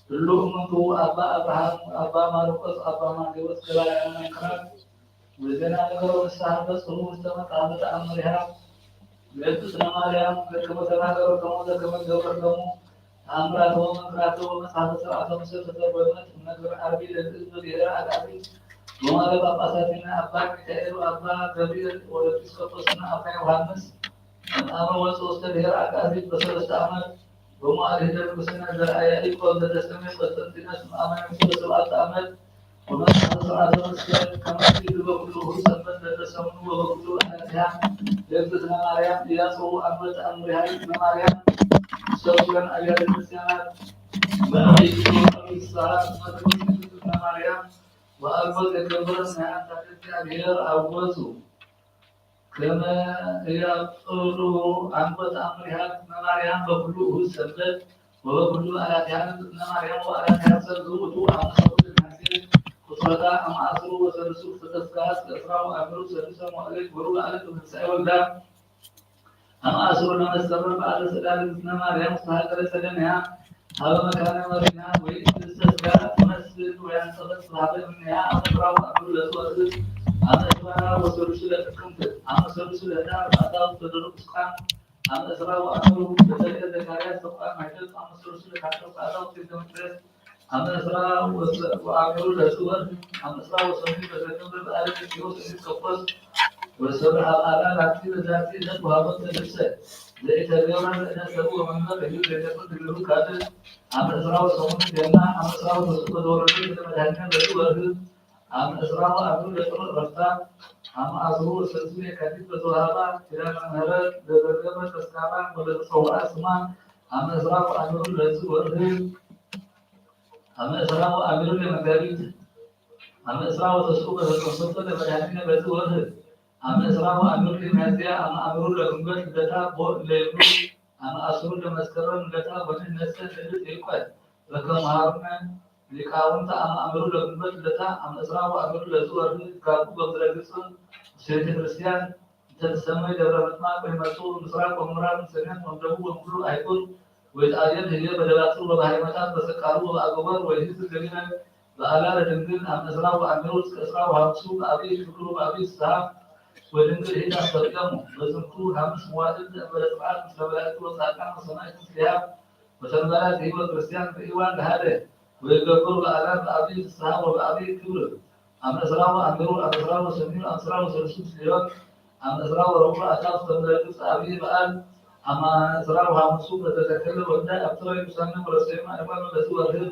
Dulu mentu Abba Abraham, Abba Marcos, Abba Matius, Kelayan Kerap, Bujana Negara Sahabat Seluruh Sama Kamu Tak Melihat, Betul Nama yang Kekemudian Negara Kamu Tak Kemudian Kamu, Amra Tuhan Keratu Sahabat Sahabat Sesuatu Banyak Negara Arabi dan itu dia Arabi, Mengalir Bapak Satina Abba Kecil Abba Gabriel oleh Piskopusna apa yang Hannes, Amra Sosial dia Arabi Besar Sama. Rumah ada kesana dari ayat itu dari semua persentina semua yang sudah amat. Orang satu sekian kami di 20 sampai dari semua 20 ayat yang sedang ayat dia suruh ambil hari ayat sebulan ayat itu sangat baik itu salah satu ayat walaupun kebenaran tapi akhir awal tu. Karena ia perlu angkat melihat nama yang berperlu sebab berperlu ada yang nama yang ada yang sesuatu itu amat nanti kuserta amat seru seru setelah kesrau agru seru semua lagi baru ada tu saya berda amat seru nama sebab ada sedang nama yang sahaya sedangnya hal makanya mereka wait sesuatu masih itu yang sebabnya amat seru agru sesuatu Anda sebenarnya sudah terkumpul. Anda sudah ada teruskan. Anda selalu berjaya karya soal macam. Anda sudah kata ada tidak. Anda selalu sudah. Anda selalu ada di kampus. Bersama ada nanti berjati dan buat terus. Jadi orang ada sebuah mana bagi mereka pun dulu kata. Anda selalu jangan. Anda selalu orang itu menjadikan berdua. Anda selalu aku betul berta, ama aku sesuai kadit betul apa, tidak mengharap berbagai sekarang bersoal semua, anda selalu aku betul anda selalu aku yang menjadi, anda selalu sesuai betul berhati betul, anda selalu aku yang menjadi, ama aku lakukan data boleh lebih, ama asal sekarang data boleh nasihat itu ikut, lekam harusnya Dikawin tak anak ambil lakukan data, anak Sarawak ambil lakukan kaku beragam sesi Kristian dan semua dalam makna masuk Sarawak pemeran dengan membangun ikon wajah ayat dia pada waktu bahaya macam bersekarang agama wajah itu dengan bahala dengan anak Sarawak ambil Sarawak hamsu abi itu abi sah wajah itu tidak terjadi bersentuh hamsu wajah bersekarang sebelah itu seakan sana itu siap bersama dengan Kristian keiwan ada ويقول على أبي الصحابة وأبي كبر أما سلام أمير أما سلام سمير أما سلام سلسل سيران أما سلام ربع أشاف تمرد أبي بأن أما سلام همسوق تتكلم ودا أبصر يسمى برسم أنا لسوا هذ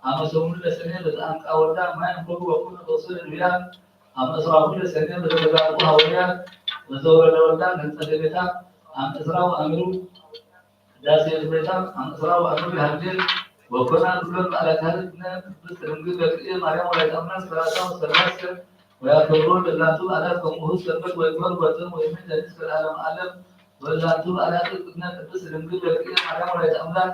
أما سمون لسنة لتأنك أودا ما ينفق وكون توصل الريان أما سلام لسنة لتجارب هؤلاء وزور الأودا نتجمعها أما سلام أمير داسي البيتان أما سلام أمير هذيل وكنا نقول على هذا نقول بقية مريم ولا تمنا سلاسة وسلاسة ويقولون بالله على كمه سبب ويقول وجه مهم جالس في العالم عالم والله على كنا نقول بقية مريم ولا تمنا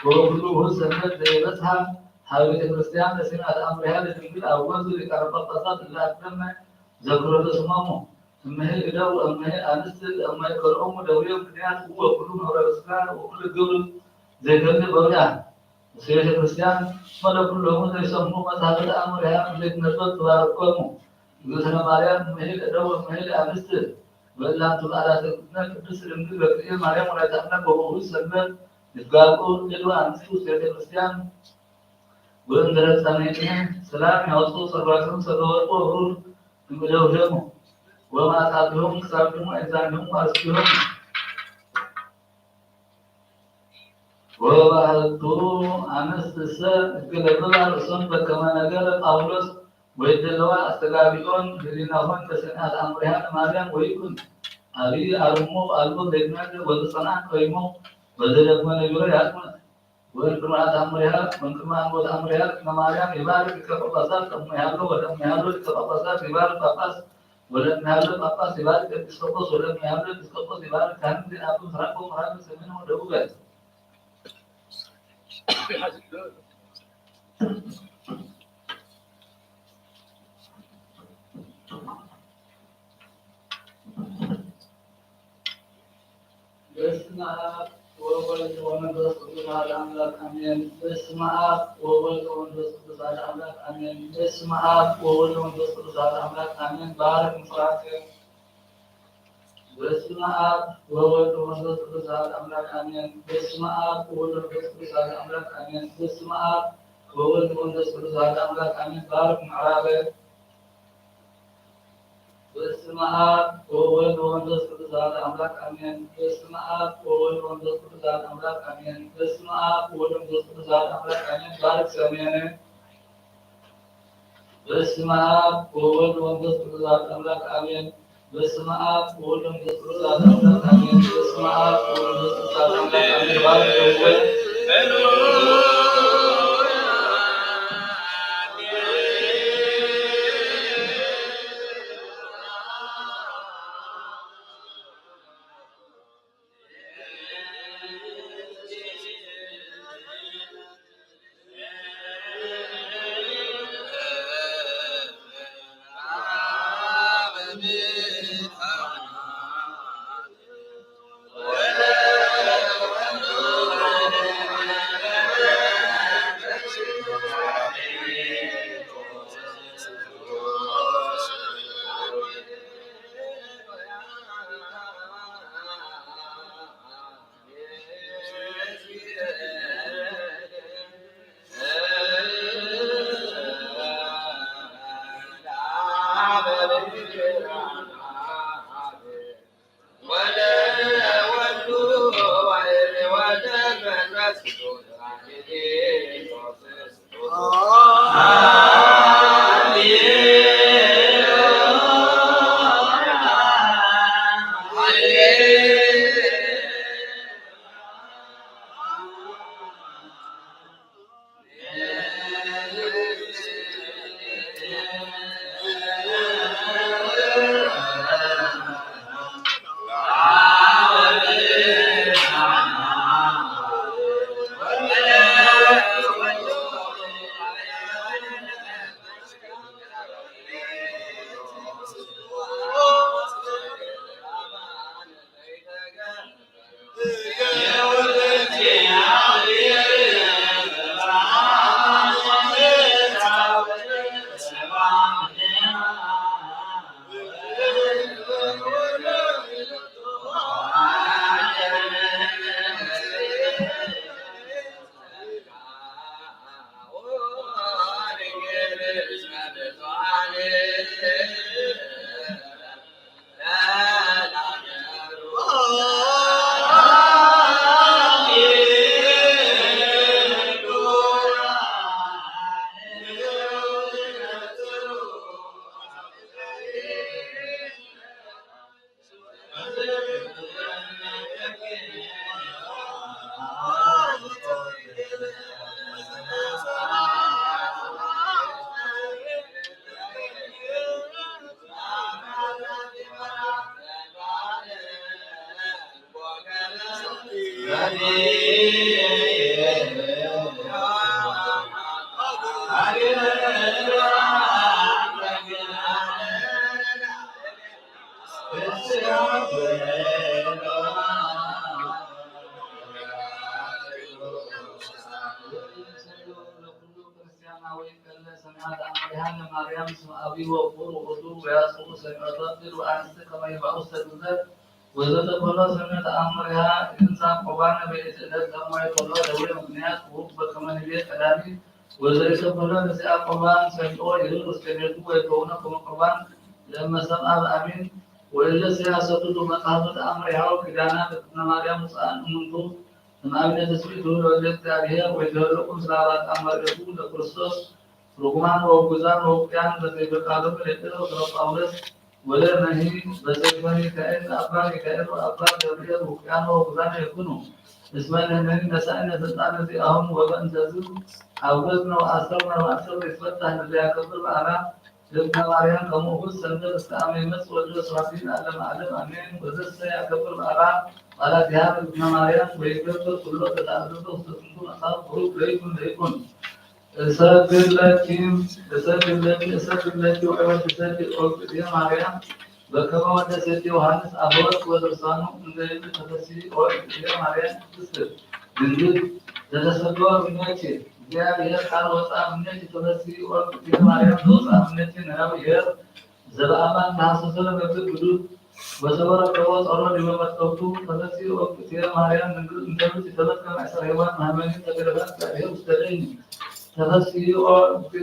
وكل سنة ليلتها حاول الكريستيان لسنة أمرها لتنقل أول ذلك الرقصات اللي أتمنى ذكر اسمه أما هي إدو أما هي أنستل أما هي كرأم دولية مدينة هو كلهم أولاد الإسلام وكل الدول زي كل بوجع سيرة الكريستيان مرة كلهم يسمون مذهب أمرها لك نزلت وارقمه مثل مريم أما هي إدو أما هي أنستل وإلا تبقى على سنة تسلم من بكرية مريم ولا تأمن وهو سلم Isgalku itu ansu sete Kristian bulan darat sananya salam hausu sarwasum sarwar pohur jauh-jauh wa ma sabihum examihum asbihum wa bahatu anas desa gelablah rasul berkamanagar Paulus Waidilwa astagabikon dirinahon kesenat amrihan marian waikun ali almu almu dekna wadusana koimo wadilak managura yakma Berkemah amriha, berkemah anggota amriha, namanya ibarat di kapal pasar, mehalo, di kapal pasar, ibarat papas, mehalo papas, ibarat di diskopos, mehalo diskopos, ibarat kan di aku serapung orang semuanya udah bukan. Bismillah. وَوَلَدَ وَمَنْدَسْ بِسَعَدَ أَمْلَكَ أَمِينَ بِسْمَعَاتْ وَوَلَدَ وَمَنْدَسْ بِسَعَدَ أَمْلَكَ أَمِينَ بِسْمَعَاتْ وَوَلَدَ وَمَنْدَسْ بِسَعَدَ أَمْلَكَ أَمِينَ بارك مصراتك بِسْمَعَاتْ وَوَلَدَ وَمَنْدَسْ بِسَعَدَ أَمْلَكَ أَمِينَ بِسْمَعَاتْ وَوَلَدَ وَمَنْدَسْ بِسَعَدَ أَمْلَكَ أَمِينَ بِسْمَعَاتْ وَوَلَدَ وَمَنْدَسْ بِسَعَدَ أَمْلَكَ أَمِينَ بارك معراك بِسْمَعَاتْ وَوَلَدَ وَمَنْدَسْ بِسَعَدَ أَمْلَكَ أَمِينَ بِسْمَعَاتْ وَوَلَدَ وَمَنْدَسْ بِسَعَدَ أَمْلَكَ أَمِينَ بِسْمَعَاتْ وَوَلَدَ وَمَنْدَسْ بِسَعَدَ أَمْلَكَ أَمِينَ بارك سامينه بِسْمَعَاتْ وَوَلَدَ وَمَنْدَسْ بِسَعَدَ أَمْلَكَ أَمِينَ بِسْمَعَاتْ وَوَلَدَ وَمَنْدَسْ بِسَعَدَ أَمْلَكَ أَمِينَ بِسْمَعَاتْ وَوَلَدَ وَمَنْدَسْ بِسَعَدَ أَمْلَكَ أَمِينَ بارك وإن سمعت أمرها مريم اسم أبي وقول وضوء وياسر سمعت وأنت كما يبعث تدل وزاد كل سمعت أمرها إنسان قبانا بإتداد كما يقول دولة مبنيات وقب كما نبي كلامي وزاد كل نساء قبان سمعوا يهود سمعتوا ويكون كما قبان لما سمع الأمين وإلا سياسة مقامة أمرها وكدانا مريم سأل منذ Nabi Yesus wajib tariah wajib selamat amal itu Kristus rukuman rukusan rukian dari berkala itu kalau Paulus boleh nahi bersemangat kain apa dari rukian rukusan itu nu Ismail nahi nasain nasan di aham waban jazu awal asal isbat tahan dia kabel arah dan kemarin kamu hus sendal sami mas wajib seratin alam amin wajib saya kabel arah على ذهاب ابن مريم ويكبر كل تدابير وتكون أصاب حروف ليكن سبب التي وعوض سبب يا مريم وكما ودست يوحنس أبوك ودرسانه من ذلك تفسير يا مريم تسر جندد تتسبب من نفسه جاء هي قال وصام من نفسه تفسير يا مريم دوس من نفسه نعم هي زباما ناسوسنا بقول وصور كواس orang di bawah waktu tadi waktu dia Maryam menurut dijelaskan asal hewan Muhammad terdapat dari ustaz ini tadi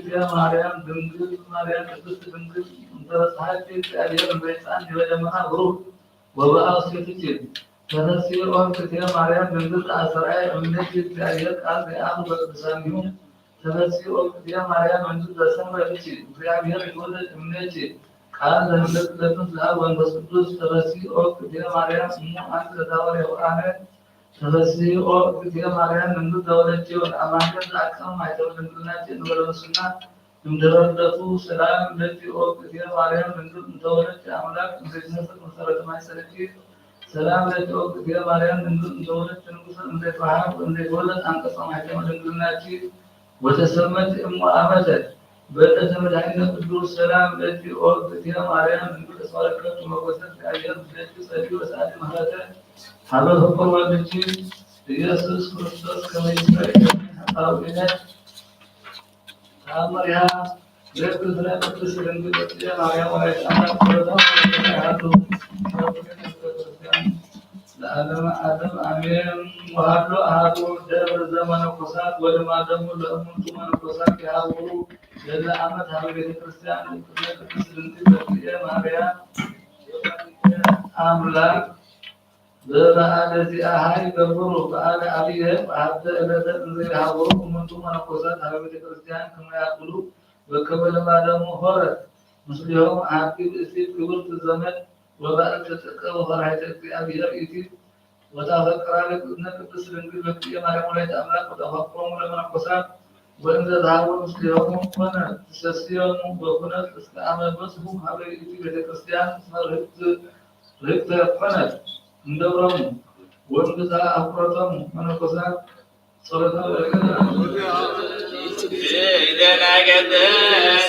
dia Maryam terus terus hati dia memberikan di mana guru bahwa asal kecil tadi dia Maryam menurut asal menurut dia kan dia aku bersama tadi dia Maryam menurut asal kecil dia menurut قال لكم ذهبوا بسطوس تغسي أو كثير ماريان سمو أنت داور يورانا تغسي أو كثير ماريان من دولة جون أمانة أكثر ما يدور من دولة نور السنة من دولة سلام التي أو كثير ماريان من دولة أملاك بزنس مسارة ما يسلكي سلام التي أو كثير ماريان من دولة نقص من دفاع من دولة أنت سمع يدور من دولة وتسمت أمامته بلد مدعين القدوس سلام التي أردت فيها مريم من كل صالحات ومقصد في أيام التي سألت وسألت مهاتا حبل حكم والتي يسوس كريستوس كما يسرع حقاو إليه مريم لك سلام التسلم بالتي مريم وعيش أمنا قردها آدم أمين وهدلو أهدو دابر الزمن القصاد ولما دمو لأمون ثمان القصاد كهاورو جل أمد هذه الكريستيان المسلمين في مريم أملاك ذا الذي أهاي قبره فعل عليهم حتى إلى ذلك هاورو ومن ثمان القصاد هذه الكريستيان كما يقولوا وكبل ما دمو هرد مسلمهم عاقب إسيب كبر الزمن وبعد تتكو فرحتك في أبي رأيتي وتفكر لك أنك تسلم بالبكتية ما يقول لك أملاك وتفكرهم لمن القصاد وإن ذهبوا المسلمون كنا تستسيرون وكنا تستعمل بسهم حول إيتي بكريستيان رهبت يقنت ندورهم وإن ذا أفرطهم من القصاد صلى الله عليه وسلم إذا قدس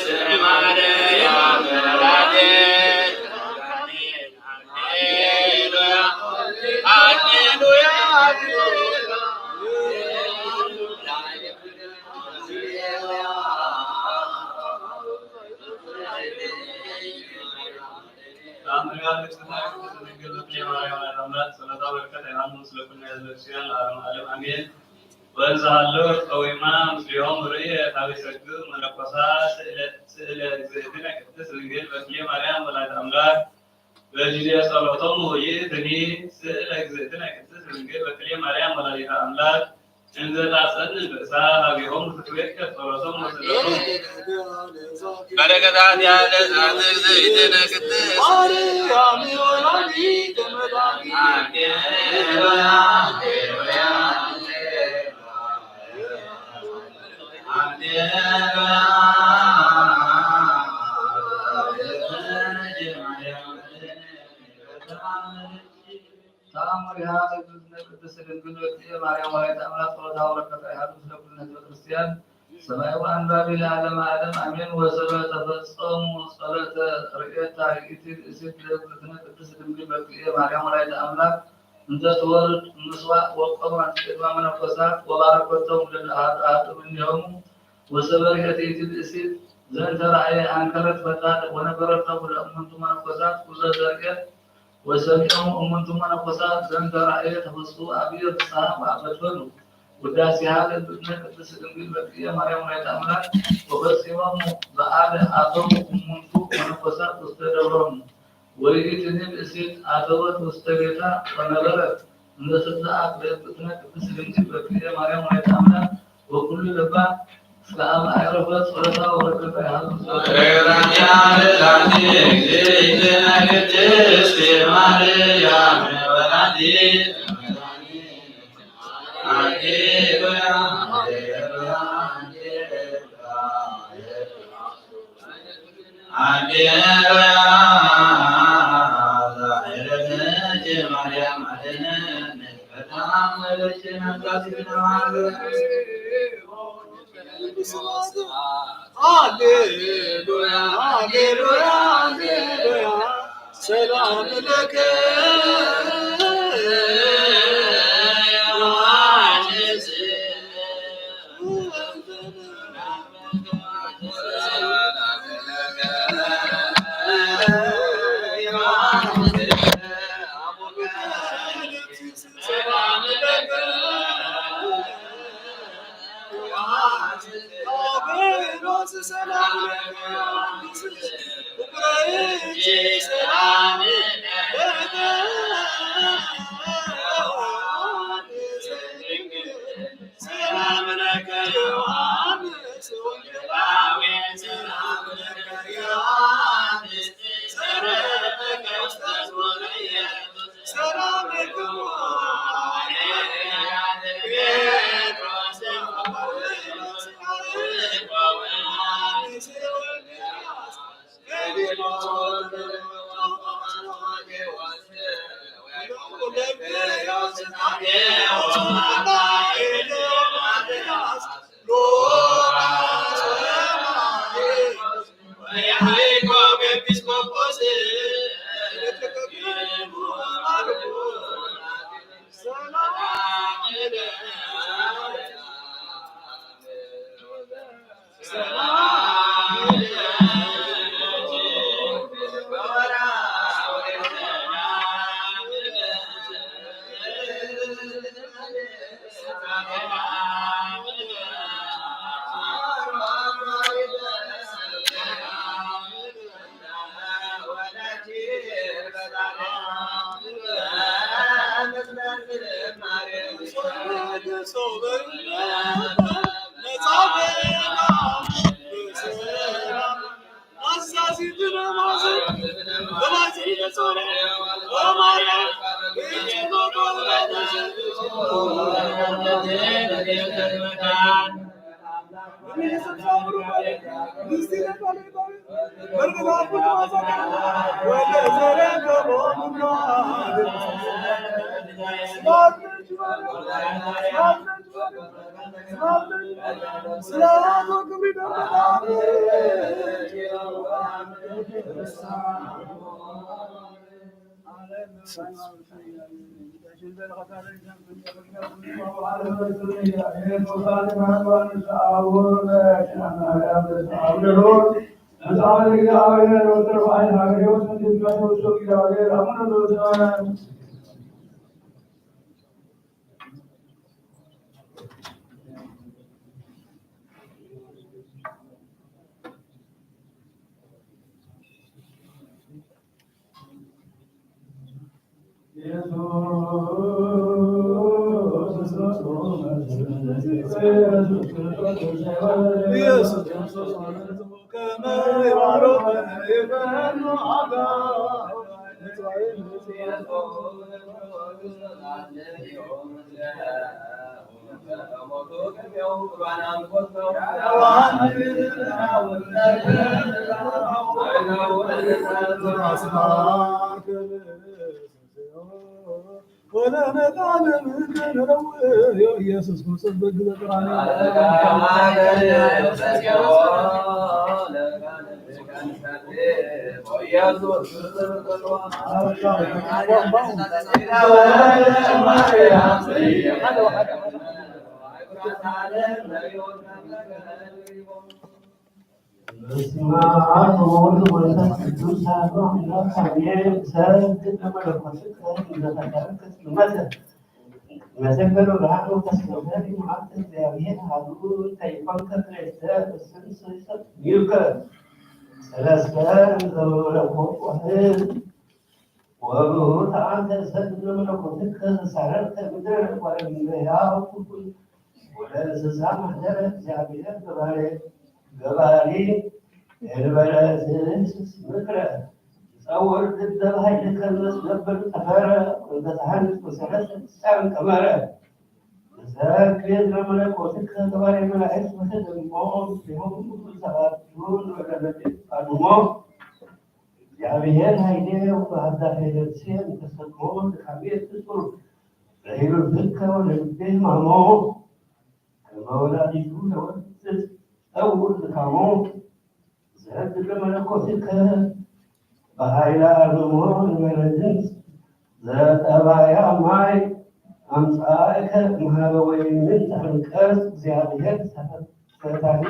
مريم وزعلوا قويما مسلمهم رؤية أبي سجود من القصاص إلى زيتنا كتس رجال بكلي مريم ولا أملاك وجدي صلوتهم ويدني إلى زيتنا كتس رجال بكلي مريم ولا أملاك إن ذا الأسد البساء بهم تتويك صلوتهم وسلامهم بركة على زيتنا كتس مريم ولدي كمداني سماء وأنباب العالم آدم أمين وصلاة فالصوم وصلاة رئية تعيئتي الإسيب لأبنتنا تتسلم بالبكية مريم ولاية أملاك انت تورد النسوة والقمع إمامنا الفساد وباركتهم للأهد من يوم وسبركة الإسيد زنت رأي أنكرت فتاة ونبرت قبل أمنت منقصات كل ذلك وسمعهم أمنت منقصات زنت رأي تفسقوا أبيض الصحاب وأبدفنوا وداسي هذا البنة قدس الإنجيل بكية مريم ويتأملات وبسيوهم بآل آدم أمنت منقصات واستدورهم ويجتني الإسيد آدوت واستغيثا ونبرت من سدعات البنة قدس الإنجيل بكية مريم ويتأملات وكل لبا سلام أعرفت صلتا وركبت Hallelujah, hallelujah, hallelujah. Selam leke. ኢየሱስ ክርስቶስ በግለ ቀራንዮ በስመ አብ ወወልድ ወመንፈስ ቅዱስ አሐዱ አምላክ አሜን። ሰግድ ለመለኮትከ እንደፈጠርከ ጽልመተ መዘገበ ብርሃኑ ተስመረ ይማት እግዚአብሔር ሀሉ ተይፈንከ ክሬተ በስም ሰይሰት ይልከ ሰለስተ ዘመለኮት ዋህድ ወብሁት አንተ ሰግድ ለመለኮትከ ሳረርከ ምድረ ወለምያው ኩል ወደ እንስሳ ማህደረ እግዚአብሔር ገባሬ የልበለትስ ምክረ ጸውር ድደብ ኃይል ከመስ ነበር ተፈረ ወንተታህንት መሰረት ሳን ቀመረ ዘክሬት ለመለኮትከ ገባሬ መላእክት ወተደሞ ሲሆን ሰባቱን ወደለች አድሞ እግዚአብሔር ኃይሌ ወአዳፌ ደርሴን ተሰጥሞ ካቤት ጥሩ ለሄሉ ዝከ ወለልቤ ማሞ ከመወላዲቱ ለወድ ጸውር ድካሞ ዘህግ ለመለኮትከ በኃይለ አርምሞ ንበረድን ዘጠባያ ማይ አምፃእከ ማህበ ወይምን ተንቀርስ እግዚአብሔር ፈታኒ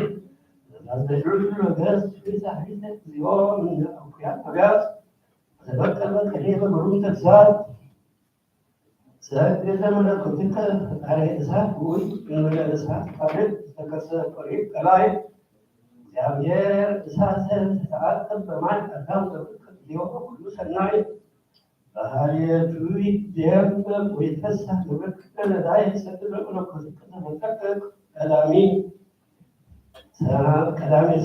ዘናዘዱል ነገስ ፊሳሒተ እግዚኦ ምን አውቅያት አጋት ተበቀበ ከሌ በብሩም ተግሳት ዘህግ ለመለኮትከ ፈጣሪ እሳት ውይ እንበለ እሳት ፋድግ ተከሰ ቆሪብ ከላይ እግዚአብሔር እሳትን ተአቅብ በማን አዳም ተብቅት ሊሆነ ሁሉ ሰናይ በሃልየቱ ይደምብ ወይተሳ ተብቅት ለዳይ ሰጥ ለመለኮትከ ተፈቀቅ ቀዳሚ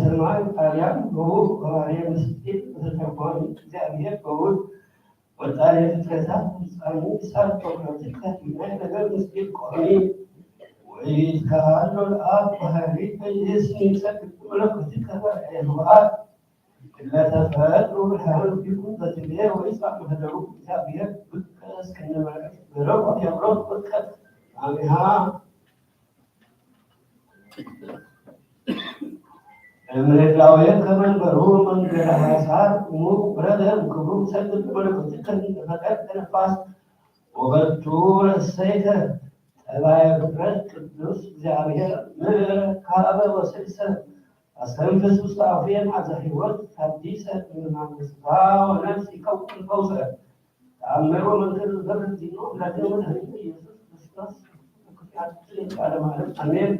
ሰማይ ጣሊያን በውብ በባህርየ ምስጢር በተተርጓሚ እግዚአብሔር በውብ ወጣሪ ፍጥረታት ፍጻሜ እሳት በኩለትከ ሊናይ ነገር ምስጢር ቋሚ ويتكالوا الآب وهذه يسمي يسكت ملكوتك الوعاء إلا تفادوا بالحال في قوة الليل ويسمع مهدروك كتابية بكاس كنما بلوك يبرد بكاس عمها من اللاوية كمان برور من قلها سار أمور بردها وكبروك سكت ملكوتك فقط تنفاس وبدور السيدة أبايا بفرد ቅዱስ እግዚአብሔር ካበ ወስልሰ አስተንፍስ ውስጥ አፍሬን አዘ ሕይወት ታዲሰ ምናምስታ ወነፍስ ይከውን ፈውሰ ተአምሮ መንክር በርድ ነው ለደሙ ለህይወት ኢየሱስ ክርስቶስ ክርስቲያችን ቃለ ማለት አሜን።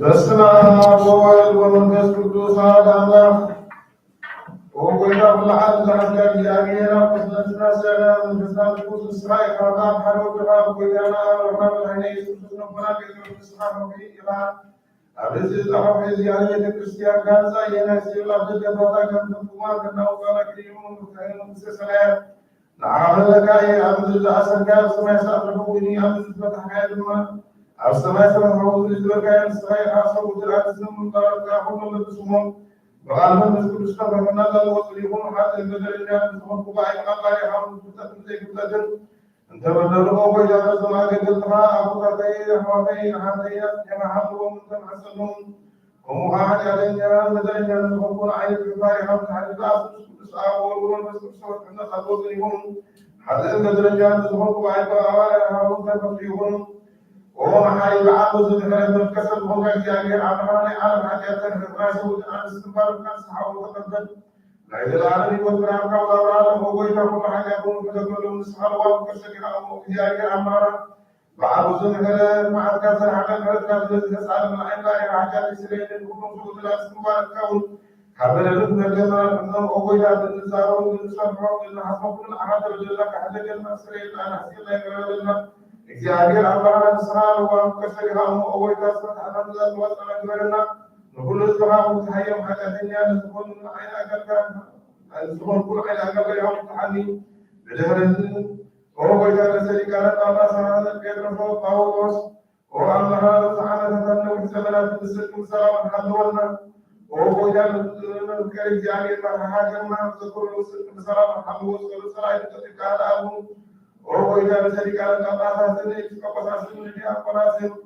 በስመ አብ ወወልድ ወመንፈስ ቅዱስ አሐዱ አምላክ ወወይታ ኩልዓን ዘአስጋድ እግዚአብሔር አብስነስና ሰላም መንፈሳዊ ቅዱስ እስራኤ ካታም ሐሮ ድራብ ጎይታና ረማ መድኃኔ ኢየሱስ ነቦና ቤተክርስቲያን ስራ ነው ይላ አብዚ ጻፈ ዚያን ቤተክርስቲያን ጋዛ የናሲላ በገባታ ከምትማ ከናው ጋራ ክሪሙ ከነው ሰሰላያ ለአመለካ የአብዚ ዘአሰርጋ ሰማይ ሳፍረው ወኒ አብዚ በተሐያ ድማ አብሰማይ ሰማው ዝልበጋን ስራይ አሰው ድራት ዝም ተራካ ሁሉ ለብስሞም በዓለም ቅዱስ ተፈና ለወጥ ሊሆን ሐደ በደረኛ ዝሆን ጉባኤ ቃላሪ ሐሙስ ተጥንተ ይብተደር እንተ በደረው ወያ ዘማገደልታ አቡታታይ ሐዋይ ሐተያ የማሐሉም ተሐሰኑም ወሙሃድ ያለኛ መደረኛ ዝሆን አይት ባይ ሐሙስ ሐዲዳ ቅዱስ አወል ወመንፈስ ቅዱስ ተፈና ለወጥ ሊሆን ሐደ በደረኛ ዝሆን ጉባኤ ቃላሪ ሐሙስ ተጥንተ ይሆን ومحاري بعض الزهرات الكسل هو كالجابير عبراني على حاجاتنا الراسي وجعل استنبار كان صحابه وتقدم لعيد العالمي والبرام كولا ورالم هو يفرق حاجاتهم فتقبلوا نسحر وكسل حرمه جابير عمارا بعض الزهرات مع الكسل حاجات كسل يسعى من عين لا حاجات سرين الحكم سوى لا استنبار الكون حبل الرزق الجمال انه هو يجعل النسار والنسار حرم ان حسب كل احد رجل لك حاجه المسرين انا حسين لا يقرر እግዚአብሔር አምላካን ስራ ወራም ከሰሪሃው ወይ ታስፈት አላህ ወጣና ግበረና ሁሉ ስራው ታየም ሐቀተኛ ለዝሆን አይና አገልጋል ዝሆን ሁሉ አይና አገልጋል ያው ተሐኒ ለደረን ወይ ታለ ሰሪካለ አላህ ሰራነ ጴጥሮስ ጳውሎስ አላህ ተዓላ ተተነው ዘመናት ተስልኩ ሰላም ሐለወና ወይ ታለ ከእግዚአብሔር ማሐጀማ ዘኩሩ ሰላም ሐለወስ ሰላም ተጥቃለ አቡ وإذا ذلك على الأطراف فقصاص الذي أقراصهم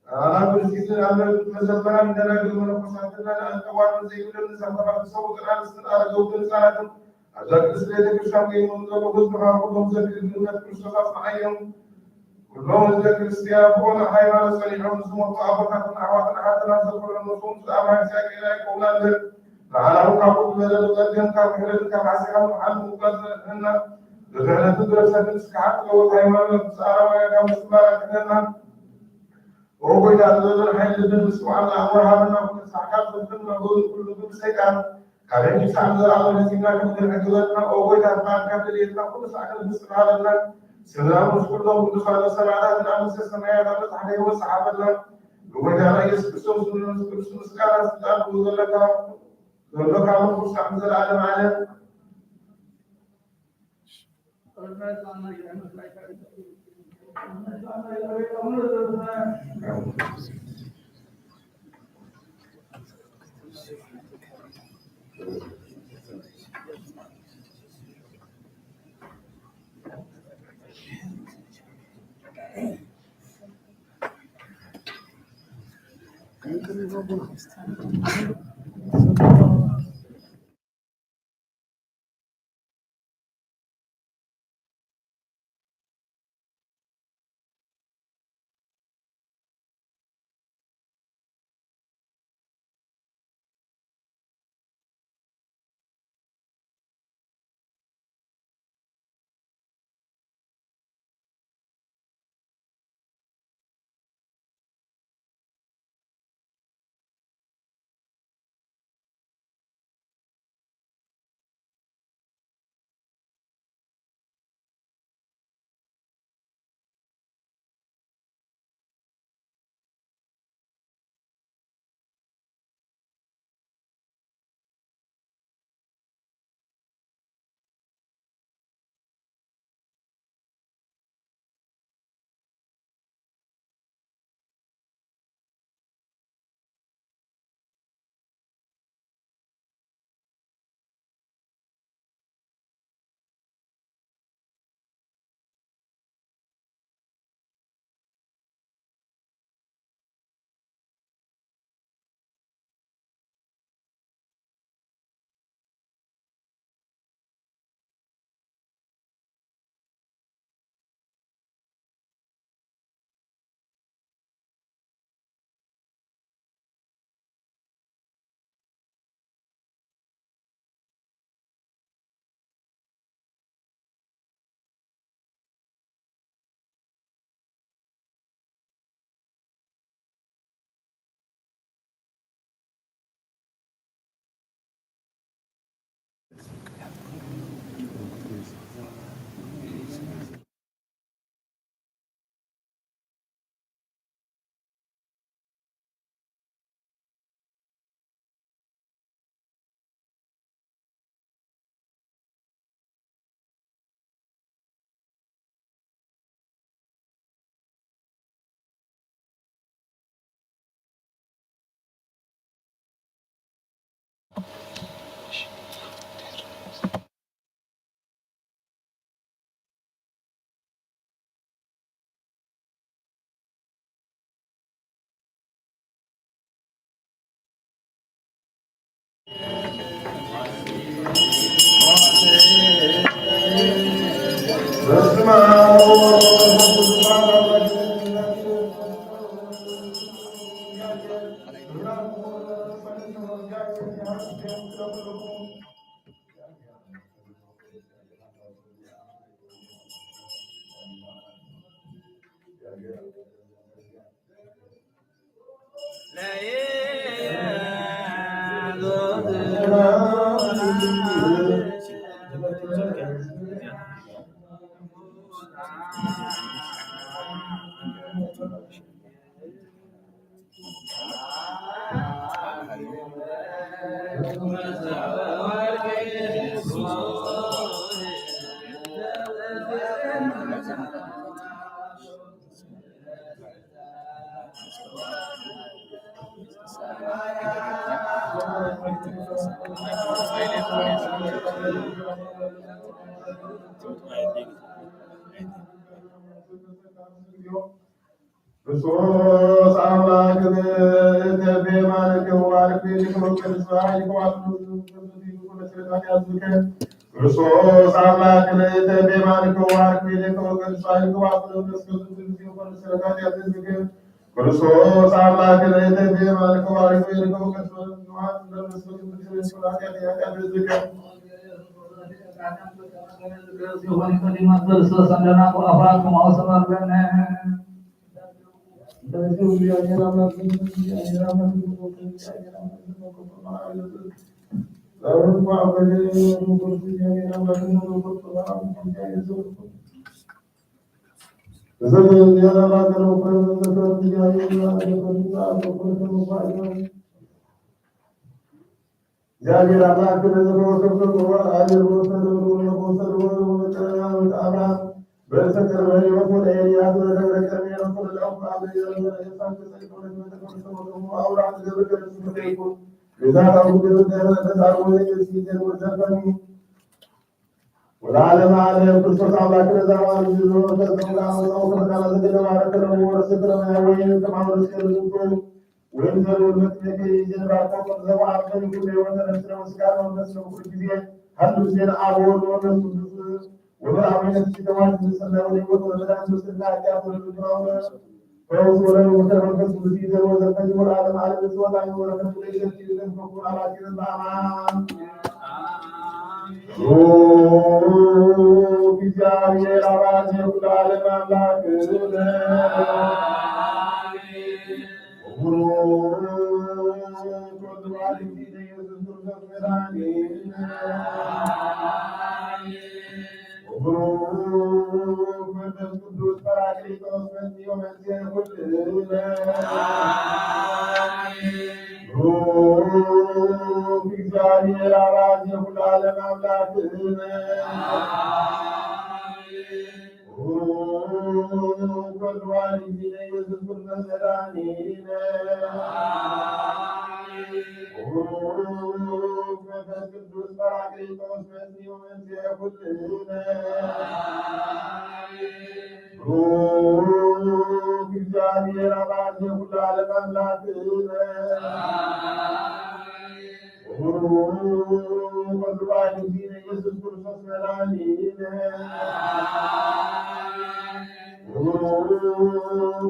على كل شيء على مزبرا من دلائل من قصاصنا أن توارد زي كل سفر صوت الآن استدار جود الساعة أجل تسلية كشام من ذو بزبها كلهم ذكر من كشخص معين كلهم ذكر استيابون حيوان صالحون ثم طابقة أعواتنا حتى نذكر النصوص أمام ساكنة قولا ذل لعله كابوت بدل ذلك كابوت كمعسكر محل مقدسنا لذلك تدرس الإسكاحات والهيمنة سارة ويقام سمارة كننا وهو إذا تدرس الحين لدن سبحان الله أمرها لنا كل ساحات لدن نقول كل دن سيكان كابين يسعى مزر على نسينا كمدر حجلتنا وهو إذا فان كابل يتنا كل ساحات لدن لنا سلام وشكر لهم كل صلاة السماعات الأمس السماعات الأمس عليه والصحابة لنا وهو إذا رأيس كسوس من سكارة سلام وذلك ذلك عمر كل ساحة مزر على معنا ክርስቶስ አምላክ በማለከ ወአርክ ለከመቀልሳ ክርስቶስ አምላክ በማለከ ወአርክ ለከመቀልሳ ክርስቶስ አምላክ በማለከ ወአርክ እግዚአብሔር አምላክ በሰከረ በሕይወት ወደ ኤልያስ ወደ ደብረ ከርቤሎስ ወደ ዳዊት ወደ ዓለም ዓለም ክርስቶስ አምላክ ለዛማን ይዞ ተዘጋው ከመካላ ዘገለማረከ ነው ወርሰከረ ወይን ከማውረስ ከልዙ ወይም ዘሩነት የጀነራል ቆጥ ዘማን ከልዙ የወነ ነስረ መስጋር ነው መስለው ጊዜ አንዱ ዜና አቦል ወነሱ ወደ አመነት ሲተዋል ተሰናው ለወጥ ወለዳን ተሰና ያያቱ ነው ፈውስ ወደ ወተረከስ ብዙ ይዘው ዘፈኝ ወደ ዓለም ዓለም ዘወጣኝ ወደ ከለይት ይዘን ፈቁራ ባኪን ባማን እግዚአብሔር አባቴ ሁሉ ዓለም አምላክ ቅዱስ ጰራቅሊጦስ በዚሁ መዝገብ እግዚአብሔር አባት የሁሉ ዓለም አምላክ ወልዋል ጊዜ ኢየሱስ ክርስቶስ መድኃኒነ መንፈስ ቅዱስ ጰራቅሊጦስ በዚሁ መዝገብ እግዚአብሔር አባት የሁሉ ዓለም አምላክ ወልዋል ጊዜ ኢየሱስ ክርስቶስ መድኃኒነ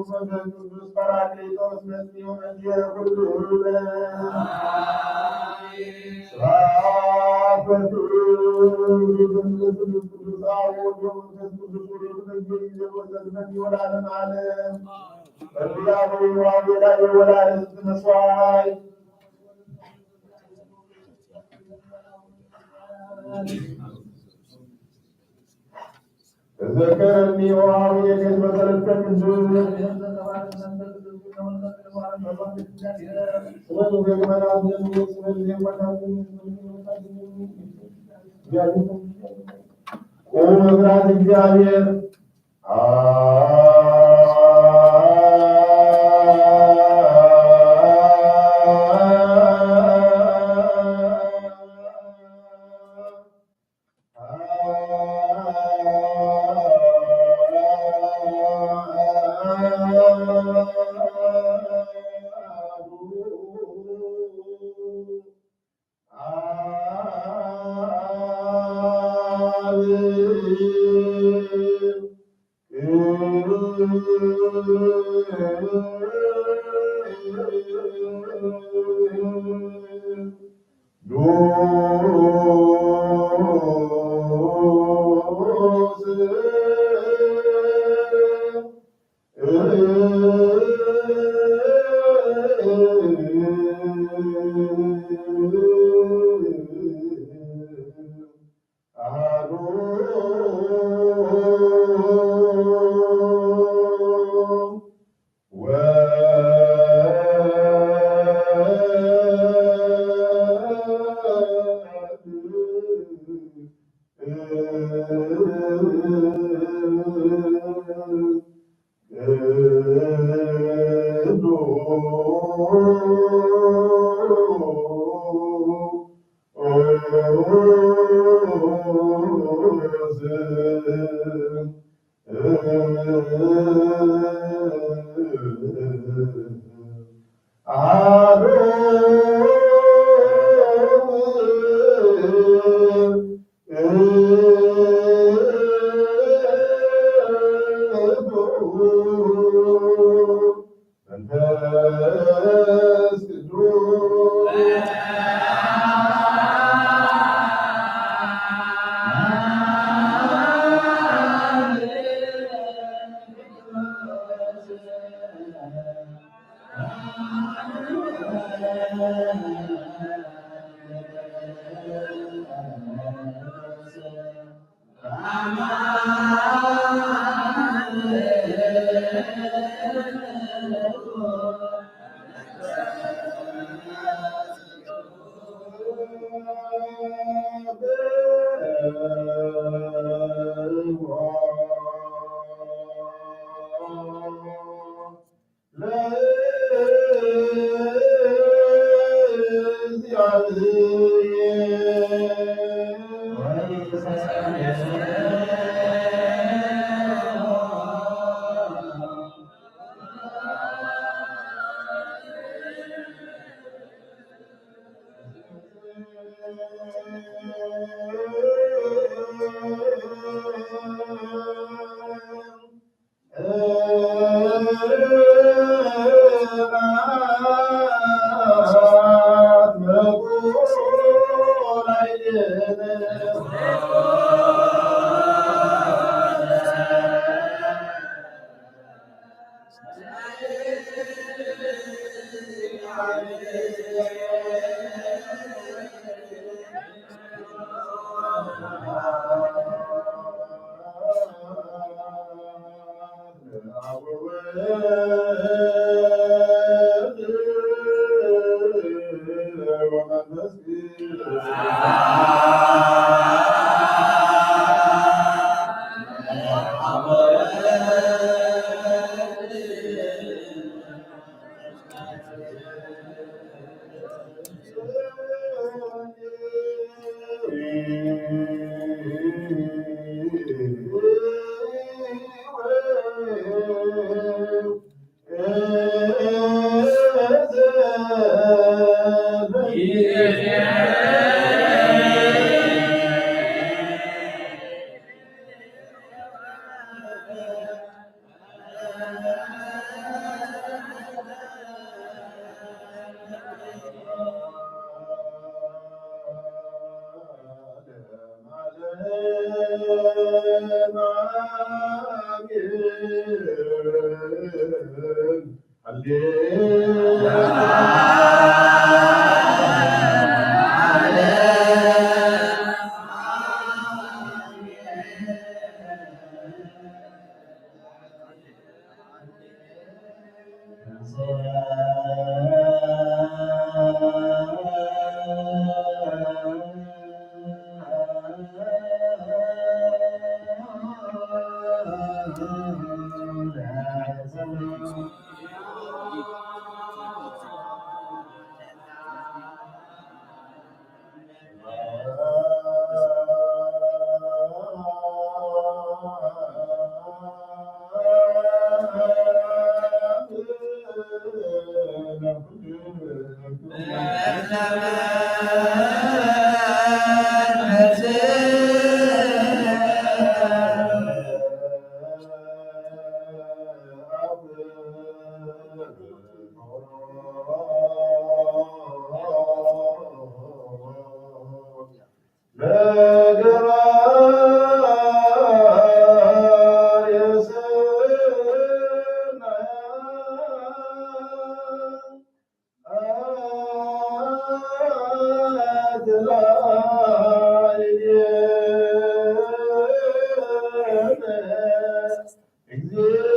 መንፈስ ቅዱስ ጰራቅሊጦስ በዚሁ መዝገብ ተዘከረኒ ወአብየ ከመሰለተ ቅዱስ መብራት እግዚአብሔር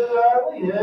እግዚአብሔር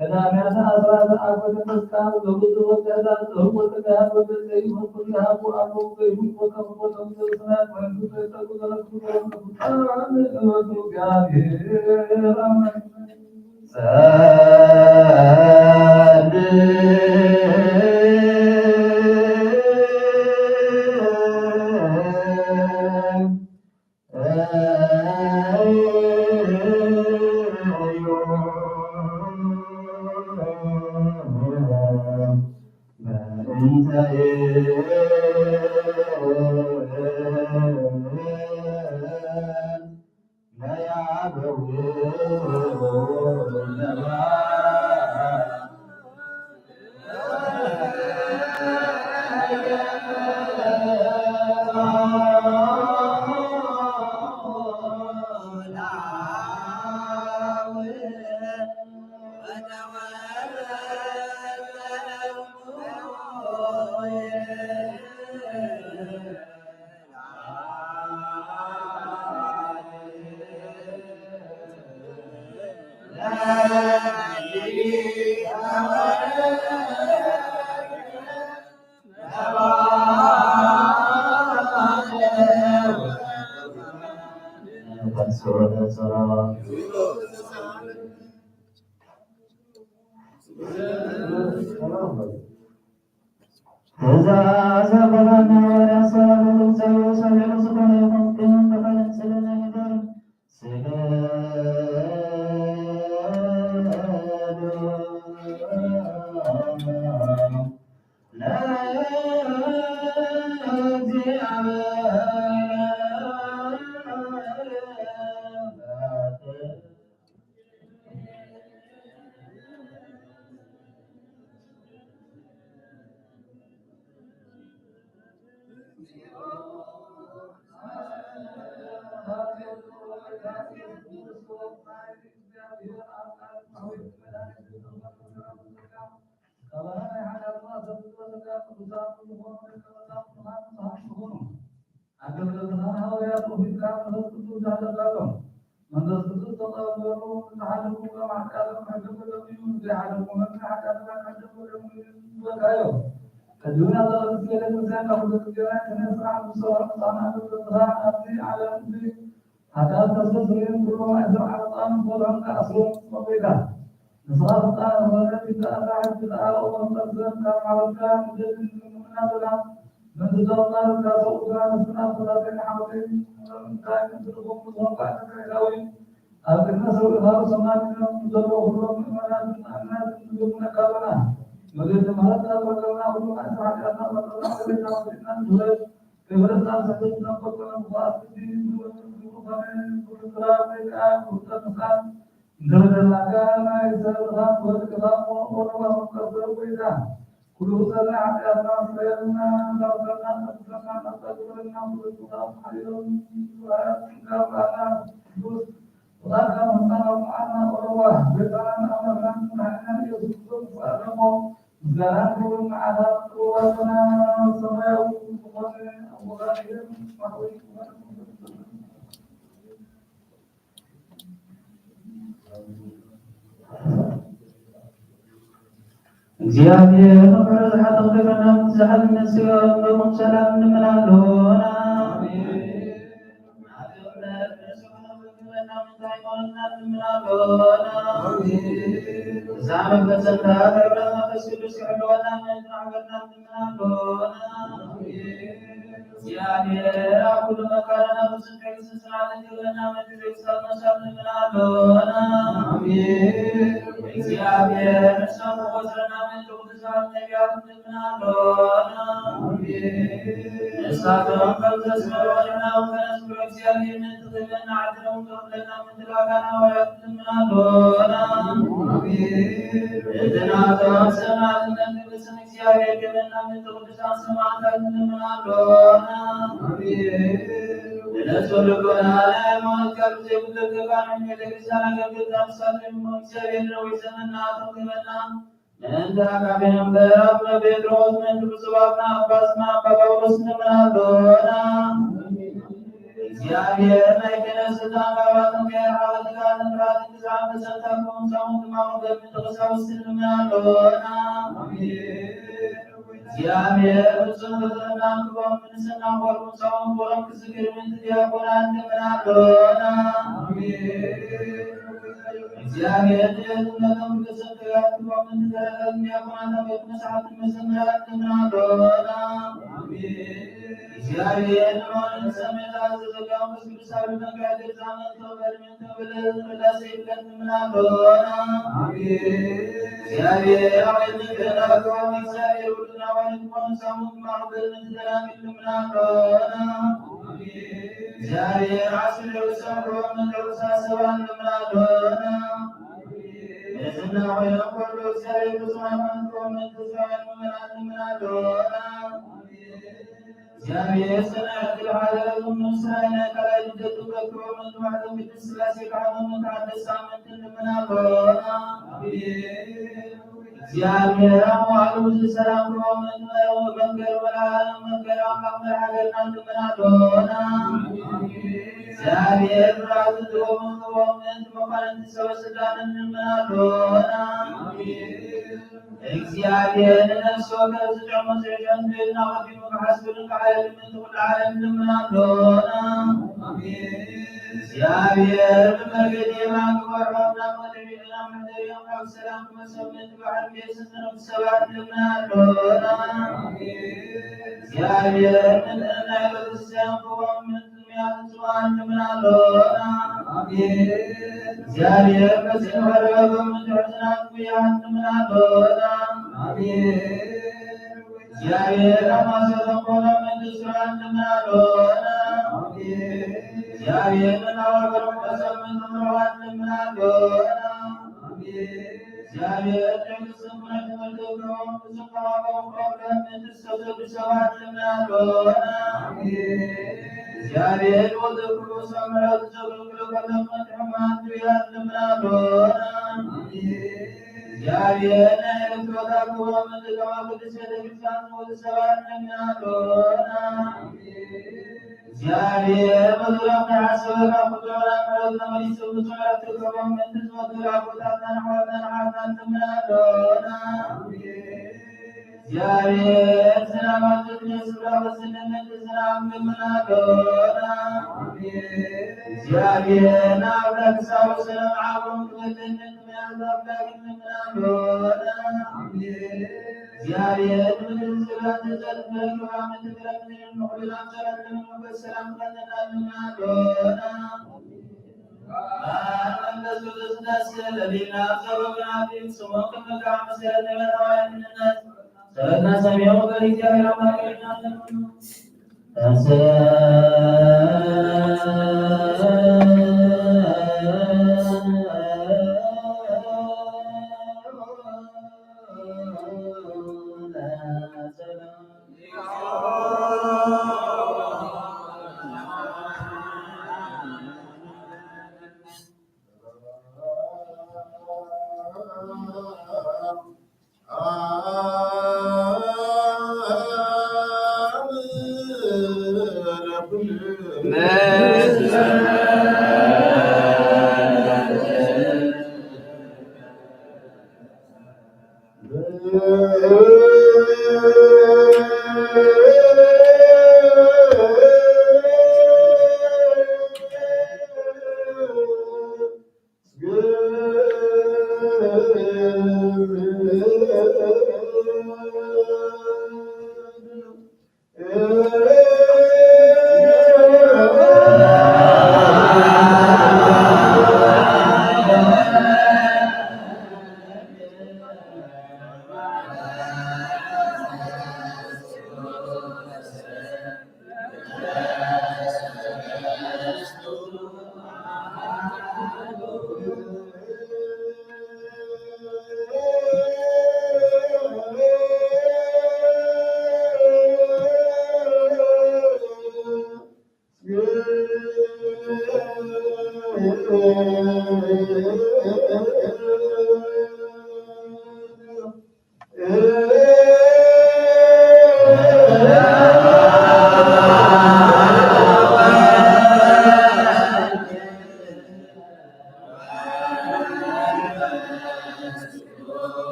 ከዳንያና አስራት አበደ መስቃል በብዙ ወገዳት ወጥታ ወደ ይሁን ያቡ አቡ ይሁን ወከም ወከም ሰናት ወንዱ ተጠቁ ተለቁ ተለቁ ጋር አመን እግዚአብሔር መፈረዝ ሐጠው ደረና ዘሐል ነስዮ በቁም ሰላም እንምላለሆና ዛመን በጸንታ ደረና ከስሉስ ያለዋና መዝናገና እንምላለሆና እግዚአብሔር አኩሉ መካረና በስንከይ ስስራተ ጀበና መድረክ ሰልመሳል እንምላለሆና እግዚአብሔር ሰው ወስረና መንጀው ተሳት ነቢያት እንምላለሆና እሳቶም ከዘስመሮና ወከነስ እግዚአብሔር ምንትዘና አድረው ተወለና ምንትላጋና ወያት እንምላለሆና እድናቶም ሰማዕትነት ቅድስን እግዚአብሔር ገበና ምንትቅዱሳን ሰማዕታት እንምላለሆና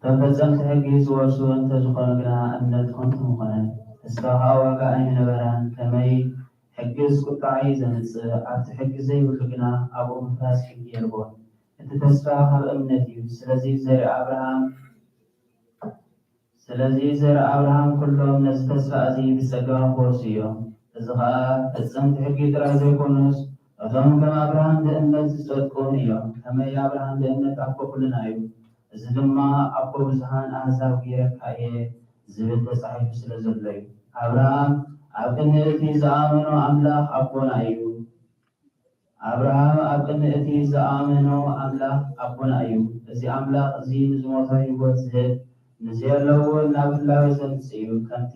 ተፈጸምቲ ሕጊ ዝወርሱ እንተዝኾኑ ግና እምነትኩም ትምኾነን እስካብ ዋጋ ኣይነበራን ከመይ ሕጊ ዝቁጣዕ ዘምፅእ ኣብቲ ሕጊ ዘይብሉ ግና ኣብኡ ምፍራስ ሕጊ የርቦን እቲ ተስፋ ካብ እምነት እዩ ስለዚ ዘር አብርሃም ኩሎም ነዚ ተስፋ እዚ ብፀጋ ክወርሱ እዮም እዚ ከዓ ፈፀምቲ ሕጊ ጥራይ ዘይኮኑስ እቶም ከም አብርሃም ብእምነት ዝፀድቁን እዮም ከመይ አብርሃም ብእምነት ኣኮ ኩልና እዩ እዚ ድማ ኣኮ ብዙሓን ኣሕዛብ ጌረካ እየ ዝብል ተፃሒፉ ስለ ዘሎ እዩ አብርሃም ኣብ ቅድሚ እቲ ዝኣመኖ ኣምላኽ ኣቦና እዩ አብርሃም ኣብ ቅድሚ እቲ ዝኣመኖ ኣምላኽ ኣቦና እዩ እዚ ኣምላኽ እዚ ንዝሞተ ህይወት ዝህብ ንዘለዎ ናብ ህላዌ ዘምፅእ እዩ ከምቲ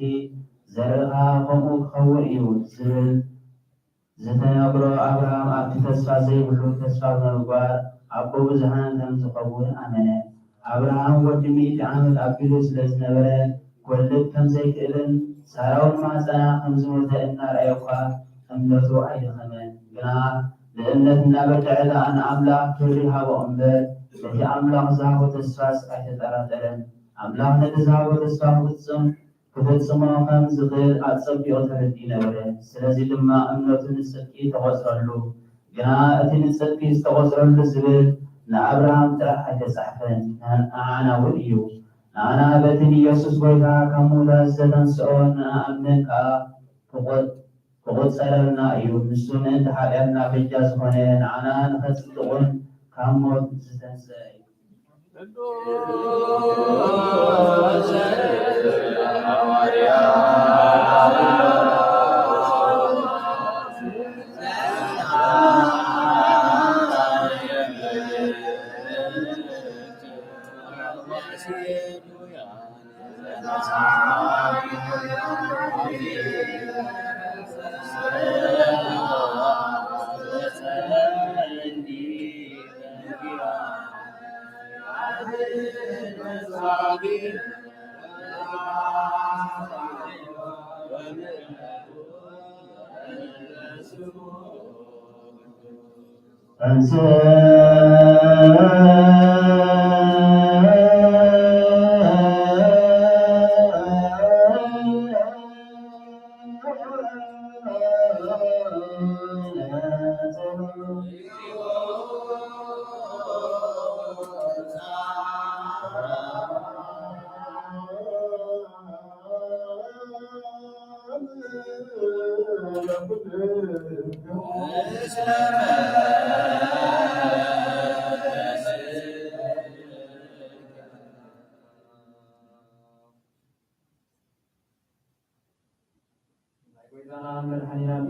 ዘርእኻ ከምኡ ክኸውን እዩ ዝብል ዝተነግሮ አብርሃም ኣብቲ ተስፋ ዘይብሉ ተስፋ ብምግባር ኣቦ ብዙሓን ከም ዝኸውን ኣመነ አብርሃም ወዲ 100 ዓመት ኣቢሉ ስለ ዝነበረ ክወልድ ከም ዘይክእልን ሳራውን ማህፀና ከም ዝሞተ እናርኣየ እኳ እምነቱ ኣይደኸመን ግና ብእምነት እናበልዐ ንኣምላኽ ክብሪ ሃቦ እምበር እቲ ኣምላኽ ዝሃቦ ተስፋስ ኣይተጠራጠረን አምላኽ ነቲ ዝሃቦ ተስፋ ክፍጽሞ ከም ዝኽእል ኣጸቢቑ ተረዲኡ ነበረ ስለዚ ድማ እምነቱ ንጽድቂ ተቆፅረሉ ግና እቲ ንጽድቂ ዝተቆፅረሉ ዝብል ንአብርሃም ጥራሕ ኣይተጻሕፈን ንዓና እውን እዩ ንዓና በቲ ኢየሱስ ጎይታ ካብ ሙታን ዝተነስኦ ንኣምን ከዓ ክቆፀረልና እዩ ንሱ ምእንቲ ሓጢአትና በጃ ዝኾነ ንዓና ንኸጽድቁን ካብ ሞት ዝተንስአ እዩ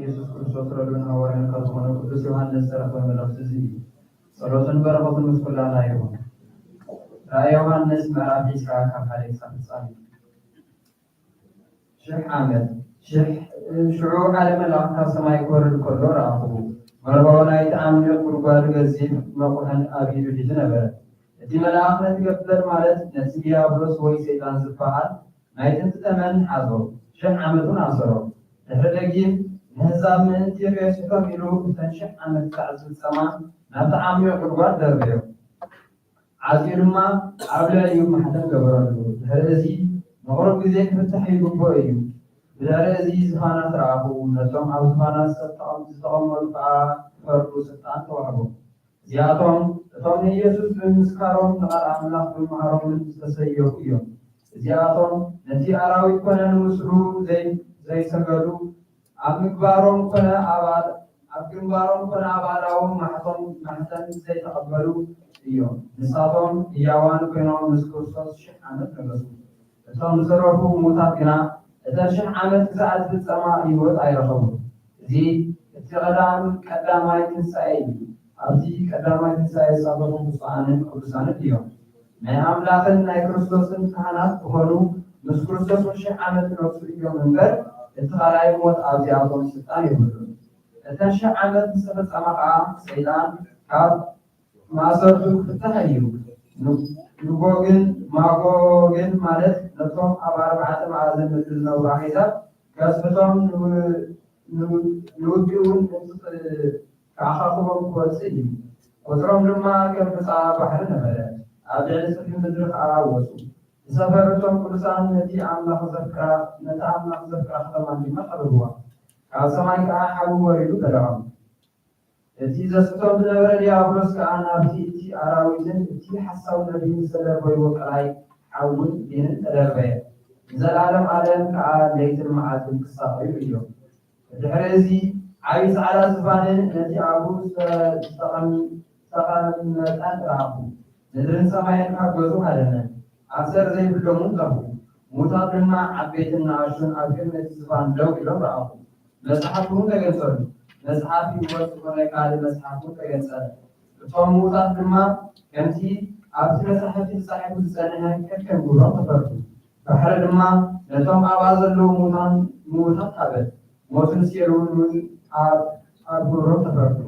ኢየሱስ ክርስቶስ ረዱን ሐዋርያን ከዝኾነ ቅዱስ ዮሐንስ ተረፈ መልእክት እዩ ጸሎትን በረከቱን ምስ ኩላና ይሁን ራእየ ዮሐንስ ምዕራፍ 20 ካብ 1 ክሳብ ፍጻሜ 1000 ዓመት ሽዑ ሓደ መልአክ ካብ ሰማይ ክወርድ ከሎ ረኣኹ መርበቡ ናይቲ ዓሚቕ ጉድጓድ ገዚፍ መቁሕን ኣብ ኢዱ ሒዙ ነበረ እቲ መልአክ ነቲ ገበድ ማለት ነቲ ዲያብሎስ ወይ ሰይጣን ዝበሃል ናይ ጥንቲ ተመን ሓዞ 1000 ዓመቱን ኣሰሮ ድሕሪ ደጊም ንህዛብ ምእንቲ የርእስቶም ኢሉ 1000 ዓመት ክሳዕ ዝፍጸማ ናብቲ ዓሚቕ ጉድጓድ ደርበዮ ዓፂኡ ድማ ኣብ ልዕሊኡ ማሕተም ገበረሉ ድሕሪ እዚ ንቑሩብ ግዜ ክፍታሕ ይግብኦ እዩ ብድሕሪ እዚ ዝፋናት ረኣኹ ነቶም ኣብ ዝፋናት ዝተቐመጡ ከዓ ክፈርዱ ስልጣን ተዋህቦም እዚኣቶም እቶም ንኢየሱስ ብምስካሮም ንቓል ኣምላኽ ብምሃሮምን ዝተሰየፉ እዮም እዚኣቶም ነቲ ኣራዊት ኮነ ንምስሉ ዘይሰገዱ ኣብ ግንባሮም ኮነ ኣባላዎም ማሕተም ዘይተቐበሉ እዮም ንሳቶም ሕያዋን ኮይኖም ምስ ክርስቶስ 1000 ዓመት ነገሱ እቶም ዝረፉ ሙታት ግና እተን 1000 ዓመት ክሳብ ዝፍጸማ ህይወት ኣይረኸቡን። እዚ እቲ ቀዳማይ ትንሣኤ እዩ። ኣብዚ ቀዳማይ ትንሣኤ ዝሳተፉ ብፁዓንን ቅዱሳንን እዮም። ናይ ኣምላኽን ናይ ክርስቶስን ካህናት ዝኾኑ ምስ ክርስቶስ 1000 ዓመት ነብሱ እዮም እምበር እቲ ካልኣይ ሞት ኣብዚኣቶም ስልጣን የብሉን። እተን 1000 ዓመት ዝተፈጸማ ከዓ ሰይጣን ካብ ማእሰርቱ ክፍታሕ እዩ። ማጎግን ማለት ነቶም ኣብ 4 ማዕዘን ምድሪ ዝነብሩ ኣሕዛብ ከስብቶም ንውግኡን ከዓኻኽቦም ክወፅእ እዩ። ቁፅሮም ድማ ከም ብፃ ባሕሪ ነበረ። ኣብ ልዕሊ ሰፊሕ ምድሪ ከዓ ወፁ። ዝሰፈረቶም ቅዱሳን ነቲ ኣምላኽ ዘፍቅራ ከተማ ድማ ቀረብዋ። ካብ ሰማይ ከዓ ሓዊ ወሪዱ በልዖም። እቲ ዘስቶም ዝነበረ ዲያብሎስ ከዓ ናብቲ እቲ ኣራዊትን እቲ ሓሳብ ነቢይን ዝተደርበይዎ ቃላይ ሓውን ዲንን ተደርበየ። ንዘላለም ዓለም ከዓ ለይትን መዓልትን ክሳቀዩ እዮም። ድሕሪ እዚ ዓብይ ፃዕዳ ዝፋንን ነቲ ኣብኡ ዝተቐመጠን ረኣኹ። ምድርን ሰማይን ካብ ገዙ ሃደነን፣ ኣሰር ዘይብሎምን ጠፉ። ሙታት ድማ ዓበይትን ንኣሽቱን ኣብ ቅድሚ እቲ ዝፋን ደው ኢሎም ረኣኹ። መጽሓፍ እውን ተገንጸሉ። መጽሓፍ ሕይወት ዝኾነ ካልእ መጽሓፍ እውን ተገንጸለ። እቶም ሙታት ድማ ከምቲ ኣብቲ መጽሓፍቲ ተጻሒፉ ዝጸንሐ ከከም ግብሮም ተፈርዱ። ባሕሪ ድማ ነቶም ኣብኣ ዘለዉ ሙታት ሃበት። ሞትን ሴሩን ኣብ ግብሮም ተፈርዱ።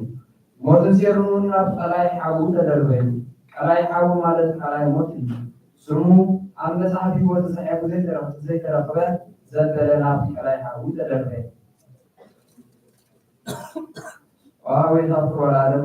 ሞትን ሴሩን ኣብ ቃላይ ሓዊ ተደርበዩ። ቃላይ ሓዊ ማለት ቃላይ ሞት እዩ። ስሙ ኣብ መጽሓፍ ሕይወት ተጻሒፉ ዘይተረኽበ ዘበለ ናብቲ ቃላይ ሓዊ ተደርበየ። وعويت العالم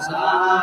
Sa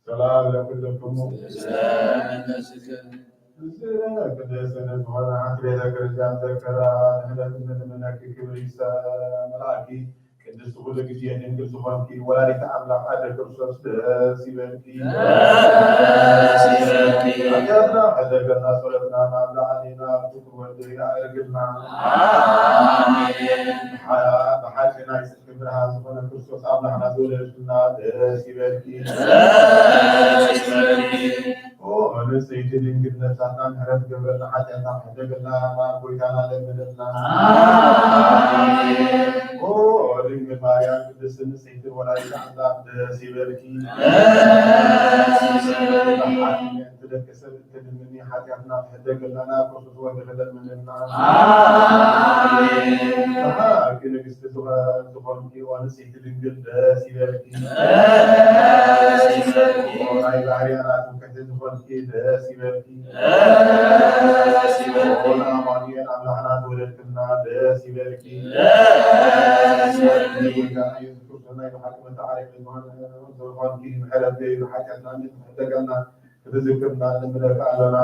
ሰላም ለኩልክሙ ቅድስት ሆነ ቤተ ክርስቲያን ዘከራ ንህነት ምነክ ክብር መላእኪ ቅድስት ሁሉ ጊዜ ድንግል ዝኾንኪ ወላዲተ አምላክ አደ ክርስቶስ ደስ ይበልኪ አያና አደገና ጸሎትና ማምላአኒና ፍቅር ወልድና እርግና በሓቂና ይስጥክ ብርሃን ዝኾነ ክርስቶስ አምላክና ዘወለድና ደስ ይበልኪ ንጽሕቲ ድንግል ነፍሳትና ምሕረት ገብረና ሓጢአትና ሕደገና ጎይታና ለምንና ድንግል ማርያም ቅድስት ንጽሕቲ ወላዲተ አምላክ ደስ ይበልኪ ደቂ ሰብ ትድምኒ ሓጢአትና ሕደገለና ክርስቶስ ወልድ ለምንና ሓቂ ንግስቲ ዝኾንኪ ንጽሕቲ ድንግል ደስ ይበልኪ ናይ ባህርያና ትምክሕቲ ዝኾንኪ ደስ ይበልኪ አማኑኤል አምላክና ዘወለድክና ደስ ይበልኪ ጎይታና ኢየሱስ ክርስቶስ ናይ ብሓቂ መተዓሪፍ ዝኾንኪ ምሕረት ገይሩ ሓጢአትና ሕደገልና ክትዝክርና ንምለካ ኣለና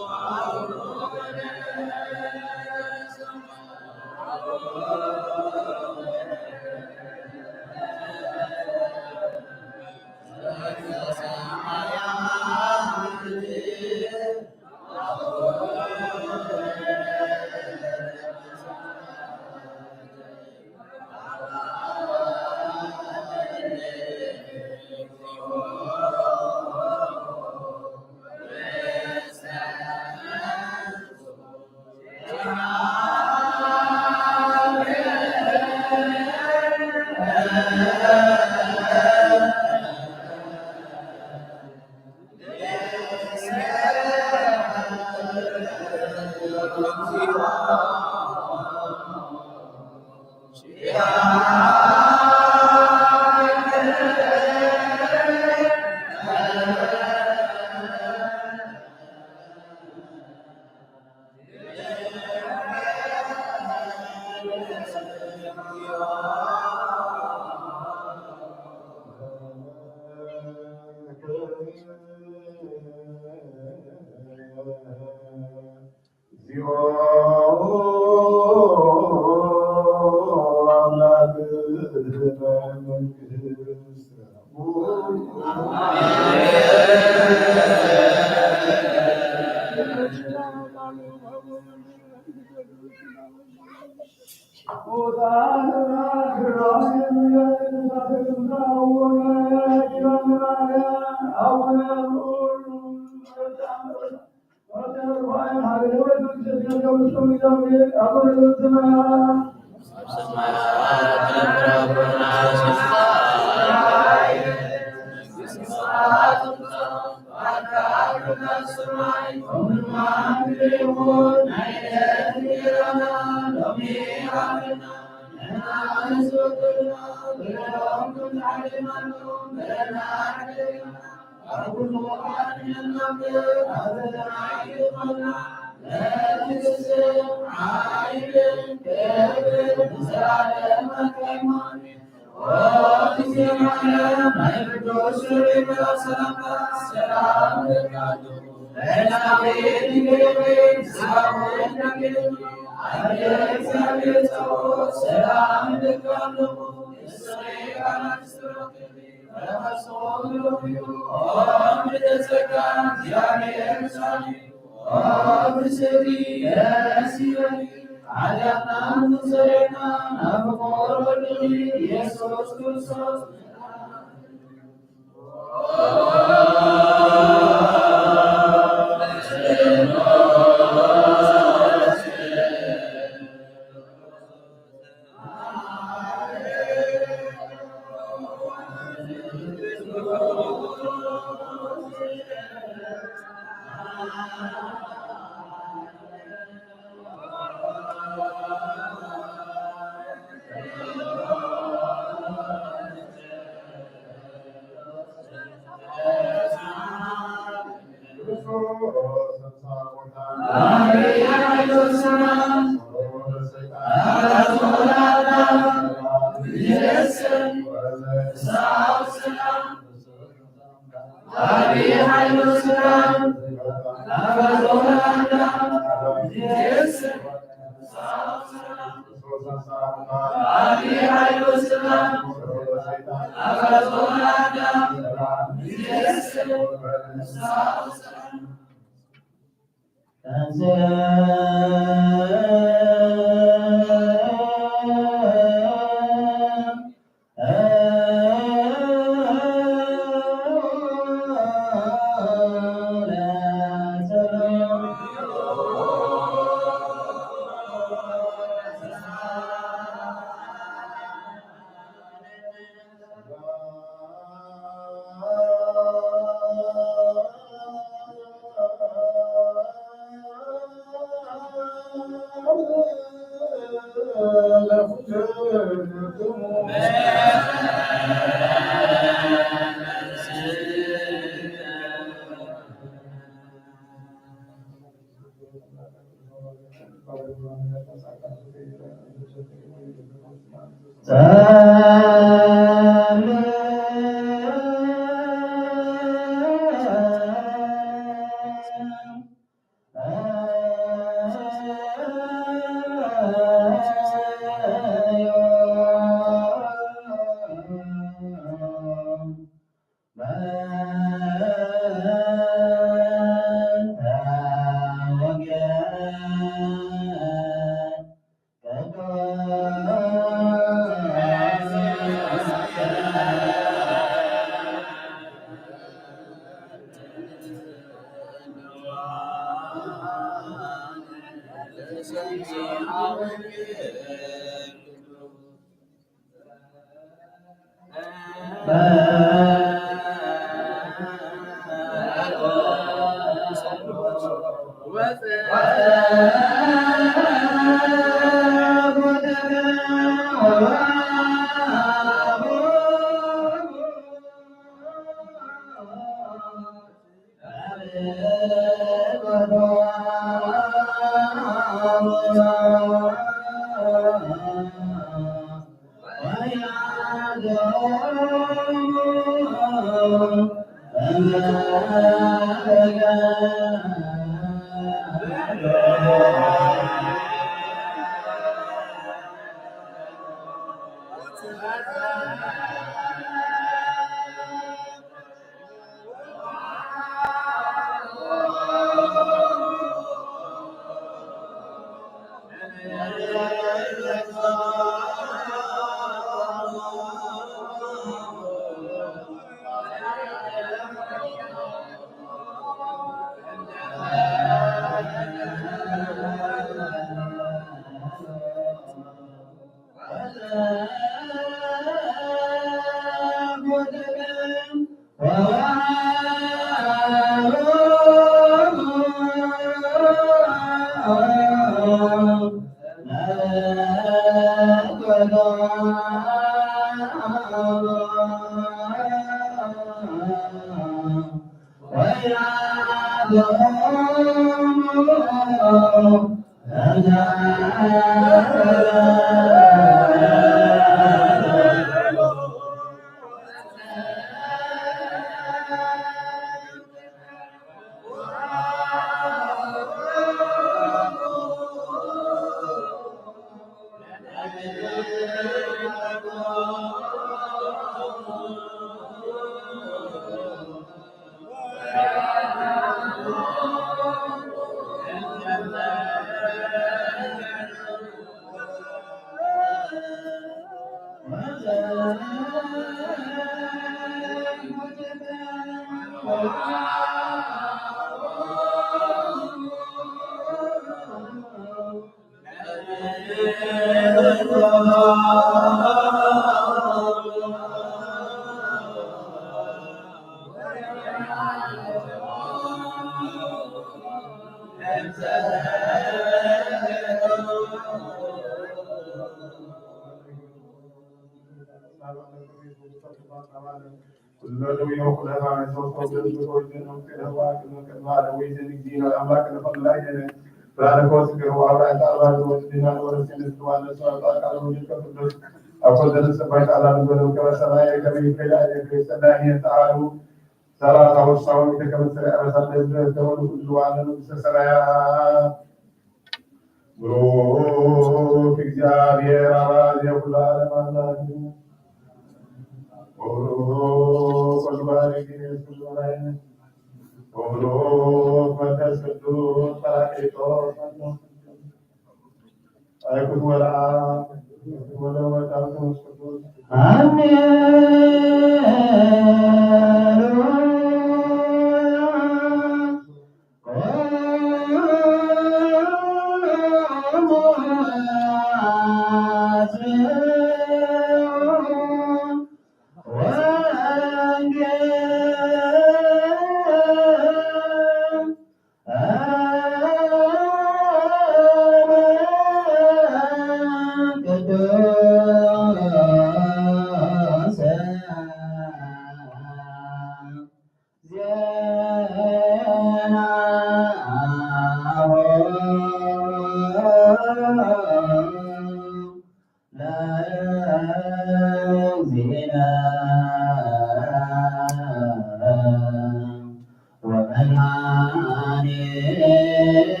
ኢየሱስ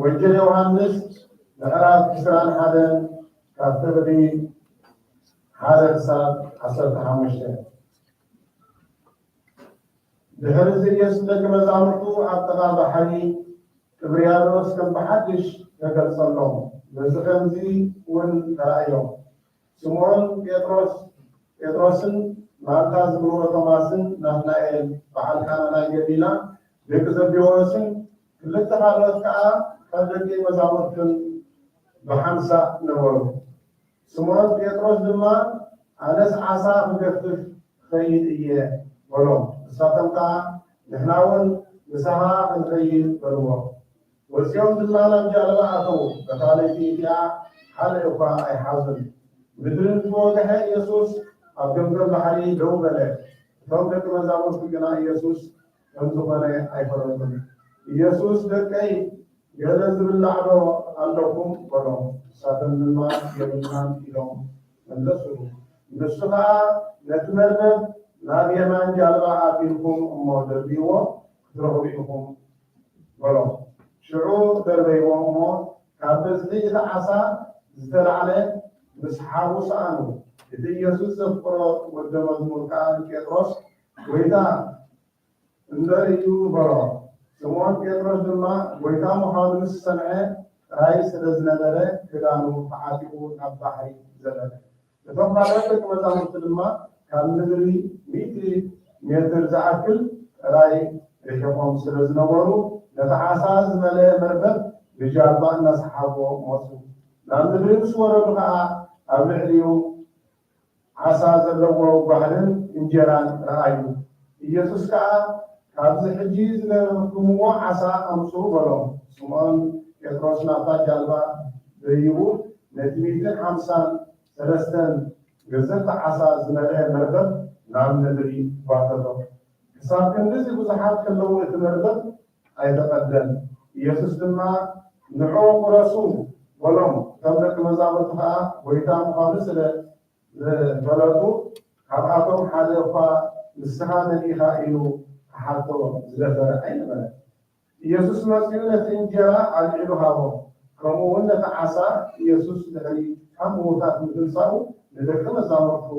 ወንጌል ዮሐንስ ምዕራፍ 21 ካፍተበዲ ሓደሳት 15 ድሕሪ ኢየሱስ ደቀ መዛሙርቱ ኣብ ጥቓ ባሕሪ ጥብርያዶስ ከም ብሓድሽ ተገልጸሎም በዚ ከምዚ እውን ተራእዮም ስምዖን ጴጥሮስን ማርታ ዝብልዎ ቶማስን ናትናኤል በዓል ካና ናይ ገሊላ ደቂ ዘብዴዎስን ክልተ ካልኦት ከዓ ካብ ደቂ መዛሙርትን ብሓምሳ ነበሩ ስምዖን ጴጥሮስ ድማ ኣነስ ዓሳ ክገፍፍ ክኸይድ እየ በሎም ንሳቶም ከዓ ንሕና እውን ንስኻ ክንኸይድ በልዎ ወፂኦም ድማ ናብ ጃልባ ኣተዉ በካለይቲ እቲኣ ሓደ እኳ ኣይሓዙን ምድርን ዝወግሐ ኢየሱስ ኣብ ገምገም ባሕሪ ደው በለ እቶም ደቂ መዛሙርቱ ግና ኢየሱስ ከም ዝኾነ ኣይፈለጡን ኢየሱስ ደቀይ ገለ ዝብላዕ ዶ ኣለኩም በሎም ንሳቶም ድማ የብልናን ኢሎም መለሱሉ ንሱ ከዓ ነቲ መርበብ ናብ የማን ጃልባ ኣቢልኩም እሞ ደርቢዎ ክትረኽቡ ኢኹም በሎም ሽዑ ደርበይዎም እሞ ካብ በዝሒ እቲ ዓሳ ዝተላዕለ ምስ ሓቡ ሰኣኑ እቲ ኢየሱስ ዘፍቅሮ ወደ መዝሙር ከዓ ጴጥሮስ ጎይታ እንበር እዩ በሎ ስምዖን ጴጥሮስ ድማ ጎይታ ምዃኑ ምስ ሰምዐ ራእይ ስለ ዝነበረ ክዳኑ ተዓጢቑ ናብ ባሕሪ ዘለለ እቶም ካልኦት ደቂ መዛሙርቲ ድማ ካብ ምድሪ 100 ሜትር ዝኣክል ራእይ ርሒቖም ስለ ዝነበሩ ነቲ ዓሳ ዝመልአ መርበብ ብጃልባ እናሰሓብዎ መፁ ናብ ምድሪ ምስ ወረዱ ከዓ ኣብ ልዕሊኡ ዓሳ ዘለዎ ባሕርን እንጀራን ረኣዩ ኢየሱስ ከዓ ካብዚ ሕጂ ዝለረኽምዎ ዓሳ ኣምፁ በሎም። ስምዖን ጴጥሮስ ናብታ ጃልባ ደይቡ ነቲ 153 ገዘፍቲ ዓሳ ዝመልአ መርበብ ናብ ምድሪ ጓተቶ። ክሳብ ክንድዚ ብዙሓት ከለዉ እቲ መርበብ ኣይተቐደን። ኢየሱስ ድማ ንዑ ቁረሱ በሎም። እቶም ደቂ መዛሙርቱ ከዓ ጎይታ ምዃኑ ስለ ዝፈለጡ ካብኣቶም ሓደ እኳ ንስኻ መን ኢኻ ኢሉ ክሓቶ ዝደፈረ ኣይነበረን። ኢየሱስ መፂኡ ነቲ እንጀራ ኣልዒሉ ሃቦም። ከምኡ እውን ነቲ ዓሳ ኢየሱስ ድሕሪ ካብ ምዉታት ምትንሳኡ ንደቂ መዛሙርቱ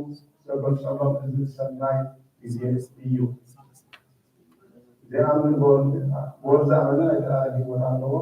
ዘገልፀሎም እዚ ሰናይ ግዜ እዩ። ዝኣምን ጎል ዝኣመነ ኣይተኣዲ ቦታ ኣለዎ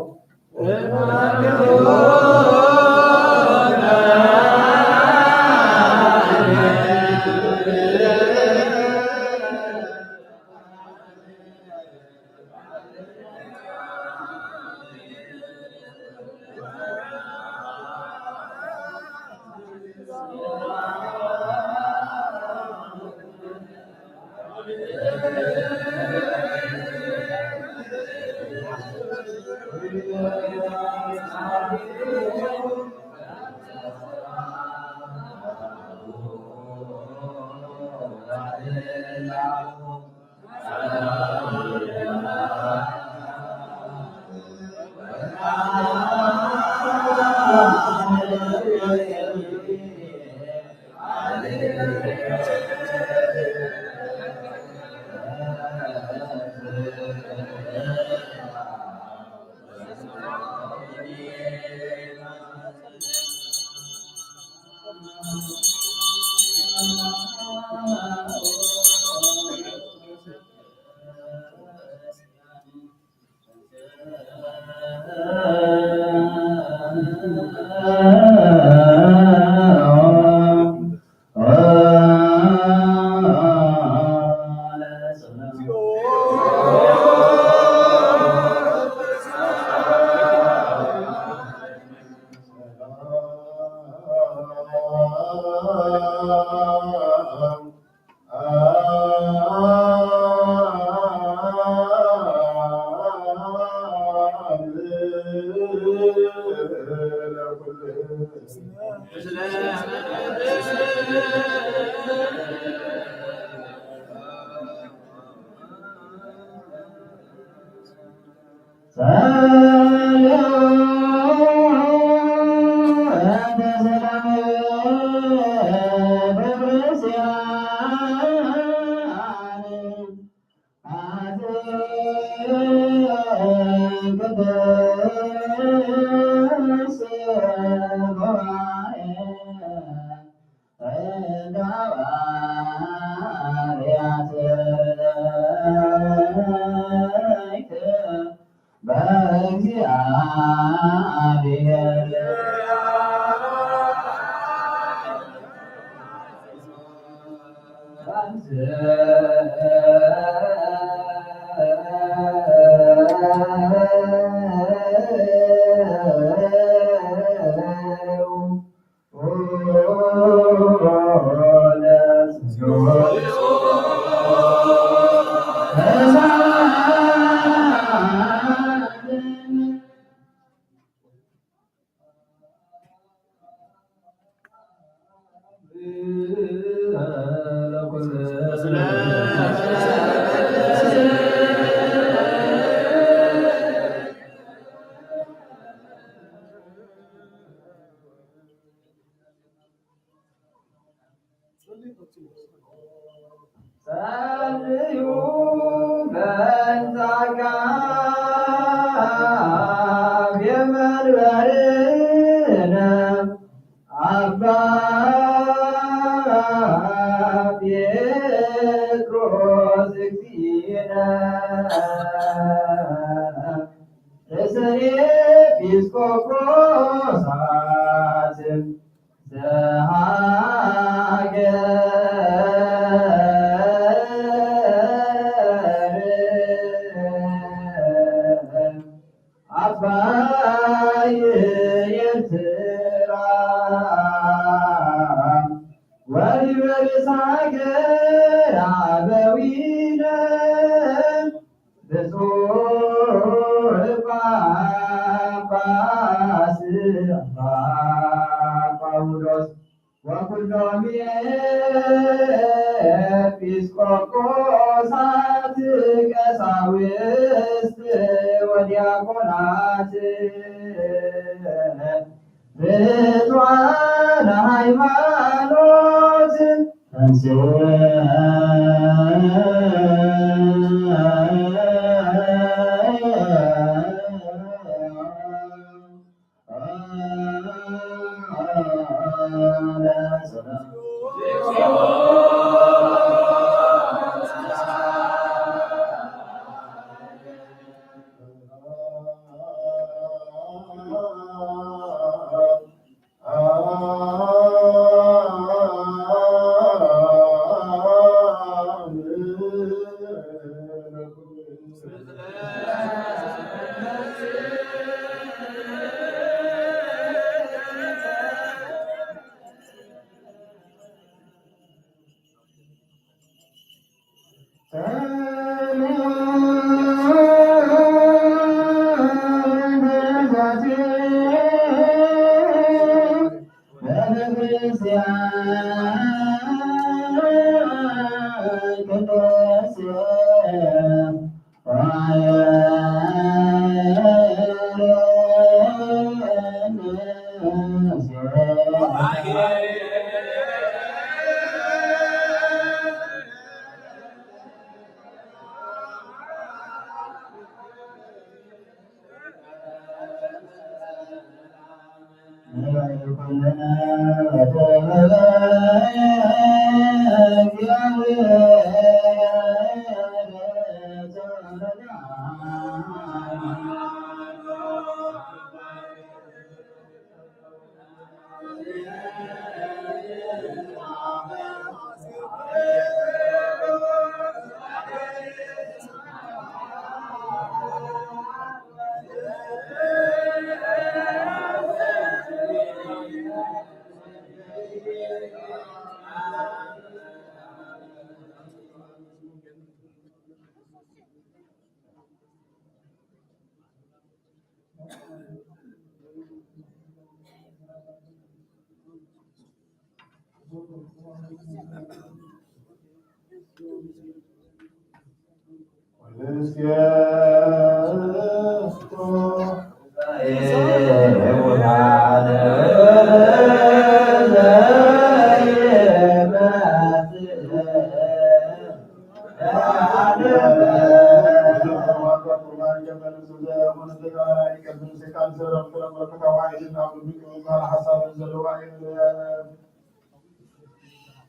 ጳጳስ አባ ጳውሎስ ወኩሎም ኤጲስቆጶሳት ቀሳውስት ወዲያቆናት ብፁዓነ ሃይማኖት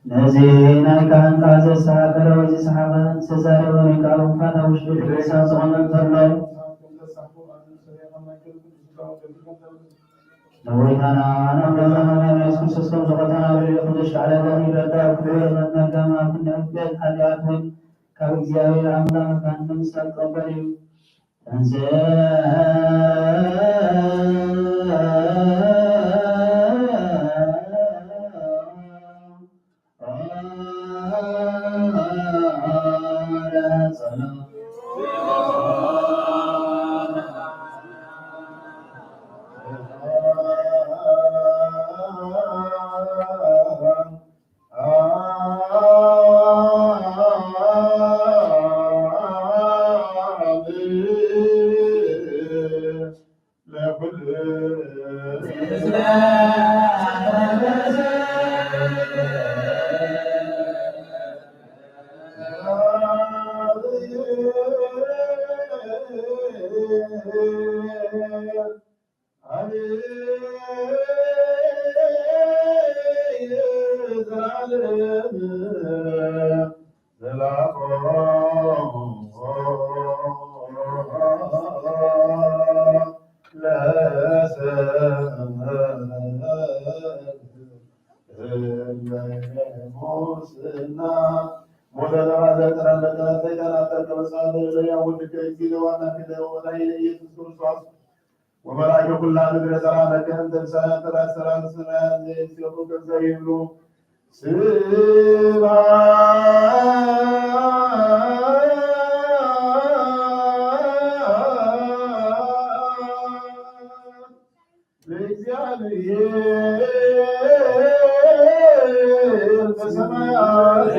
نزينا كان قاز الساكر وزسحبا سزار ونقالوا فانا وشبه الإساس ومن فرلو نويتنا نبلغ من يسكن سسكن سقطنا باليخدش على ذني لدى كبير من كما كنا أثبت حاجاتهم كوزياوي العمدان كان نمسك قبلي وملائكة كلها مدرسة سلامك أنت السلام ترى السلام السلام يسيرك الزين سبحان ለእግዚአብሔር በሰማያት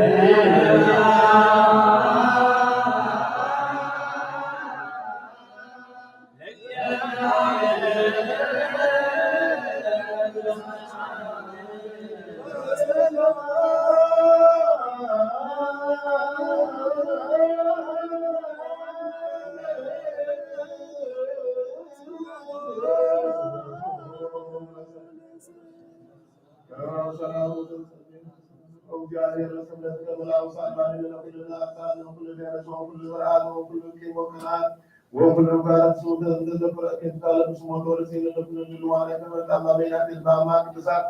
وكل مبارك سوء تذكر أكيد قال بسم الله ورسول الله كل الجلوان كما تم بينات البامات بسات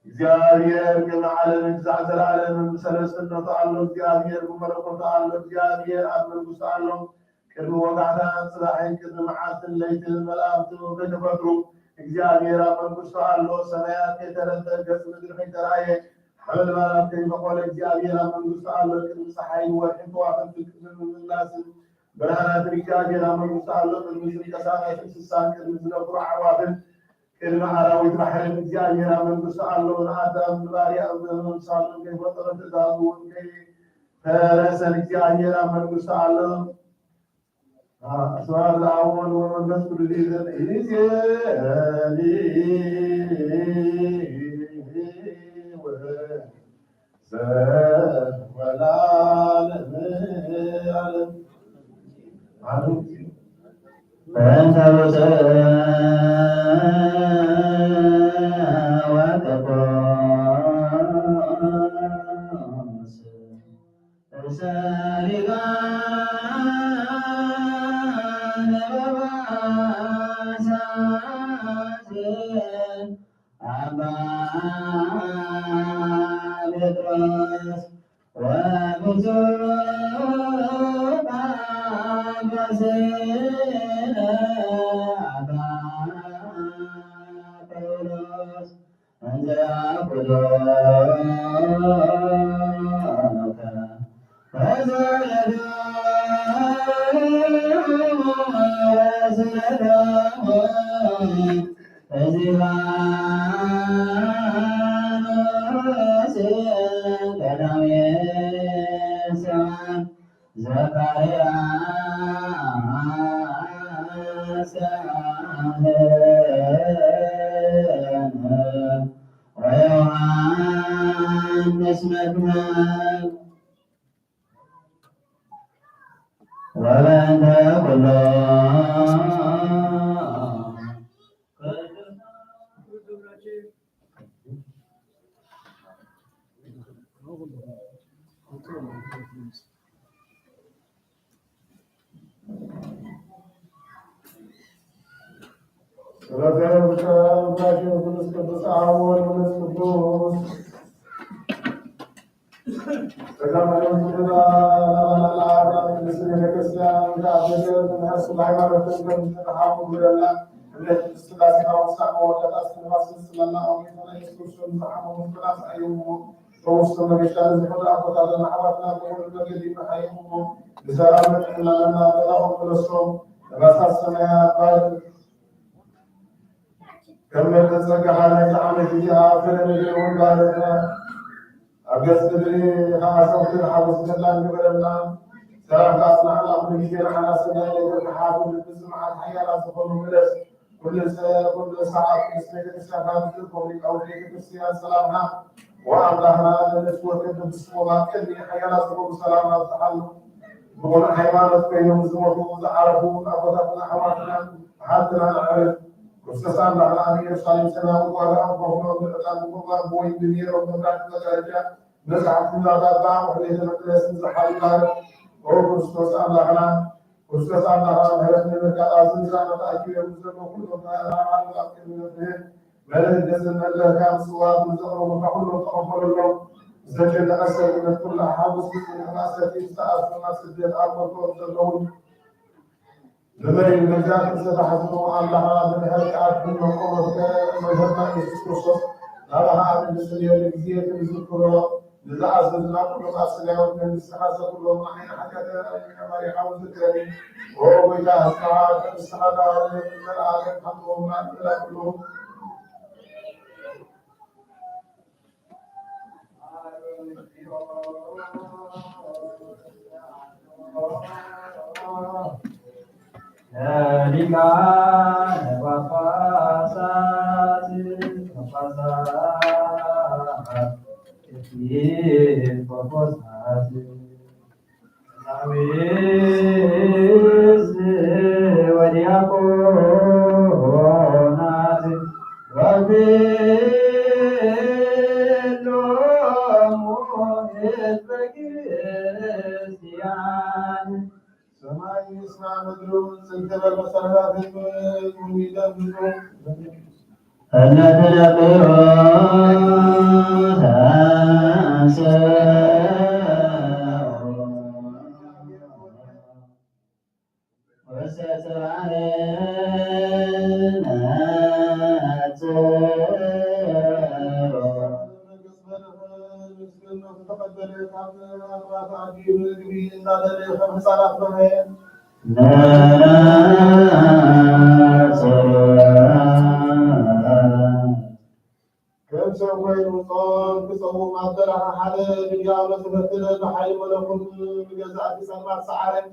እግዚአብሔር ከዓለም እንዛዕ ዘላለም ሰለስተነቱ አለው። እግዚአብሔር መለኮቱ አለው። እግዚአብሔር ኣብ መንግስቱ አለው። ቅድሚ ወጋሕታን ጽባሕን ቅድሚ መዓልትን ለይትን መላእክቱ ከይተፈጥሩ እግዚአብሔር ኣብ መንግስቱ አለው። ሰማያት ከይተረፈ ገጽ ምድሪ ከይተራእየ حمل ما كيف قال እግዚአብሔር መንግስት አለ ቅዱስ ኃይል ወርቅ ተዋፈት ቅዱስ الناس برهانات እግዚአብሔር መንግስት አለ ቅዱስ ከሳናት ስሳን ቅዱስ ለቁራ አዋፍን ቅድመ አራዊት ባህር እግዚአብሔር መንግስት አለ አዳም ባሪያ አብረን ሳለን ከፈጠረ ተዛዙ ፈረሰን እግዚአብሔር መንግስት አለ أسوار الأول والناس كل ذي ولا فأنت كما تسلك على زعمة فيها فلنجرون بارنا أبيس تدري خاصة الحبس جلان جبرنا سلام أصنع الله من كثير على سنة الحافظ بالسمعة الحياة سفر ملس كل ساعة بسمك الشفاء في القبل أو فيك بالسيان سلامها وأمدهنا لنسوة بالسموات كذي حياة سفر سلامها التحلم بقول حيوانات كيهم زمرتهم عرفون أبدا حواتنا حتى لا نعرف واستسلم على أن يصلي سنة وقال أنفهم وقال الله بوين دنيا ومدرك درجة نزع في الله وحليه المدرسة نزح الله واستسلم على هرسنا من كأزم زعمة أكيد وزن وكل ما على الأكل من الدين بلد جسم الله كان صواب مزغر ومحول وتقبل الله زجل أسد من كل حابس من الناس في ساعة الناس الدين أكبر وزلون لمن المجال ستحسنوا الله من هلك من مقومة مجمع يسوس هذا من السنة الجزية الذكر للعز النقل والأسلام من السحاسة كلهم حين حكى كما يحاول ذكرني وهو إله السعادة السعادة من العالم حقهم ما إلى كلهم Likan wafasat wafasat awis wadiakonat wabilomu isbagisian سماء يسمع مدلول سلسلة المسارات المميدة منه الذين كم سوي وصال كسوي مع الدرع حدا بيجاوب سبتنا بحي ملكم بجزاء سماع سعر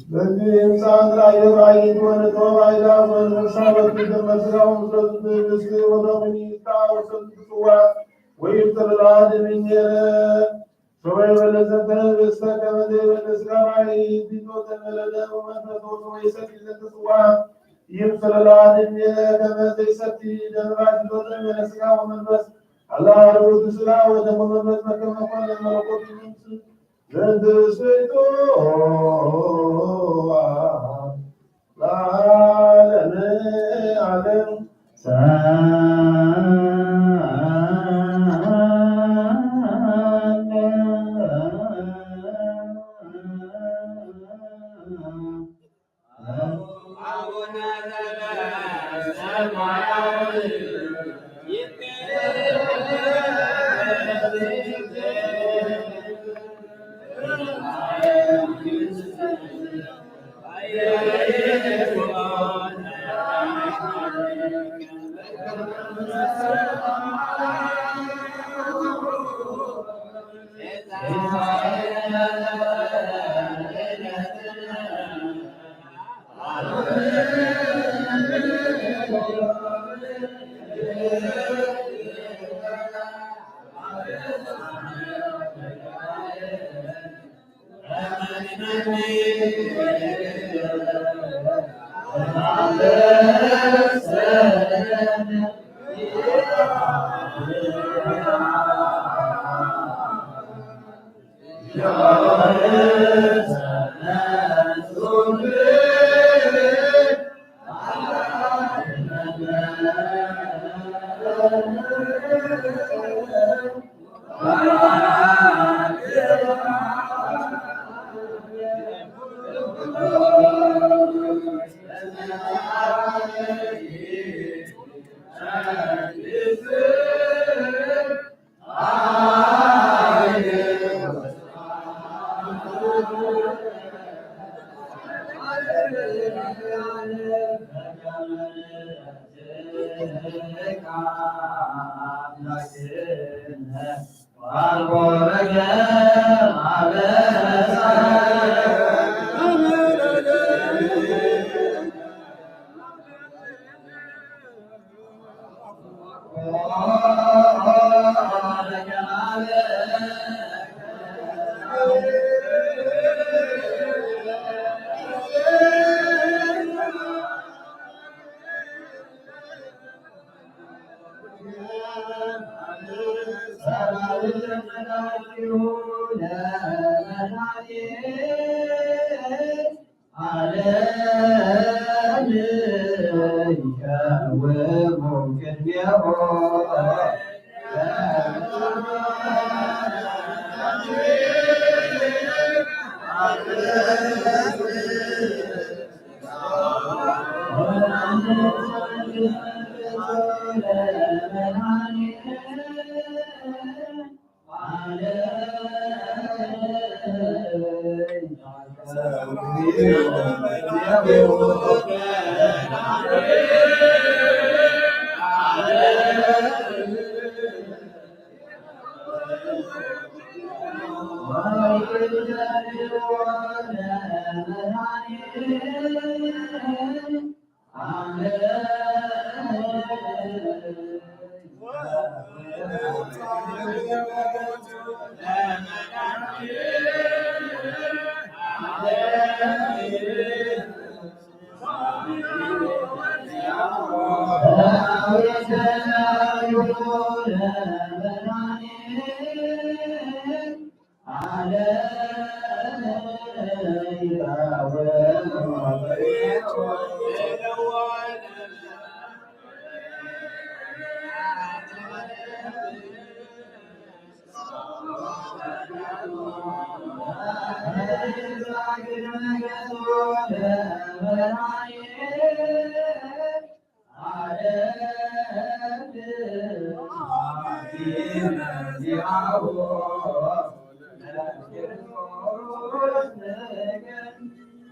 በዚህም ሰዓት ላይ የባይት ወንቶ ባይዳ ወንሳ በፊት መስራው ምስል ወደሙኒ ወሰልት ጽዋ ወይም ተላድ ምኝረ ሶባይ በለዘተ በስተከመደ በለስጋራይ ቢቶ ተመለደ ወመንፈሶ ወይሰት ለተጽዋ ይም ተላድ ምኝረ ከመደ ሰቲ ደራጅ ዶተ በለስጋ ወመንፈስ አላህ ሩት ስላ ወደ መንፈስ መከመቆን ለመለኮት ምንስ ዘንድስቶ ለዓለም ዓለም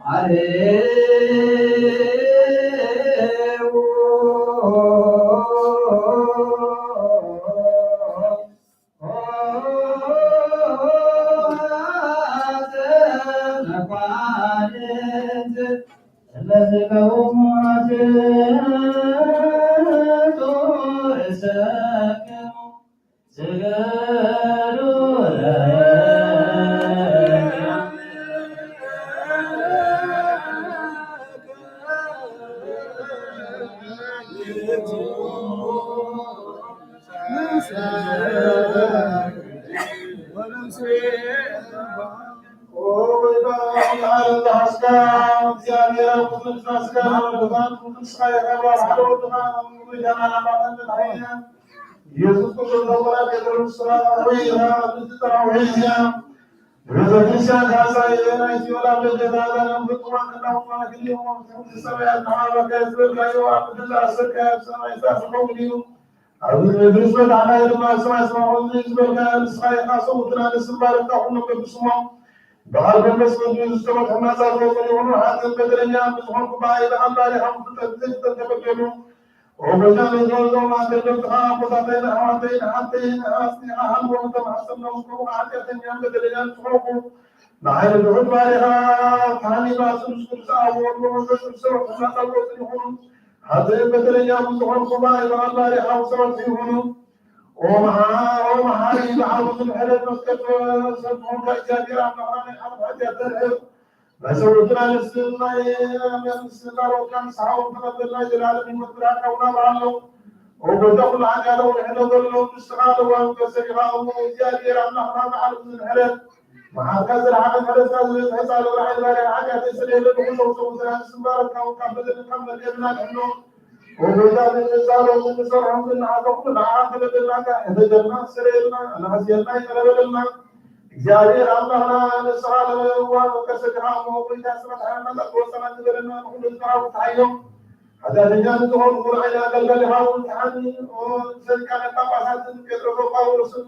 Hare بعد المسجد يستمر الناس يقولون هذا البدرية بتكون قبائل أمبارح هم تتبدلوا وبجانب يقولون ما تدركها وتعطينا حتى أصنع أهم ومتم حسن وصفوا حتى تنيام بدرية تفرقوا مع الوعد بارها ثاني باس نسكت ساوون ومسجد سوى الناس يقولون هذا البدرية بتكون قبائل أمبارح هم سوى ومع بعض الحلف مسكت سبحان كجابر عن نهران حرب حاجات الحلف فسويتنا للسنة وكان صحابة رب الله جلاله من مدرعة ونبعه وبدأوا العجلة ونحن ظلوا باستغال وانكسرها وجابر عن نهران حرب الحلف مع كسر عن الحلف نزل حسال الرحل بارع حاجات يسليل البخصة وسوتنا السنبارك وكابد الكمل يبنى كنو وبذلك الإنسان والنسر حمد العاقب عاقبة الله إذا جرنا سريرنا نحسينا يقربنا جاري الله نسرى له وكسرها وبيت أسمت حنا وسمت لنا نقول الزرع وتعيم هذا الدنيا تقول قرآن قلبها وتعني وسلك على طبعات كثر فوق ورسول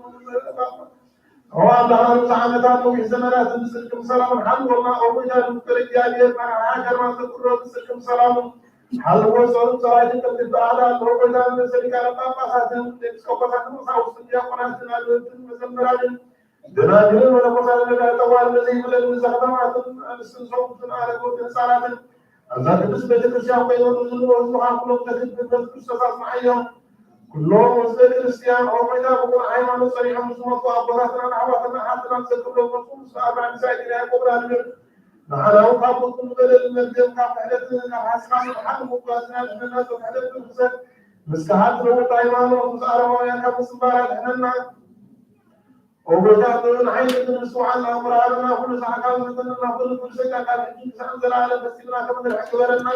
هو الله تعالى في زمانات نسلكم سلام الحمد والله وبيت المكرم جاري مع عاجر ما تقول نسلكم سلام hal wo soru saraji tabbi baada logo dan seri kala papa saten ko ko saten sa ustiya qana tan alwatun masamraden danajin wala ko saten la tawal ladhi wala zakhdamatun al-sunzum ala qut salatin Allah بالنسبه للشيخ يقول والله كلهم تكتب بالقصص معيهم كلهم مسجد الاسلام او بينما يكون ايمان صريحا مسلمات وابراتنا حواتنا حتى نمسك كلهم رسول صلاه مساجد الى كبرى نحن أوقف كل بلد من الدين قاف حدثنا حسنا حد مقاسنا الناس وحدثنا الحسن مسكحات روت أيمان ومسارة وياك مسبارة حننا وبجاتنا عين المسوع على أمرارنا كل ساعة مثلنا كل ساعة كان إنسان على بسنا كم الحكبرنا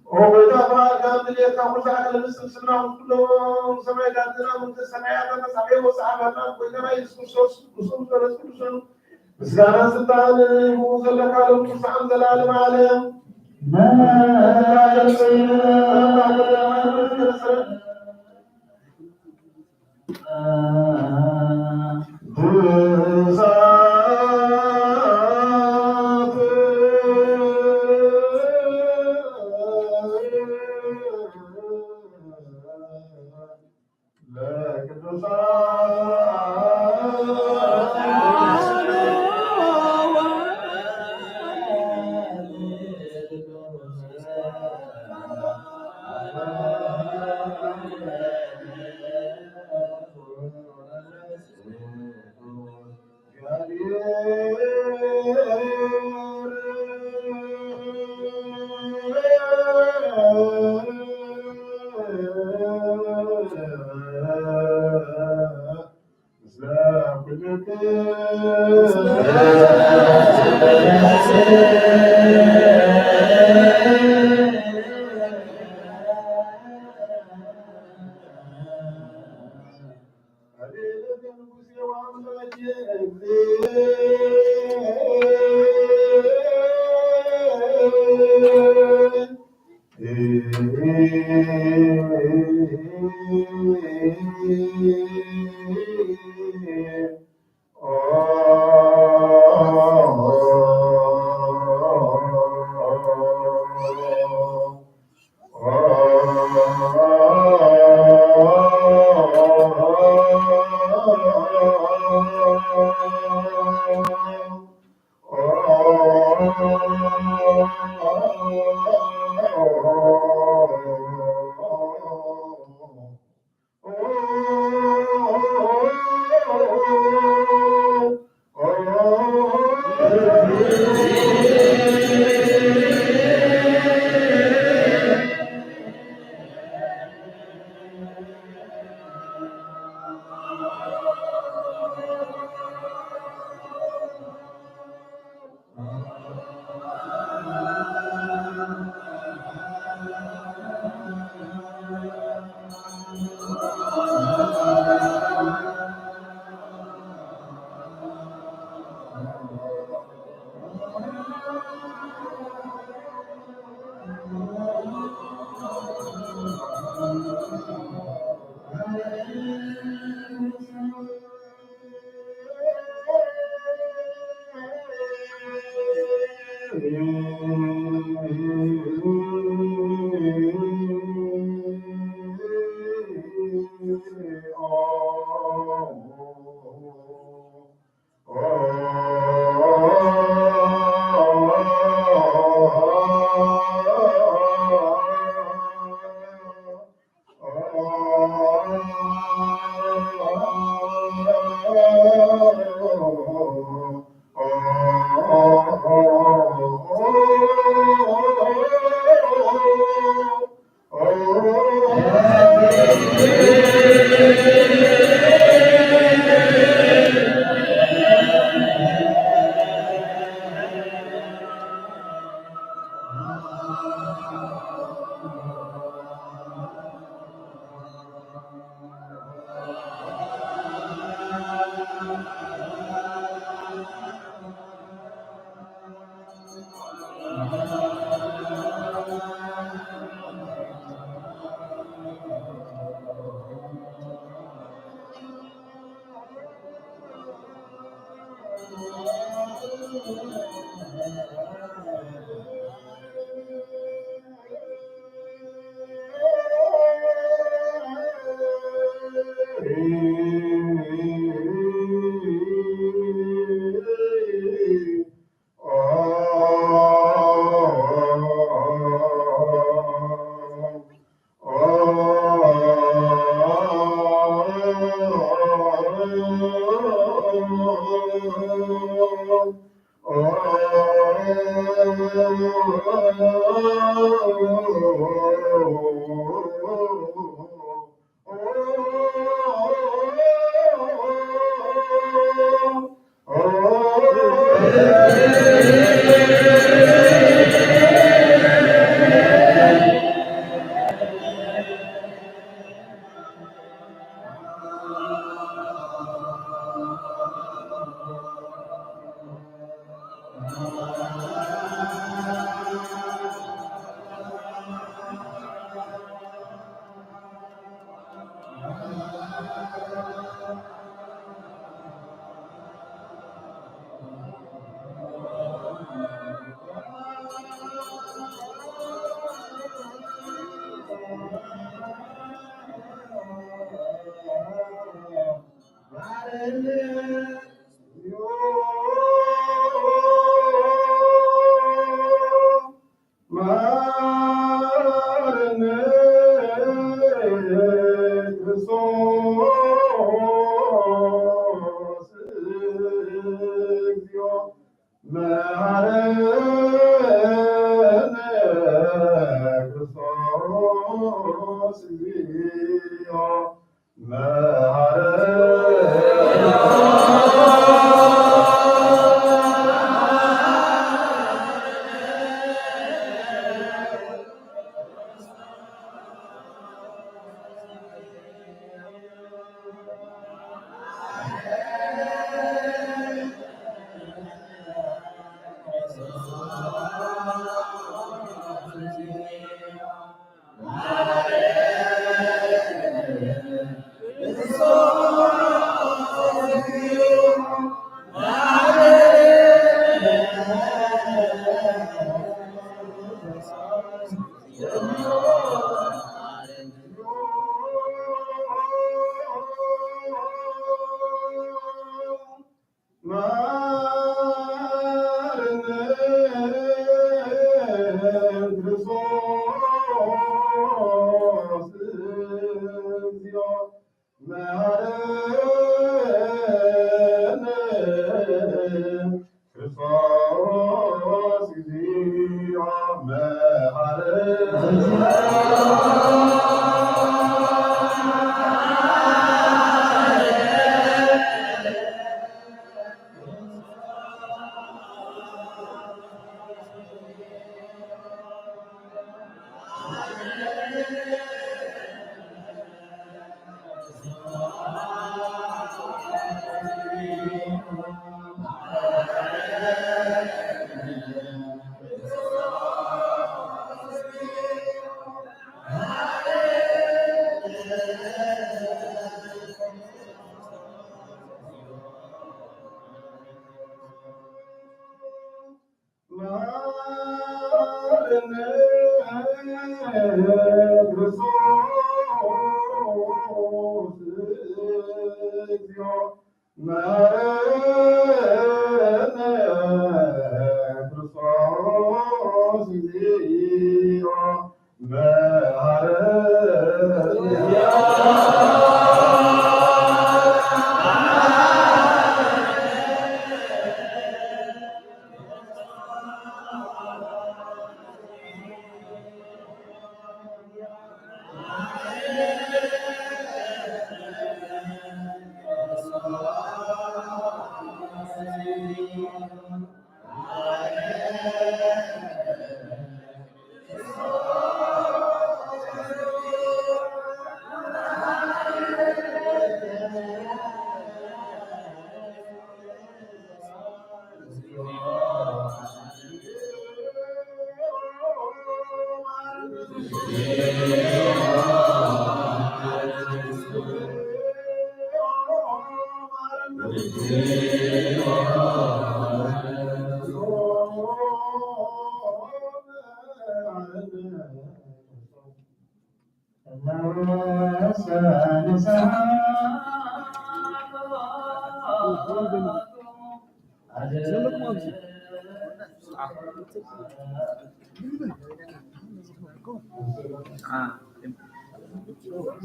وبجاتنا كان لي كم ساعة لمسنا سنا كل سماء جاتنا من سماء صحيح وصحابنا كلنا يسوس رسول مسكانا ستان موزل لكالو مسعن دلال معلم ما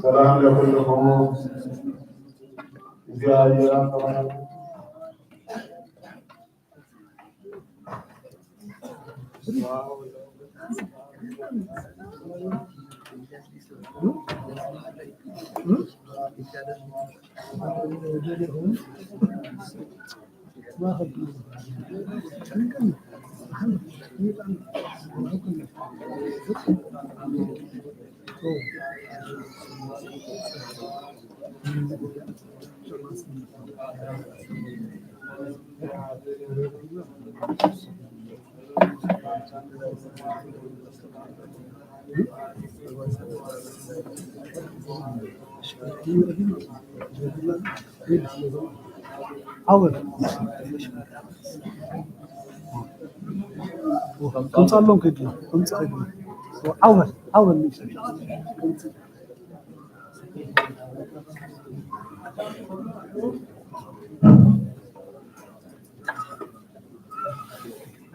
ሰላም ለኩልክሙ እግዚአብሔር አምላክ كنت أقول لهم كده كنت أول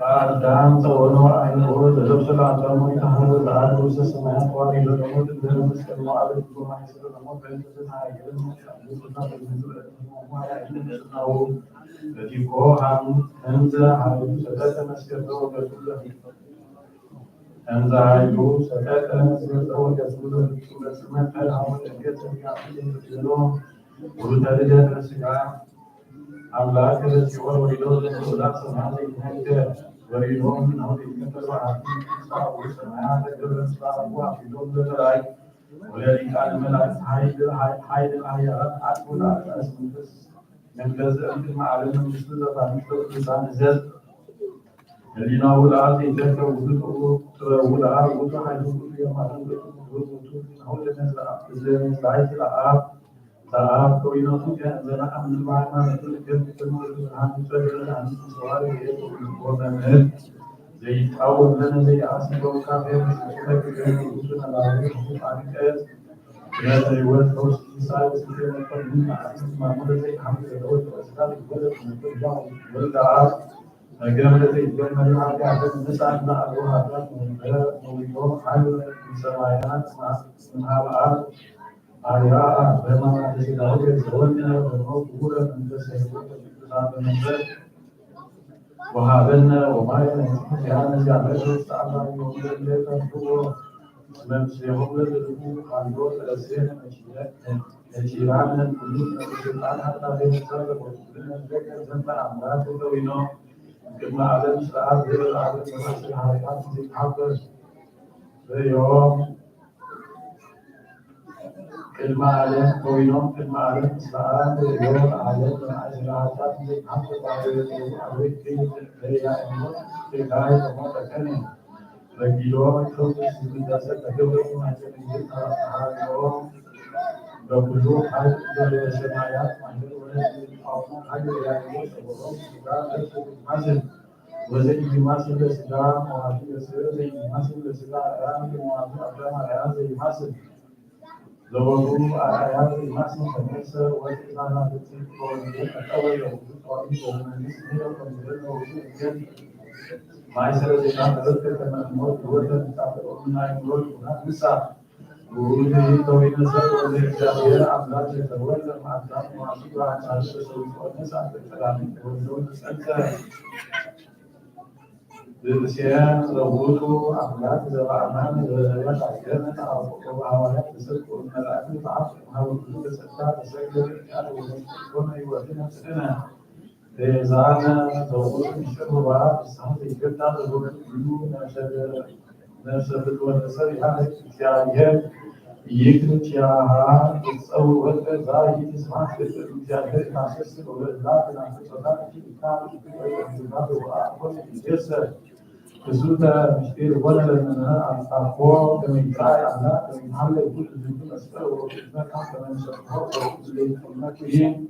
አዳም ተወልዶ አይኖ ተዘብሰላ አዳም ይታህሉ ለአዱ ሰማያት ዋሪ ለሞት ለመስቀል ማዕረግ በማይሰሩ ለሞት በእንተና አይገርም ሙስና በሚሉ ነው ለዲኮ አም እንዘ ሀዩ ሰጠተ መስከረው ገቱለ እንዘ ሀዩ ሰጠተ መስከረው ገቱለ ለስመተ አሁን እገት ያለው ወደ ልደት ስጋ አምላክ ሲሆን ወይዶ ለሰላም ሰማይ ይነገር ወይዶ ነው የሚከተለው አጥንት ሰማያት ገብረ ስራው አፍዶ ለላይ ወለሊቃን መላእክት ኃይል አያት አጥቦላ አስመንፈስ መንገዝ እንትን ዓለም ምስል ዘባንቶ ኢንሳን ዘዝ ለዲናው ለአት ይተከው ውላ ውጡ ኃይሉ የማረግ ውጡ ነው ለነዛ ዘይ ለአብ ሰላም ኮይኖቱ ከዘና አምን ማማት ለከተሙ ለሃን ተደረና አንስዋሪ ወመን ዘይጣው ለነዘ ያስበው ካፌር ስለከተሙ ለላሁ አንቀስ የህይወት ውስጥ ሳይው ስለከተሙ ማሙለ ዘይ ሐምድ ለወጥ ወስዳል ወደ ወልዳ አገምለተ ይገመል አጋደ ነሳና አልዋ አራት ነው ኃይል ሰማያት ማሃባር አያ በማማት ሲዳው የዘወነ ነው ሁሉ መንፈሳዊ ተሳበ መንፈስ وهابنا وما يعني جعل تعالى يوم تنفو ممسيهم للركوع خالدون الأسين الشيران القلوب الشيطان حتى في السر وكلنا ذكر ذنب أمراض وينو كما علم سعاد غير العالم ومسي حركات في حفظ يوم كلمة علم وينو كلمة علم سعاد يوم علم حركات في حفظ على في غاية ما تكلم بجيلوم كل شيء جالس تجربه ما تجربه هذا بقولوا حال السمايات ما هي ولا حاجة يعني ما وزي يمثل الإسلام وعليه السر زي يمثل الإسلام الآن وعليه أقدام الآن زي يمثل زوجه الآن زي يمثل كنيسة والإسلام بتصير قوانين الأول يوجد قوانين ومنيس هي ومنيس ومنيس ما يصير زي ما تذكر كما الموت وده تعبر من الموت ونسى وده توين السر وده جاهل أملاك يتولى مع الدم وعصيب عن تعرف السوي والنسى عن الكلام والزوج السلسلة بالسيان زوجه أملاك زوجان زوجات عيانا أو عوائل تسلك والملائكة تعرف هذا كل سلسلة تسجل يعني ومن يوافقنا سنة زعلنا زوجه يشبه بعض الصحة يقدر زوجه كله نفس الوسائل هذه التعليم يكتب شيئا تصور وقت زاي تسمع كتير جاهل ناس ولا ناس صدق كتاب كتاب وأقوى يسر كسوتا مشتري ولا لنا أقوى كم يتراي على كم يحمل كل زوج أسفل وكذا كم شخص اللي كلين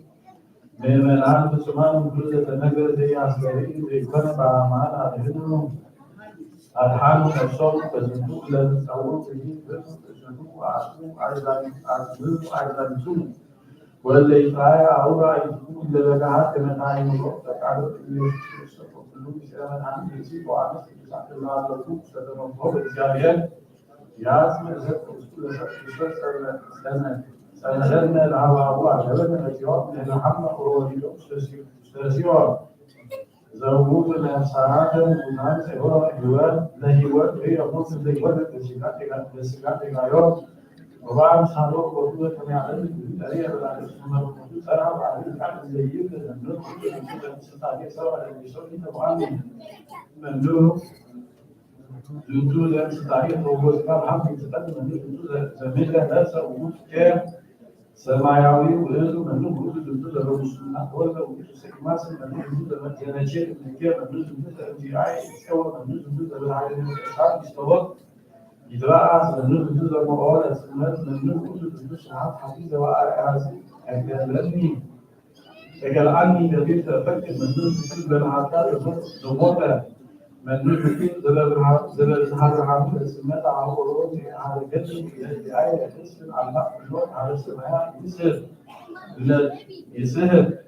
من الآن بسمان كل تنقل زي عسكري زي كنا بعمال عليهم الحال والصوت فالصندوق لا تسعون به الصندوق أيضا سوء ولا يترايا أو يكون لبعات من عين الوقت على الصندوق سلام عن يسيب وعن ساعة الله لطوف سلام الله الجاريان ياسم زك وسكول سنة العواب وعجبنا الجواب من محمد ورودي سلسيوار زوجود الإنسان من سوى جوال لهيوات هي مصر لهيوات السكات الغيار وبعد صاروخ وجود كم يعلم الطريقة بالعكس سرعة على الحال زيد النور استطاع سواء الجسم طبعا من دون وجود استطاع وجود كم حق يتقدم من وجود زميله نفسه وجود كام سماوي ولازم من وجود وجود الرسول ولا وجود سكماس من وجود المجانين من كام من وجود الجاي سواء من وجود العالم الإنسان يستوى إدراء من وجود المقاولة سمات من وجود الشعب حقيقة وأرأسي أكلمني أكلمني دبيت فكر من وجود العطاء زموته من وجود زلال هذا عام سمات عورون على جسم الجاي يسمع على اللون على السماء يسهل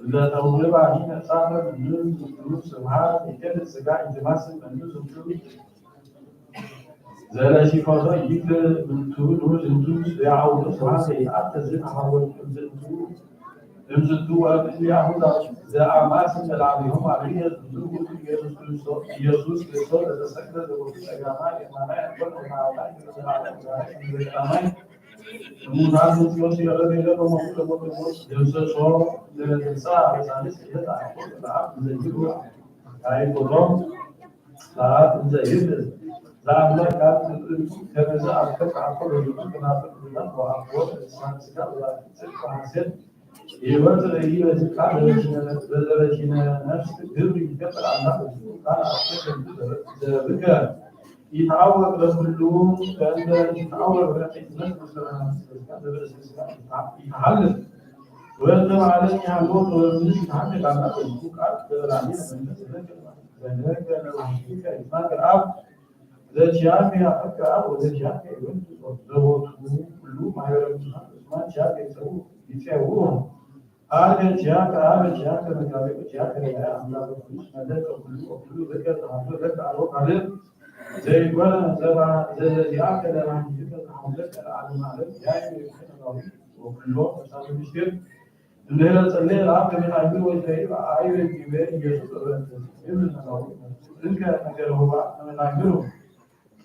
لا تغلب علينا صعبة من وجود سماء يكاد السجاع يتمثل من وجود زال شيء فضا يجيك من طول وجود يعود سبحانه يعتزل حول امزدوا اللي يعود ذا أعمال سنة عليهم عليه الزوج يسوس كريستوس إذا سكت الجماعة إيمانا يقول وما على المنازل سياسي الذي لا مفهوم يوسف شو للإنسان رسالة كذا يقول لا زيدوا أي قدرة لا زيد لا كان كذا أكثر عقل وجود كنافة بالله وعقول الإنسان سكال ولا سكال يوزع هي ذكر الذين نفس الدرب يقبل على قال أكثر ذكر يتعود رسولهم كأن يتعود رسولهم يتعلم ويطلع عليه يعلم ويمشي يتعلم على الحقوق أكثر عليه من ذلك الحقيقة إسماك الأب ذات شعبي أفكر أب وذات شعبي يوجد كله ما يعلم إسماك شعبي يسوون هذا شعبي من قبل شعبي لا أملاك مدرك كله ذكر تعبد ذكر على زي ولا زي يأكل عن ذكر حملك على المعرفة يعني وكله مثلا بيشتغل الليلة الليلة عقد من عبيد والكريم عيب الجبال يسوع ابن الله ذكر نجر هو من عبيده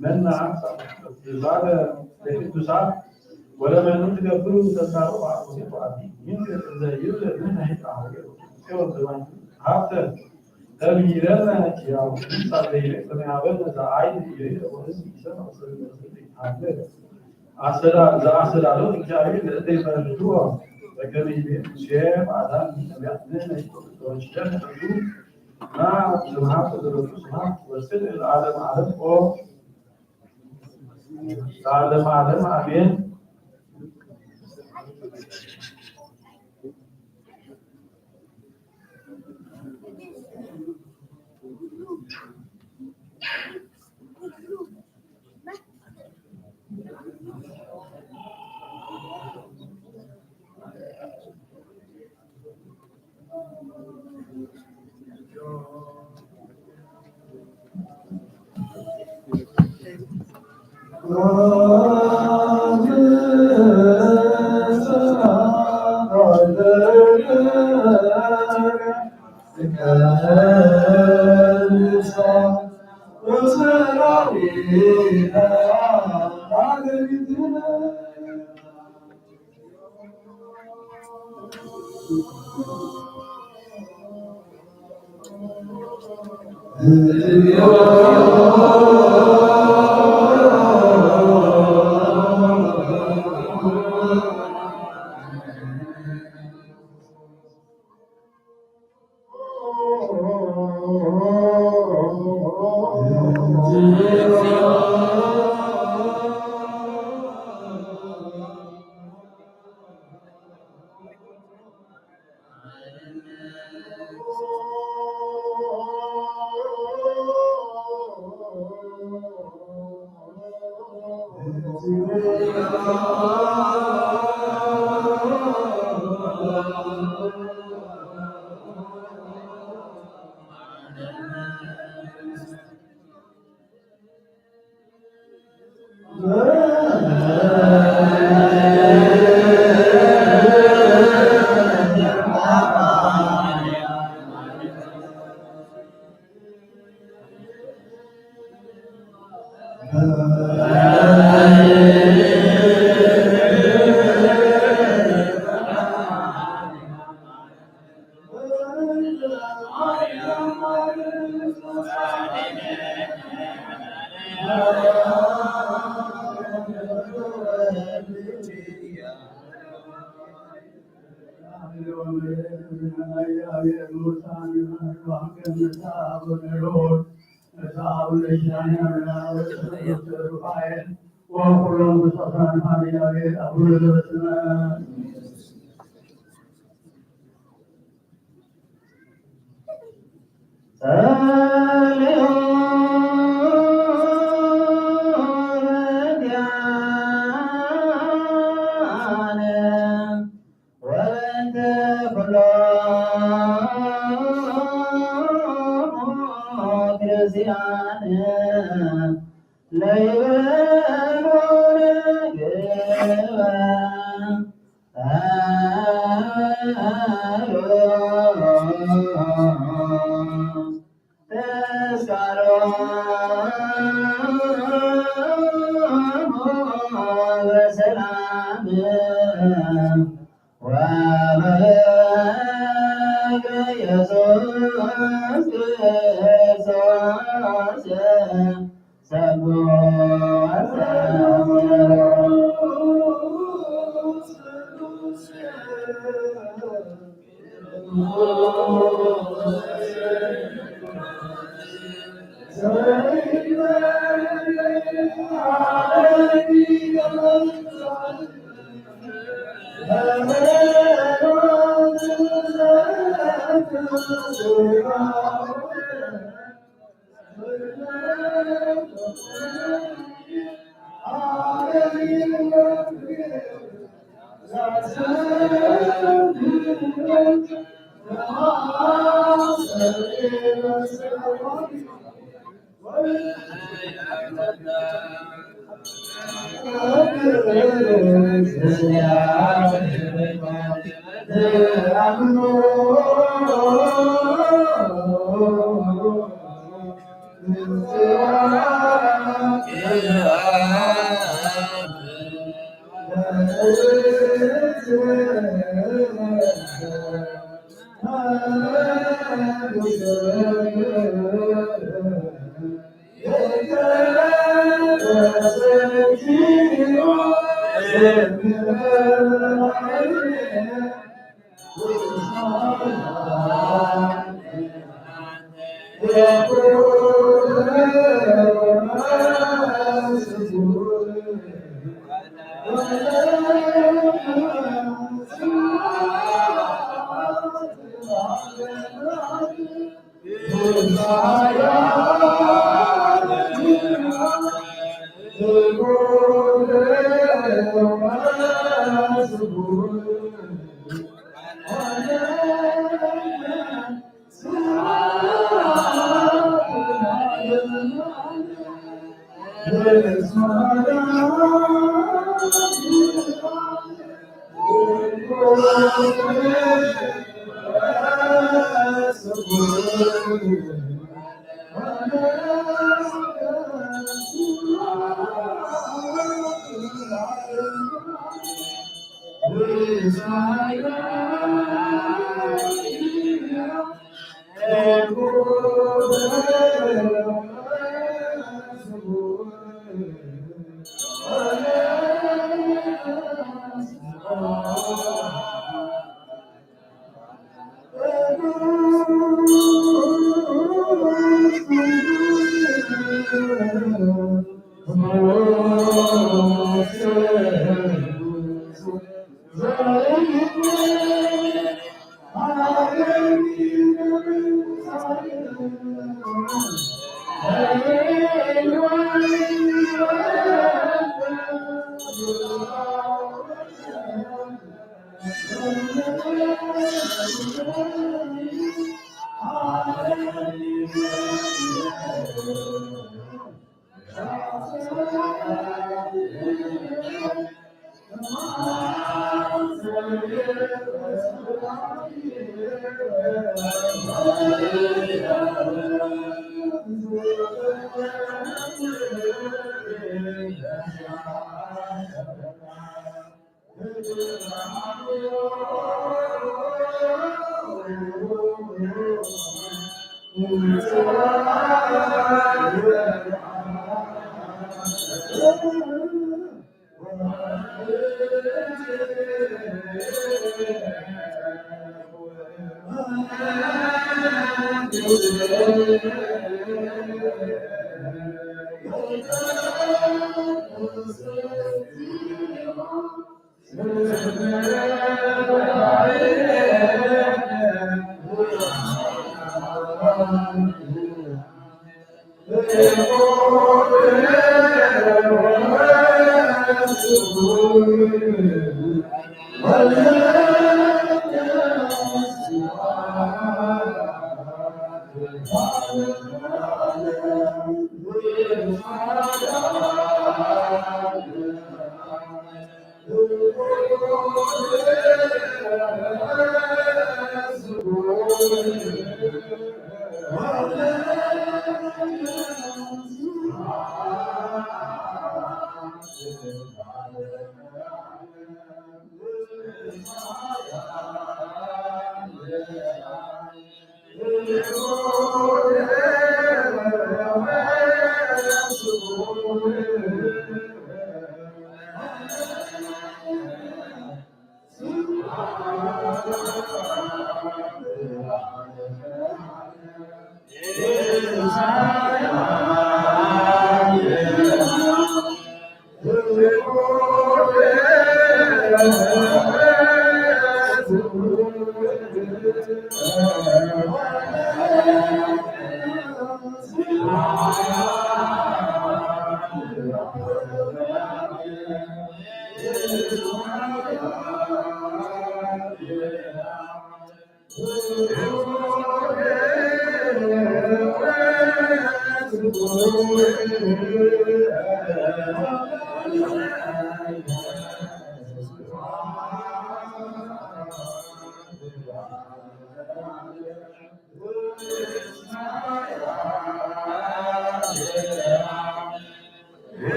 من عكس زاد تسعة ولما نتجه كله تسعة وعدي يمكن إذا يولد منها هيك عمله سوى زمان حتى تغييرنا يا صديقي كما عبدنا زعايد يريد ونسي سنة أصل على الجاهل الذي مرجوع وكم يشير على يأتينا ويشتغل الوجود مع جماعة الرسول وسائل العالم عالم أو عالم أمين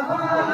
Oh,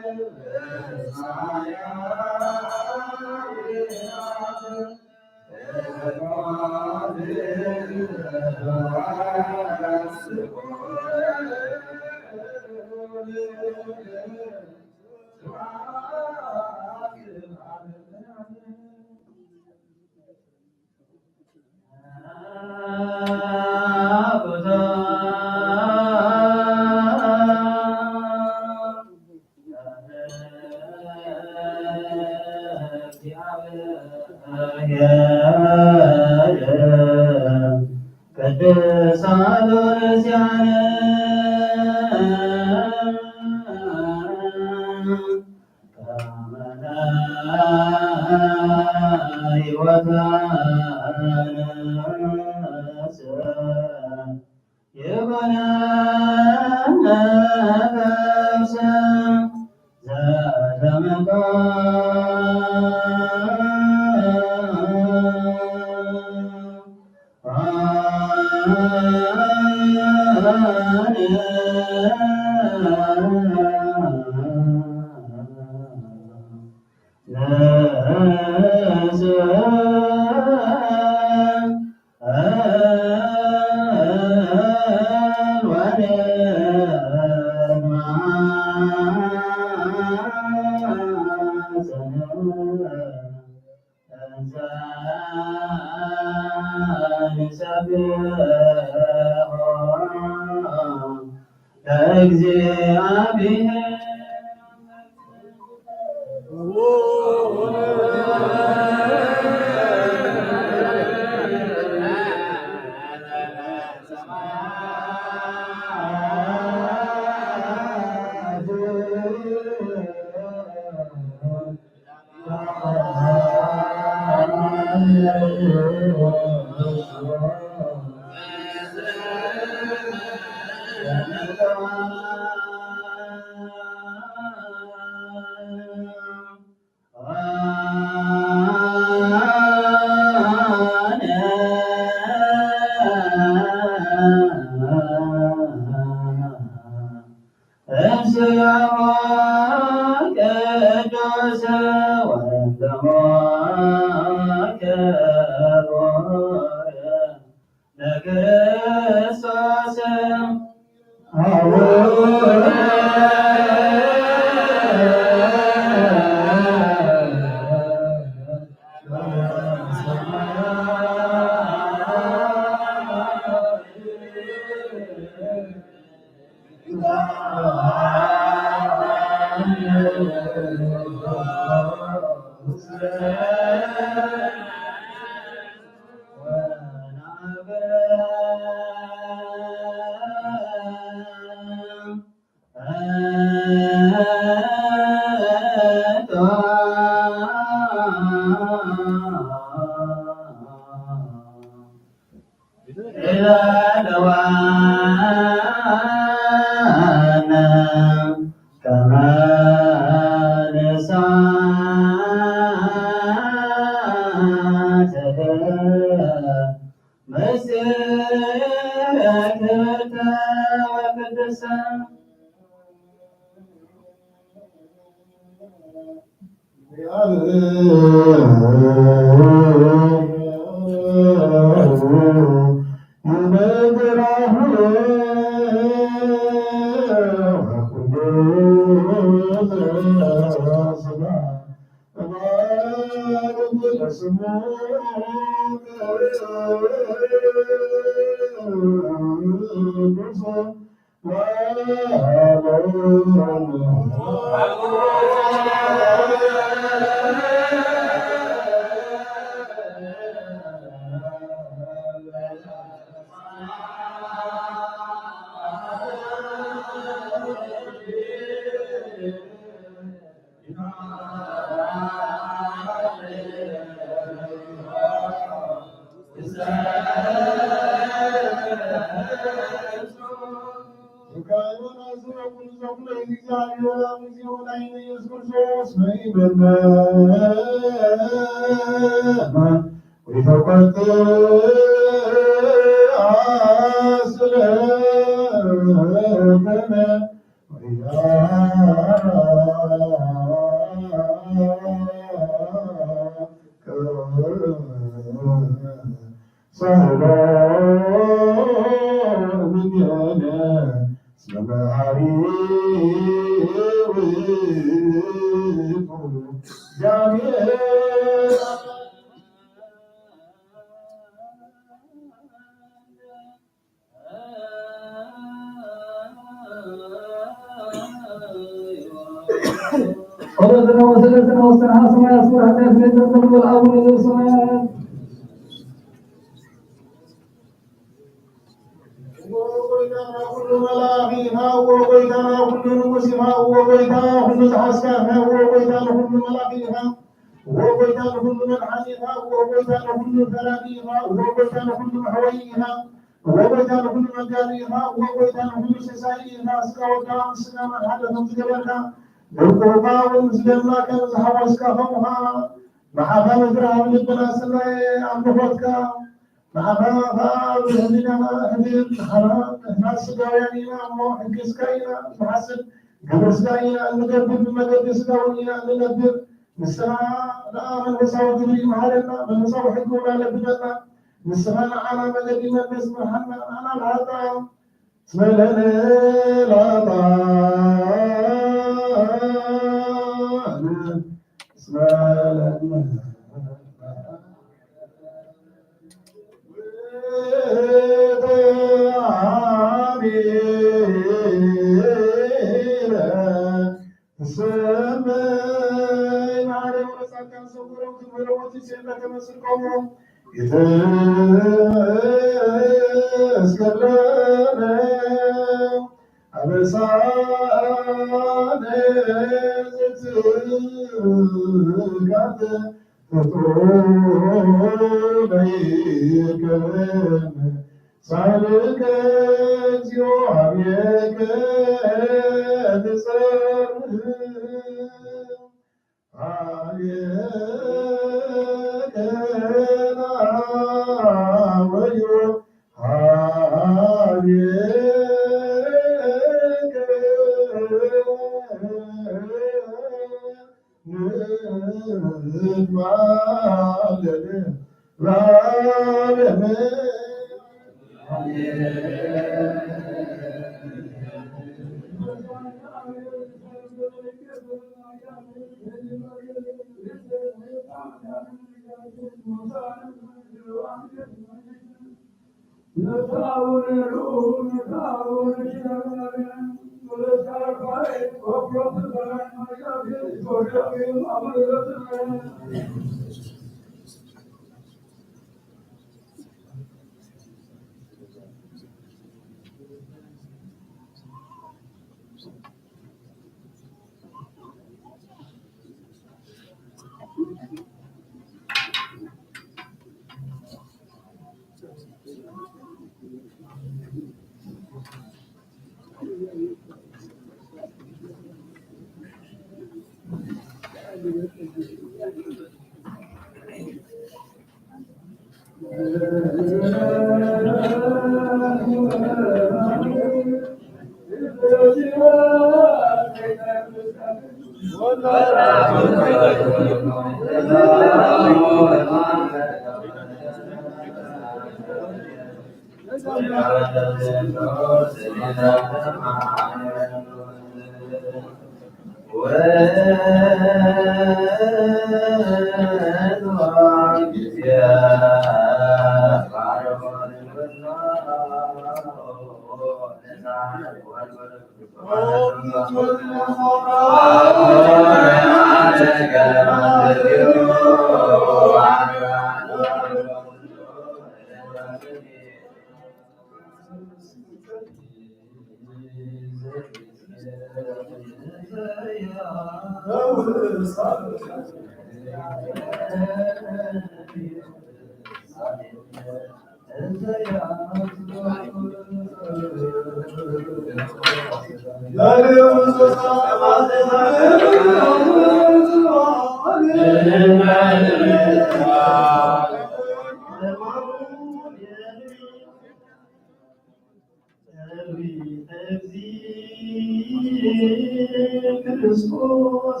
ክርስቶስ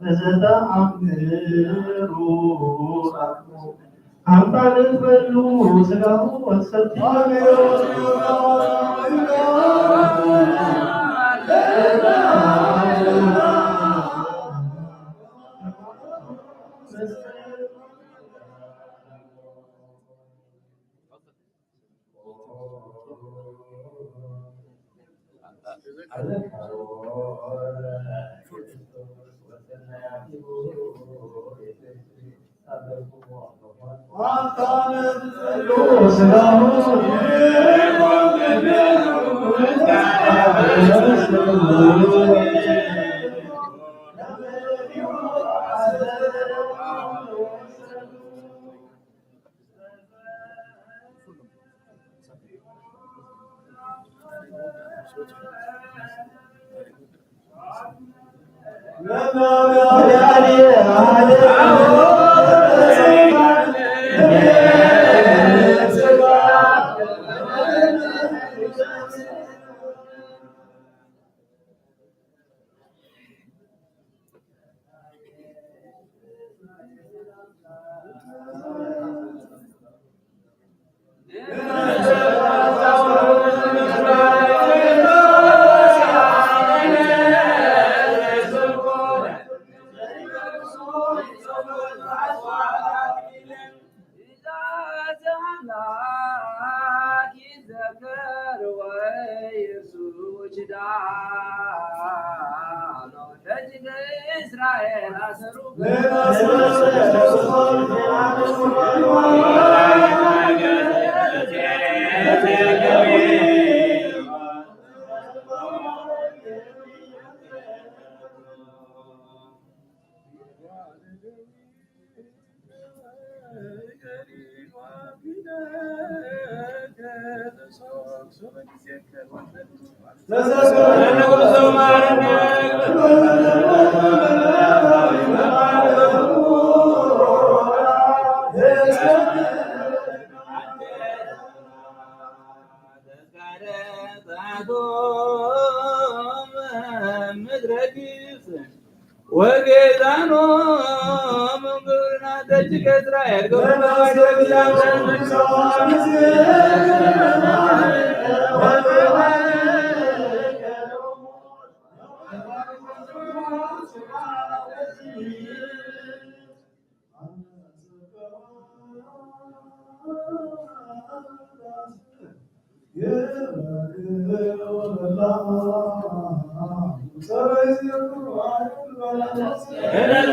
በዘተአምሩ አምጣን በሉ ስጋው ወሰጥ Yeah.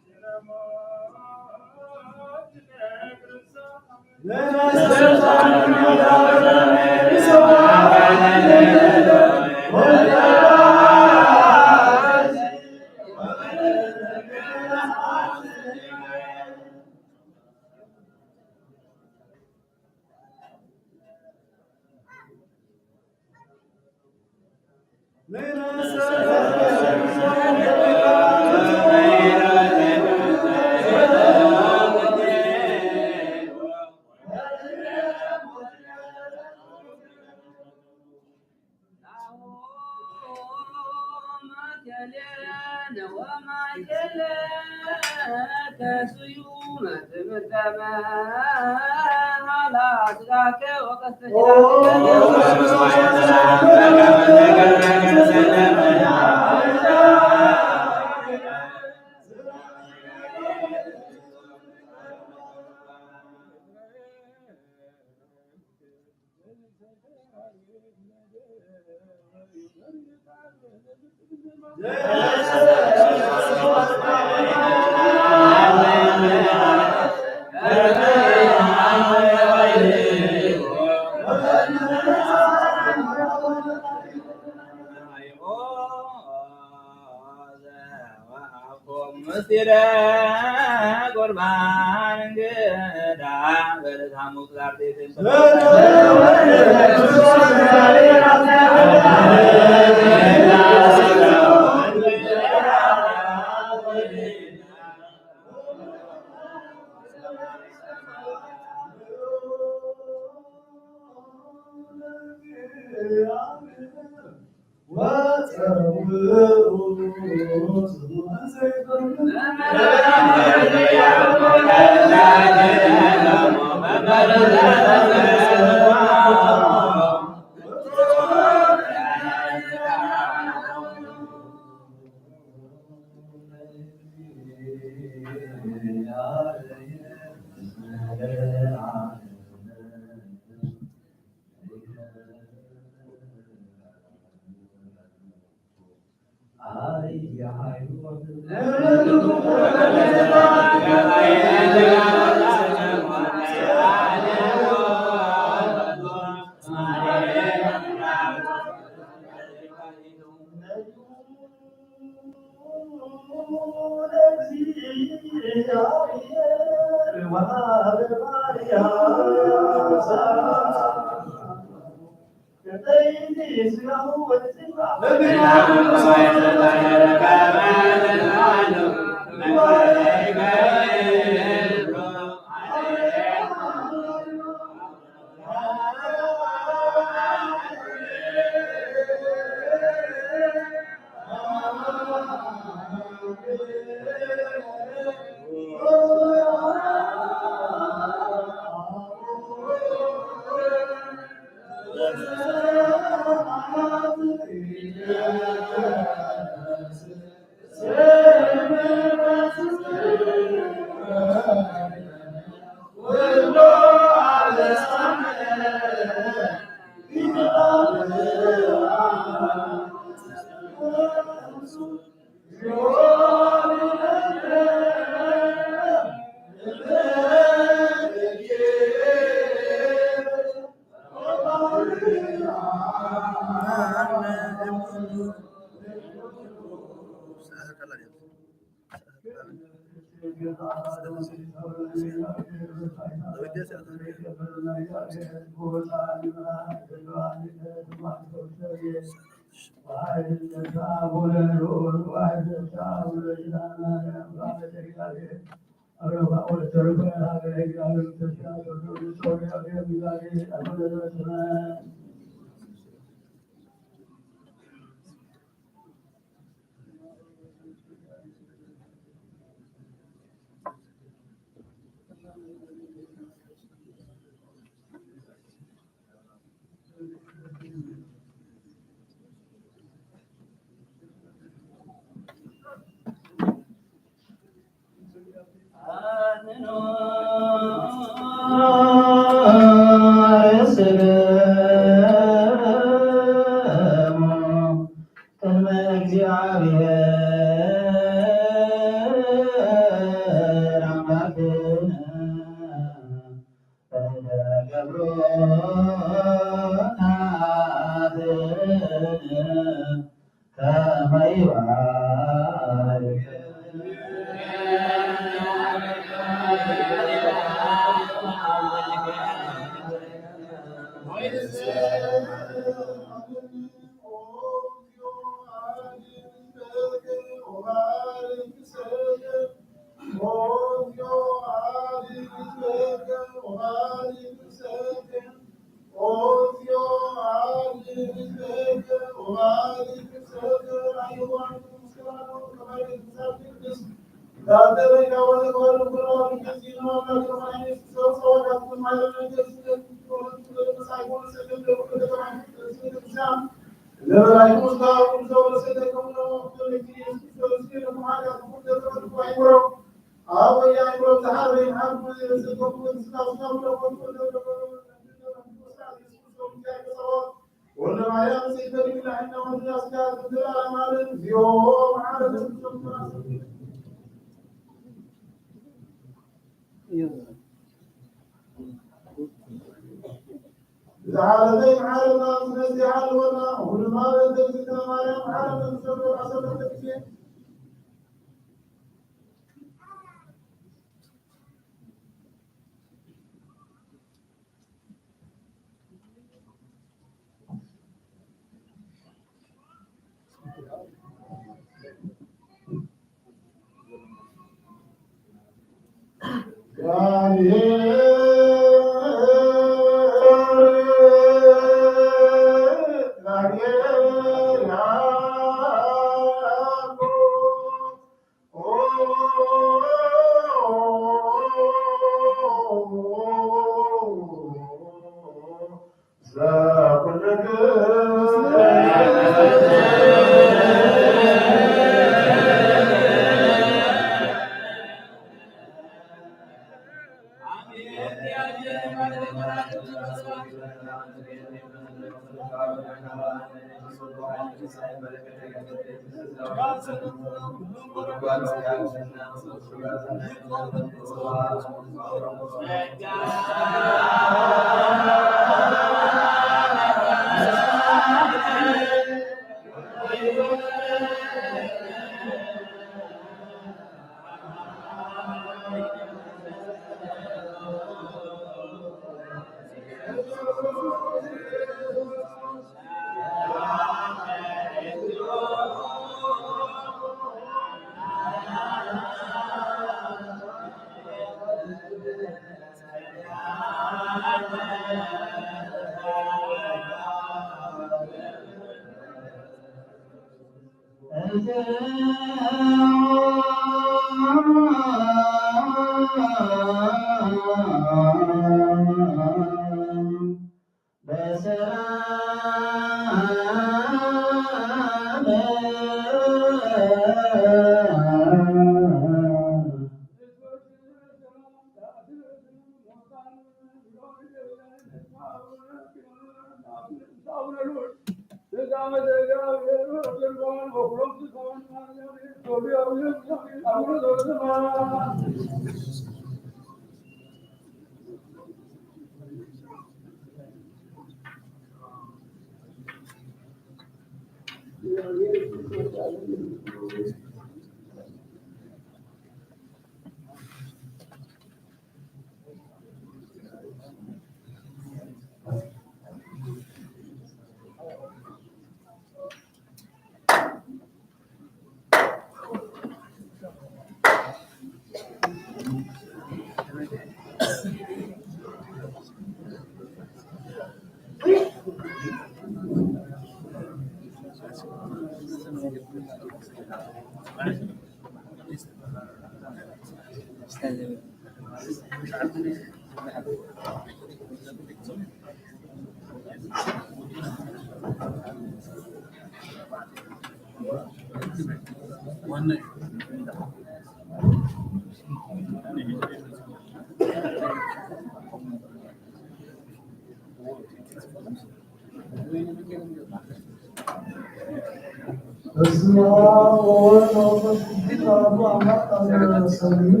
በስመ አብ ወወልድ ወመንፈስ ቅዱስ አሐዱ አምላክ አሜን።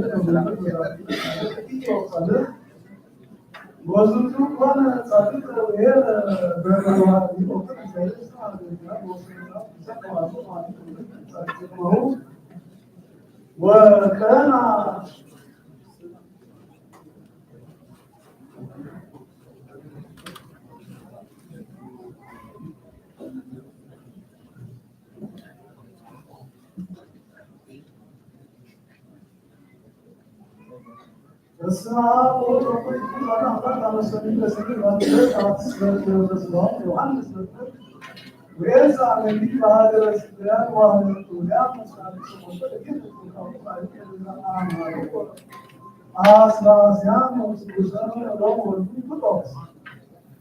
ሰላም ወዝቱ ኮነ ጻድቅ ወይር በረዋት ይቆጥር ዘይስ ወከና በስመ አብ ወወልድ ወመንፈስ ቅዱስ አሐዱ አምላክ አሜን። በስመ አብ ዮሐንስ ወይስ አመኒ ባህረ ስጋን ወአመቱ ያመሳል አስራሲያን ወስዱሳን ወወልዱ ቁጦስ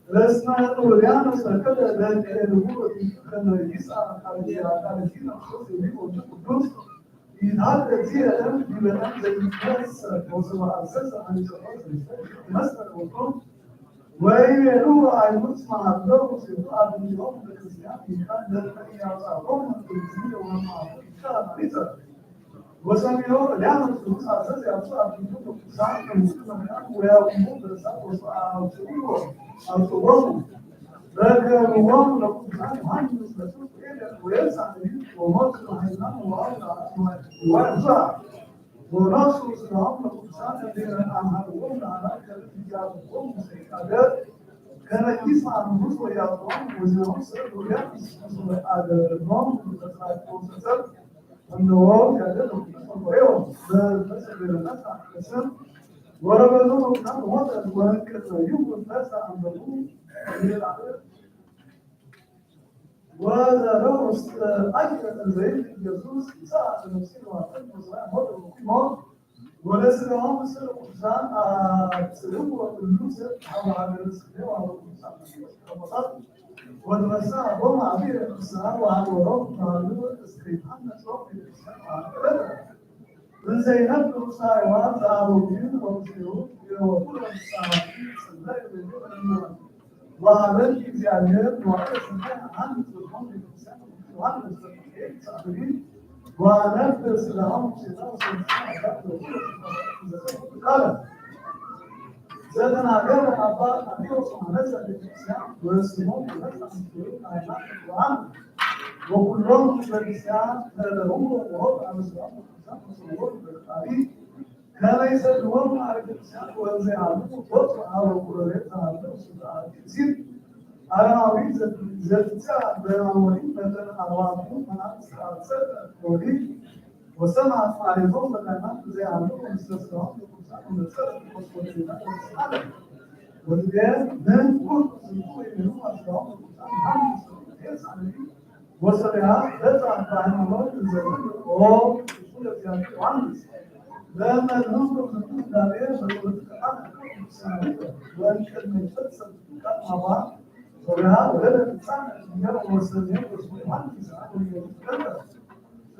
ለስና ወዲያን ሰከለ ለከልቡ ከነይሳ ካሊያ ካሊና ወልዱ ቁጦስ ይናት እግዚአብሔር ቢበላን ዘይፈስ ወስማ አሰሰ አንሰራው መስጠት ወጥቶ ወይሉ አይሙት ማለው ሲባል ነው በክርስቲያን ይካን ለተያዛው ነው ወማ ወሰሚዮ ሊያመጡ አሰሰ ያሱ አብዱ ሳን ከሙስሊማን ወያው በዛ ወስአው አውቶቦስ በገሩም ለቁሳን ማንስ ለሱ ወይሳን ወሞት ማይናን ወአዛ ወራሱ ስራው ለቁሳን እንደና አማሩም አላ ከልጃው ሙሰይካደር ከነቂስ አንዱስ ወያው ወዘው ሰሩያ አገርም ተሳትፎ ሰሰብ እንደው ያለው ወይው በተሰበረና ተሰም ወረበሉ ነው ሞተ ወንከተ ይሁን ተሳ አንዱ وهذا أجل البيت يجوز ساعة نفسه وعطل مصر وليس لهم سر القرآن سلوك والنوس حول على الرسل وعلى القرآن والمساء هم عبير القرآن وعلى وراء وعلى التسكريم حنا سوف الإسلام وعلى البلد من زينب الرسائل وعلى العروبين والمسيحون وكل الساعتين سلاء الرجل وعلى الإنسانية وعلى السماء عن الصحون الإنسان وعلى الصحيحين ونفس لهم سلاح قال زادنا غير أباء أبيه وصحنسة الإنسان ويسلمون بنفس المسؤولين عن القرآن وكلهم في الإنسان لهم وهم على الإسلام وصلهم بالتاريخ كان يسلمون على الإنسان ويزعلون وطلع على القرآن على السلطان كثير على عويد زلتاء بينامين مثل أرواحهم من أسرار سلطة وليد وسمعت عليهم بالأمان زعلون واستسلام لقرآن من السلطة والسلطة والسلطة والبيان من كل سلطة منهم أسرار القرآن هم يسعلون وصلها لتعب عن الله الزمن وصول الجامعة وعنس لما ننظر نقول دارية فالوقت وأن كلمة يفسر مع بعض وبها ولد الإنسان يرى وسلم وسلم عن الإنسان ويتكلم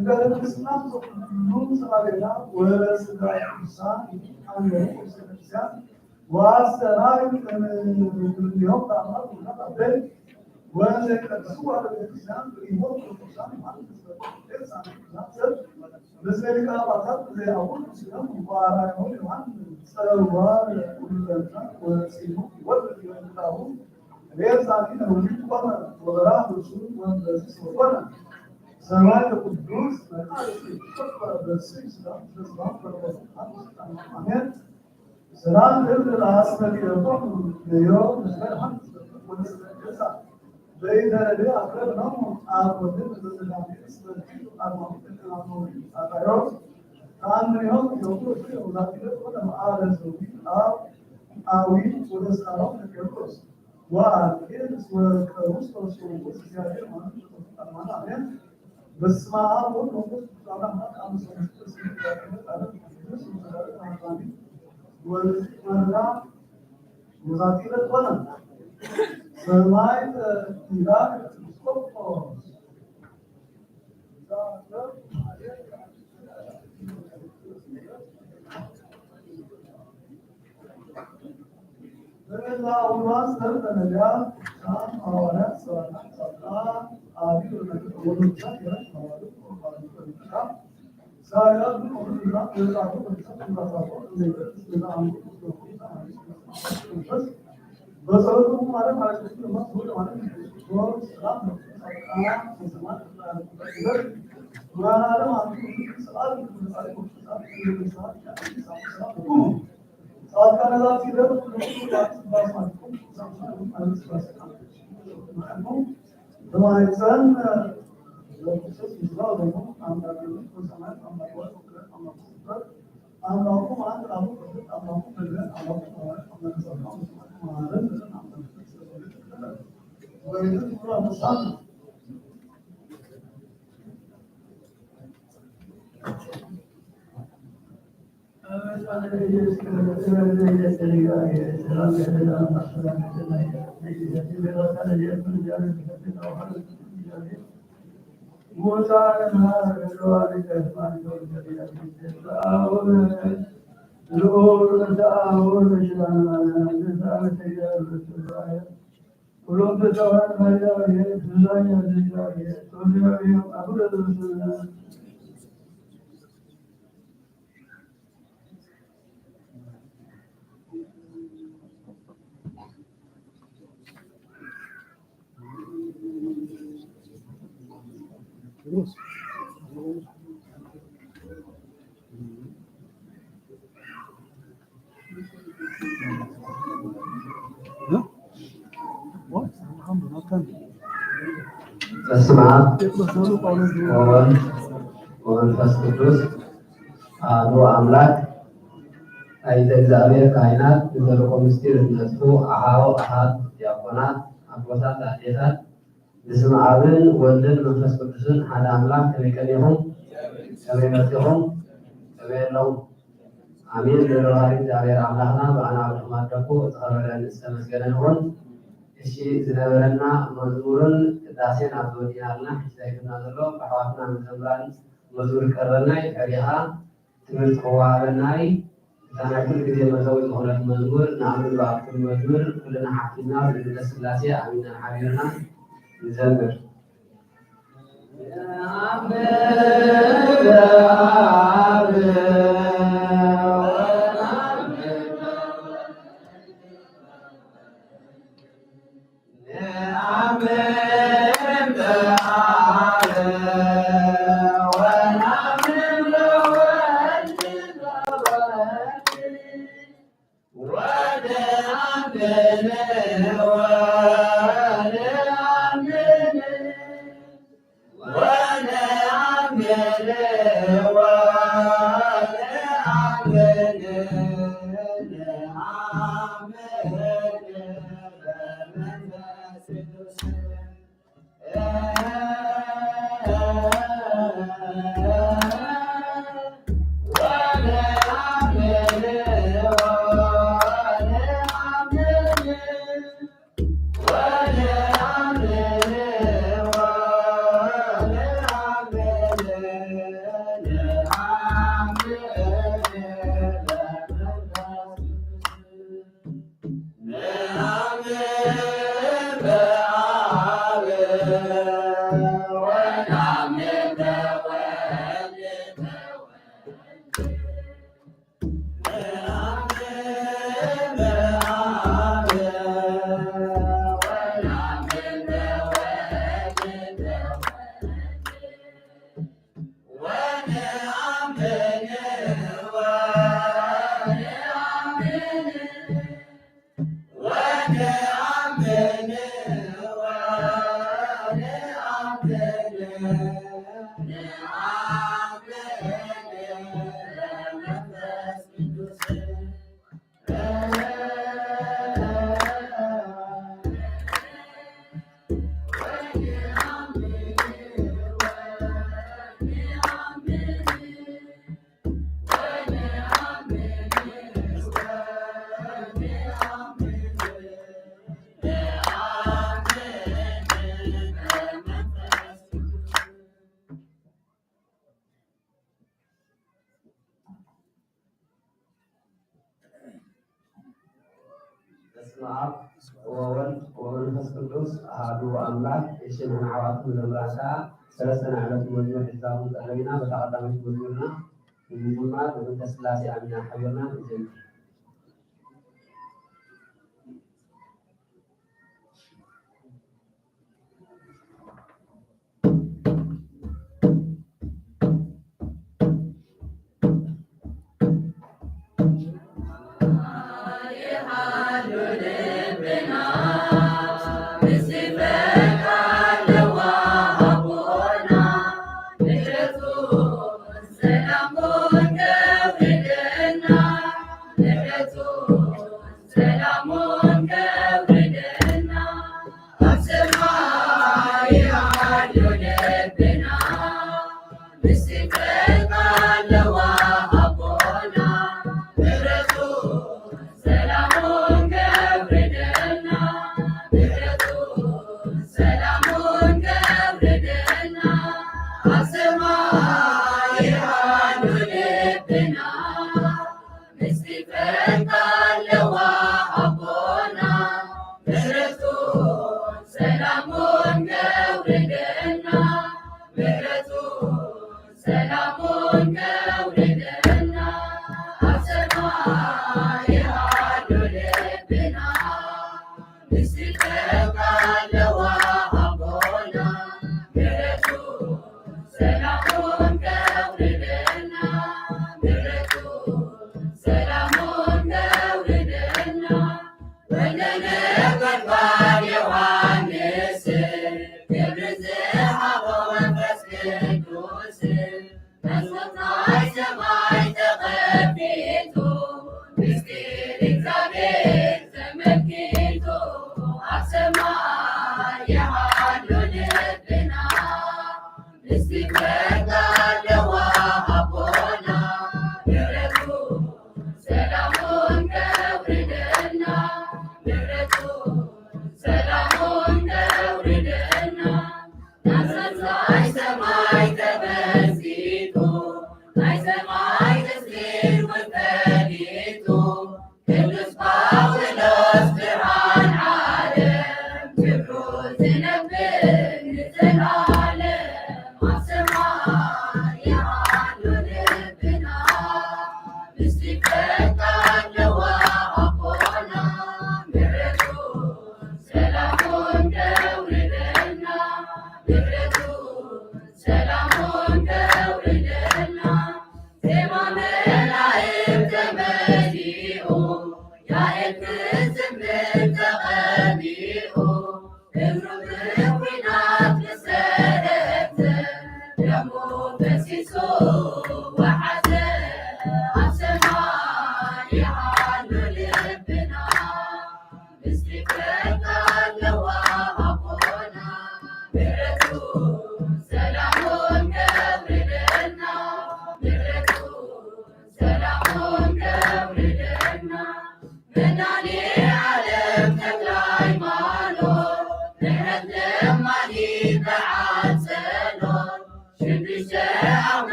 إذا لم الإسلام ننظر عليها ولا سداء الإنسان عن يوم الإنسان والسرائر من اليوم تعمل ونقع ذلك وأن يكتسوا على الإنسان بإيمان الإنسان عن الإنسان لذلك أعتقد زي أول مسلم ورايهم عن سلوار والجنة والسيمون والذي ينتهون غير ساكن وليد بنا وراء الرسول والنزيس وبنا سماء القدوس نقال في شكر بالسيد سلام سلام آمين سلام للراس الذي يطلب اليوم نسبة حمد ونسبة بين الذي أكرمهم أقودين بالسلام نسبة أقوم أتايوس كان اليوم يوم في ولكن هذا الزوجي አዊ ወደ ሰራው ተከብሮስ ወአልኬን ወከውስ ወሰውስ እግዚአብሔር ማለት ነው አሜን በስመ አብ ወወልድ ወመንፈስ ቅዱስ አሐዱ አምላክ አሜን ወልድ ወዛቲ ለቆነ ሰማይ ይላል ስቆጶስ በስመ አብ ወወልድ ወመንፈስ ቅዱስ አሐዱ አምላክ አይተ እግዚአብሔር ካህናት በዘርቆ ምስጢር እነሱ አሃው አሃት ዲያቆናት አቦታት አዴታት በስመ አብን ወልድን መንፈስ ቅዱስን ሓደ አምላክ ከመይቀኔሆም ከመይመጽሆም ከመየለውም አሜን። ለረዋሪ እግዚአብሔር አምላክና በአና አብርሃም አደኩ ተኸበረን ዝተመስገነን ሆን እሺ ዝነበረና መዝሙርን ቅዳሴን አብዶዲናልና ሒሳይና ዘሎ በሐዋትና መዘምራን መዝሙር ቀረናይ ቀሪሃ ትምህርት ከዋበናይ ታናኩል ጊዜ መዘው የሆነት መዝሙር ንአምን በአክል መዝሙር ኩልና ሓፊና ብልደ ስላሴ አሚና ሓቢርና ንዘምር በስመ አብ ወወልድ ወመንፈስ ቅዱስ አሐዱ አምላክ። የሽንን ዓዋቱ ለምራሳ ሰለስተና ዕለት መዝሙር ሒሳቡ ጠረቢና በተቀዳሚት መዝሙርና ይሙና በመንፈስ ሥላሴ አሚና ሐቢርና እንዘል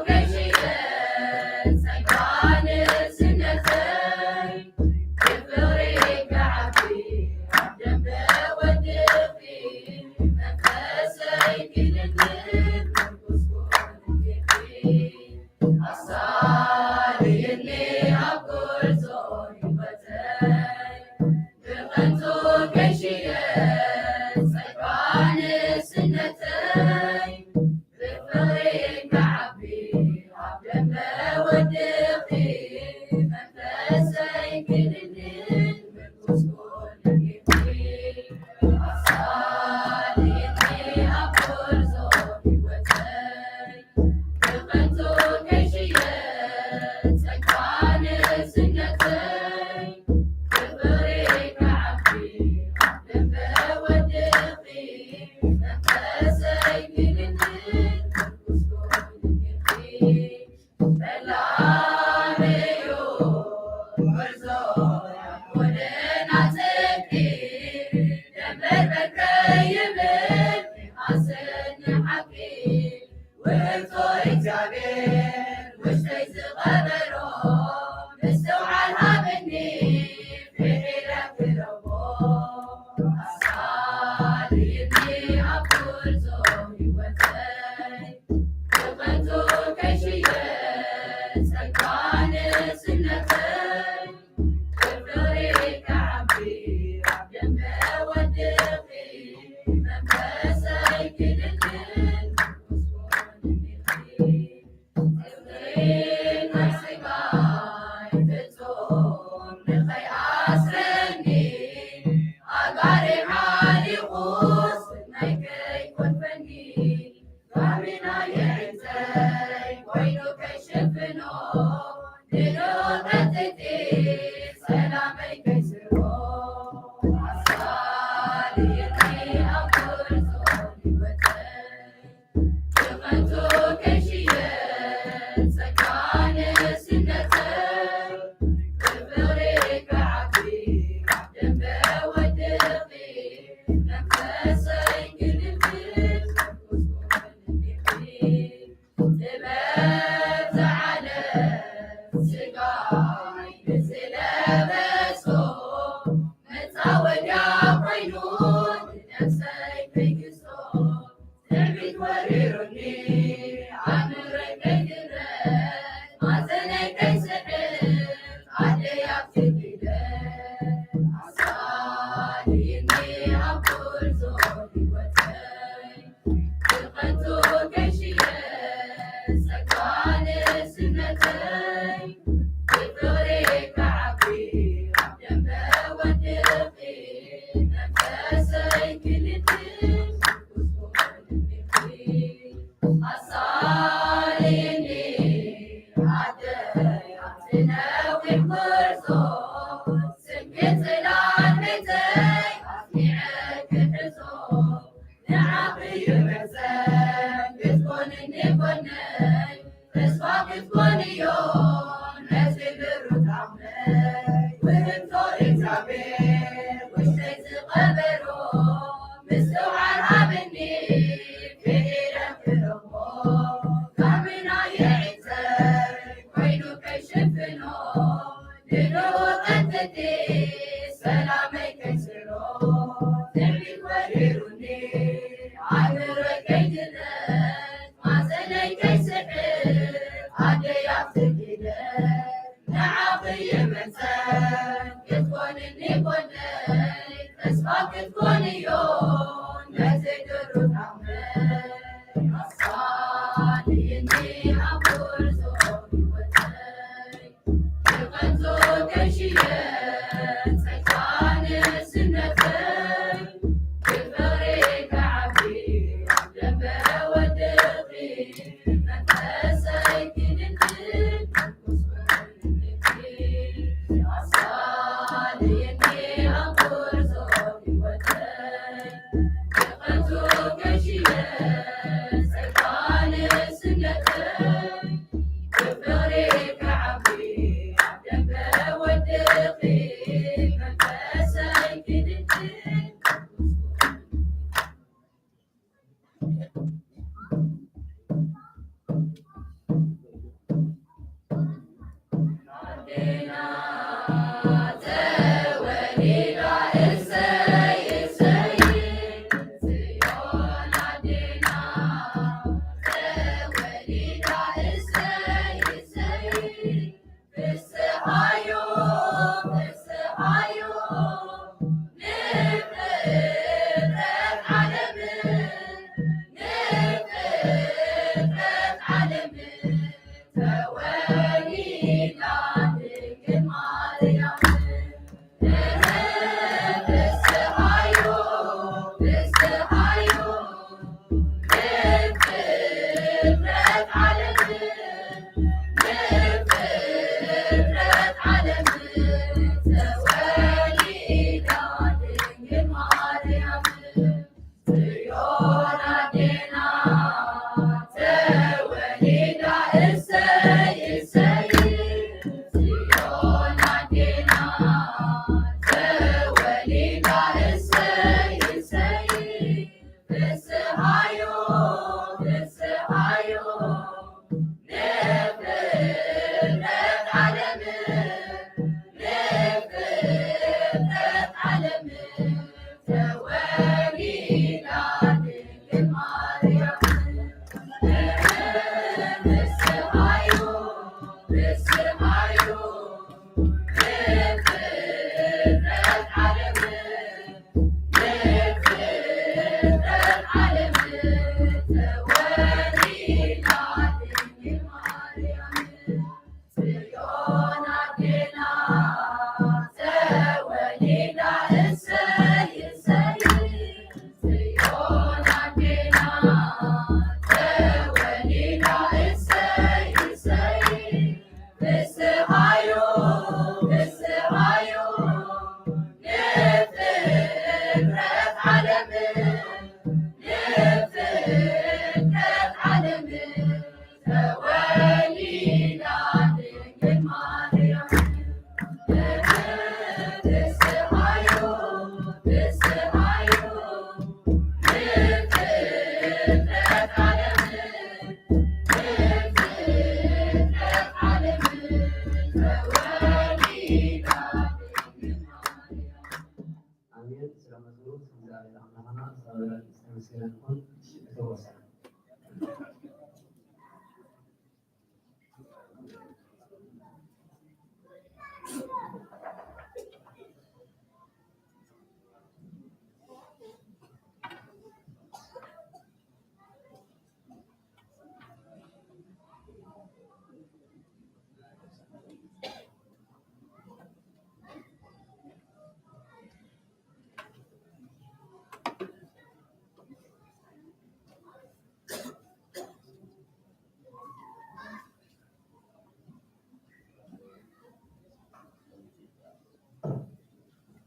Thank you. When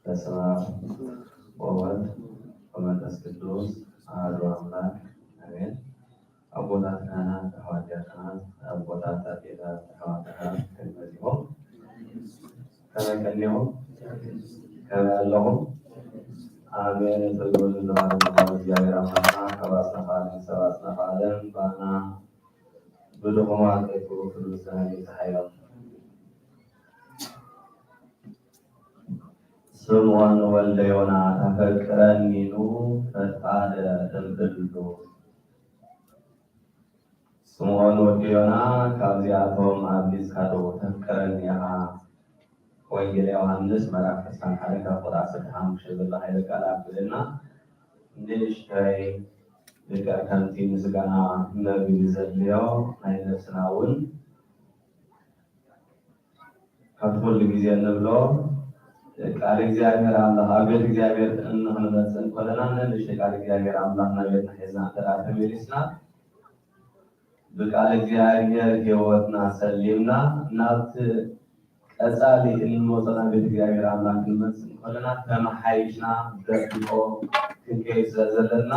በስመ አብ ወወልድ ወመንፈስ ቅዱስ አሐዱ አምላክ አሜን። አቦታት ካህናት፣ ሐዋርያት ካህናት፣ አቦታት አጤታት፣ ሐዋርያት ከመዚሆም ከመቀኔውም ከመያለሁም አሜን። ተጎዝ ለማለት እግዚአብሔር አምላክ ከባስነፋለ ሰባስነፋለን ባና ብድሆማ ጠቁ ቅዱሳን የተሐየው ስምዖን ወልደ ዮና ተፈቅረኒኑ ፈጣደ እምብልቱ ስምዖን ወልደ ዮና ካብዚአቶም አብሊስ ካዶ ተፈቅረኒሃ ወንጌል ዮሐንስ ምዕራፍ 11 ቁጥር 15 ዘሎ ኃይለ ቃል አብልና ንእሽተይ ደቀ ከምቲ ምስጋና ነቢይ ዘልዮ ናይ ነፍስናውን ካብቲ ኩሉ ግዜ እንብሎ ቃል እግዚአብሔር አምላክ አቤት እግዚአብሔር እንሆነን ኮለና ነሽ ቃል እግዚአብሔር አምላክ ነው የተሐዘና ተራተሚስና በቃል እግዚአብሔር ህይወትና ሰሊምና ናት ቀጻሊ እንሞተና ቤት እግዚአብሔር አምላክ እንመስል ኮለና ተማሐይሽና ደርቆ ከከይዘ ዘለና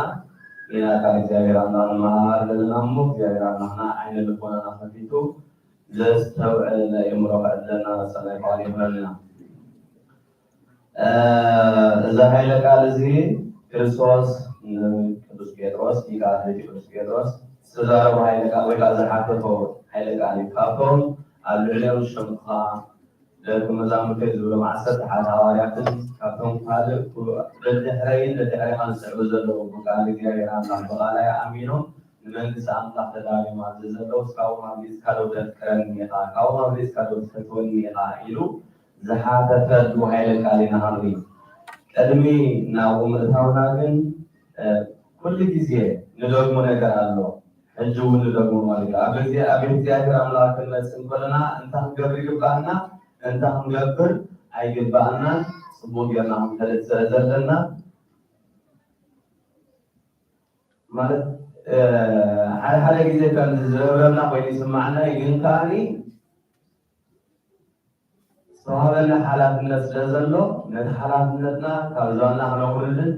ያ ቃል እግዚአብሔር አምላክ ማለልና ሞ እግዚአብሔር አምላክና አይነ ልቦናና ፈቲቱ ዘስተውዕለ የምሮህ አለና ሰላይ ቃል ይሆንና እዛ ኃይለ ቃል እዚህ ክርስቶስ ቅዱስ ጴጥሮስ ይቃል ቅዱስ ጴጥሮስ ስዛረው ኃይለ ቃል ወይ ካዘሐፈቶ ኃይለ ቃል ይካፈው አልዕለም ሸምኻ ለመዛሙርቱ ዝብሎ ማዕሰት ሓደ ሐዋርያትን ካብቶም ካልእ በድሕረይን ለድሕረይን ዝስዕቡ ዘለዉ ቃል እግዚአብሔር አምላክ በቃላይ አሚኖም ንመንግስቲ አምላክ ተዳሊማ ዘለው እስካሁን አብሊስ ካልኦት ተከረኒኻ ካሁን አብሊስ ካልኦት ተትወኒኻ ኢሉ زحافة وحيل قالنا هذي قدمي ناو ملتاونا ግን كل ጊዜ ንደግሞ ነገር አለው እጁው ንደግሞ ማለት አብዚ እግዚአብሔር አምላክ ለሰንኮለና እንታም ገብር ይባልና እንታም ገብር አይገባና ጽቦ ገና ተዘለና ማለት ሓደ ጊዜ kan ዝረብረና ወይ ይስማዕና ይንካኒ ሰዋበለ ሐላፍነት ስለዘሎ ነቲ ሐላፍነትና ካብዛና ሆነውልን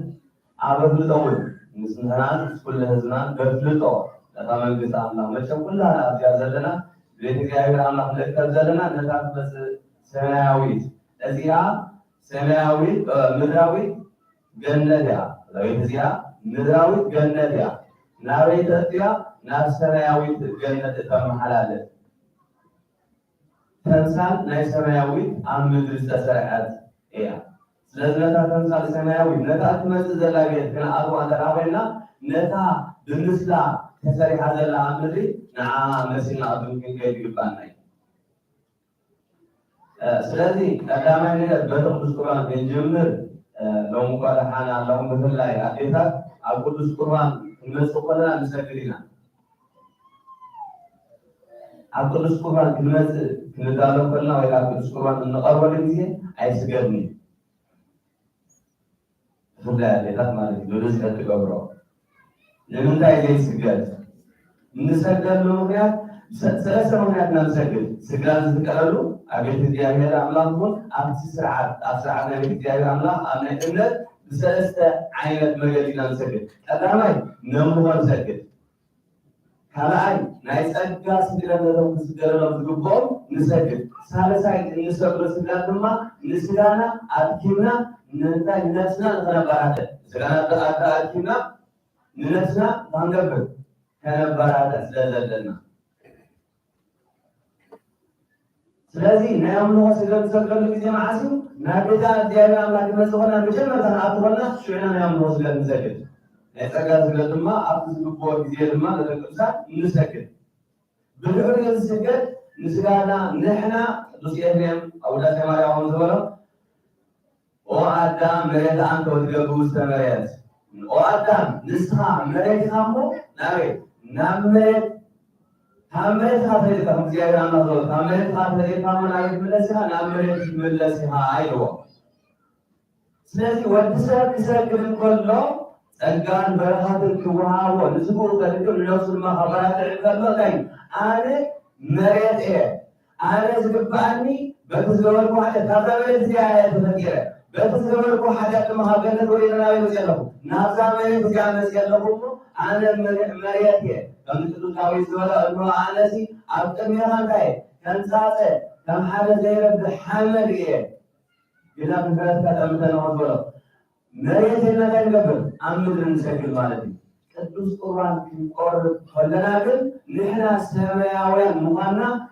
አበብልጠውን ንስናን ኩሉ ህዝናን በፍልጦ ለተመንግስት አምላክ መቼም ኩላና አብያ ዘለና ቤተ እግዚአብሔር አምላክ ለከብ ዘለና ነታት በስ ሰማያዊት እዚያ ሰማያዊት ምድራዊት ገነትያ ለቤት እዚያ ምድራዊት ገነትያ ናቤት እዚያ ናብ ሰማያዊት ገነት ተመሐላለ ተንሳል ናይ ሰማያዊ ኣብ ምድሪ ዝተሰርዐት እያ ስለዚ ነታ ተንሳል ሰማያዊ ነታ ትመፅእ ዘላ ቤት ግን ኣርዋ እንተራኺብና ነታ ብምስላ تسريح هذا العمل نعم مسينا أظن كيف يبان سلازي أدام ini berdoa Quran menjemur لو مقال حنا اللهم مثل لا يأتيها أقول القرآن المسقولنا نسكرنا أقول القرآن كنتالو كلنا ولا أقول القرآن النقر ولا نزيه أي سكرني فلا لذا ما ندرس كتقبره لمن تايلي سكر نسكر لمكان ثلاثة مكانات نسكر سكران سكرلو أبيت ديالي أملاكون أسرع نبي ديالي أملاك أنا إنه بثلاثة عينات مجالين نسكر أدامي نمو نسكر كلاي نايس أجاس كده نسكر نسكر نسكر ثالثة نسكر سكر لما نسكرنا أكيدنا ننتهي نفسنا نتنبرات سكرنا أكيدنا نفسنا نعمل كنبرات سلازلنا سلازي نعمل وسيلة سكر في جماعة نبدأ ديالنا ما تمسكنا بجمعنا أطولنا شوينا نعمل وسيلة نسكر نسكر سكر لما أبتدي بقول ديال ما نسكر نسكر بالفعل نسكر نسكرنا نحنا دوسيهم أولاد ما يعملون زولا وأدم مريض أنت وتجوز مريض وأدم نسخة مريض خامو نبي نمريض همريض خاطر كم زيادة عن نزول همريض خاطر كم نايف ملسها نمريض ملسها أيوة سلسي ودسا كسا كريم كله سنقان برهات الكوها ونسبو كريم نوصل ما خبرات الكلمة كاين أنا مريض إيه أنا زقباني بتزور واحد هذا من زيادة تفكيره بتزور واحد ما هذا تقولي أنا ويزيله نازع من زيادة أنا مريض كم تقول كاوي زولا إنه أنا سي أبتم يهان كاي كم ساعة كم حاجة زي رب حمل إيه إذا بفرد كلام تناول مريض إلا كان قبل أمر نسكت مالتي تدرس قرآن في قرآن خلنا قبل نحنا سماوي مقارنة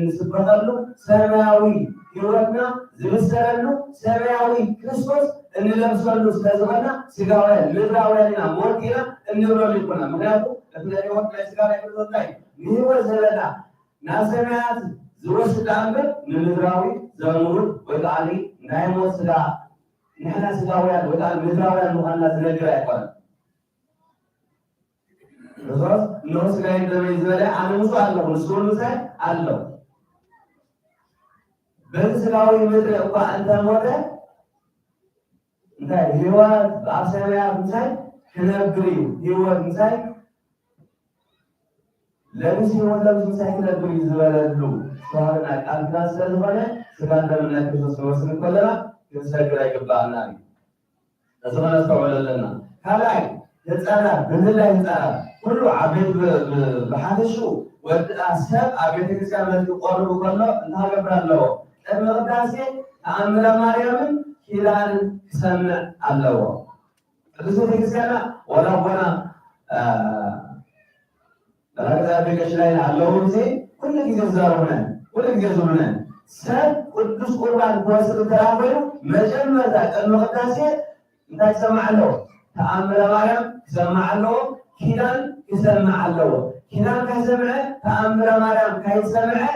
نسبقله سماوي يورثنا زمسرنا سماوي كريستوس إن لمسنا استزمنا سجاوي مدراوينا موتينا إن يورثنا كنا مغناطو لكن وقت لا سجاوي كريستوس لا نيو زلنا ناسمعت زوج تامر مدراوي زمور وقالي نايمو سجا نحنا سجاوي وقال مدراوي مغناطو نجرا يكون رزاز نوس كاين دميزولا أنا مسؤول له مسؤول مسؤول الله بنسلاوي مدري أبغى أنت موته أنت هيوات بعشرة مسؤول كنبريو هيوات مسؤول لبسي ولا مسؤول كنبريو زولا لو فهنا الناس زولا سكان دمنا كيسوس وسن كلنا كنسكر يقبلنا نسمع نسمع لنا هلاي يتسأل بنزل يتسأل كله عبيد بحادشو والأسهاب عبيد كسر من يقرب كله إنها قبل له المقدسة أمر مريم كلان سمع الله الرسول كسر ولا بنا لكن بكشلين الله زي كل كذا زارنا كل كذا زارنا سب قدوس قربان بواسطة ترابيو مجمع المقدسة إنها سمع الله تأمر مريم سمع الله كنان يسمع الله كنان كسمع تأمر مريم كيسمع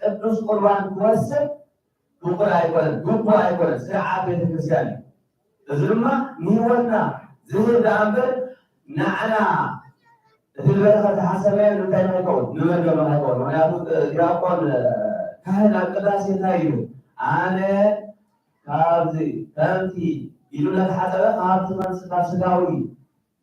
قدوس قربان توسل بقرا يكون ساعة بيت الكريستيان لزلما نيوتنا زهد أمبر نعنا البركة حسبين نتاين يكون نمرق ما يكون يكون كهنا القداسي تايو أنا كابزي تمتي يقول لك حسبين خاطر من سكاوي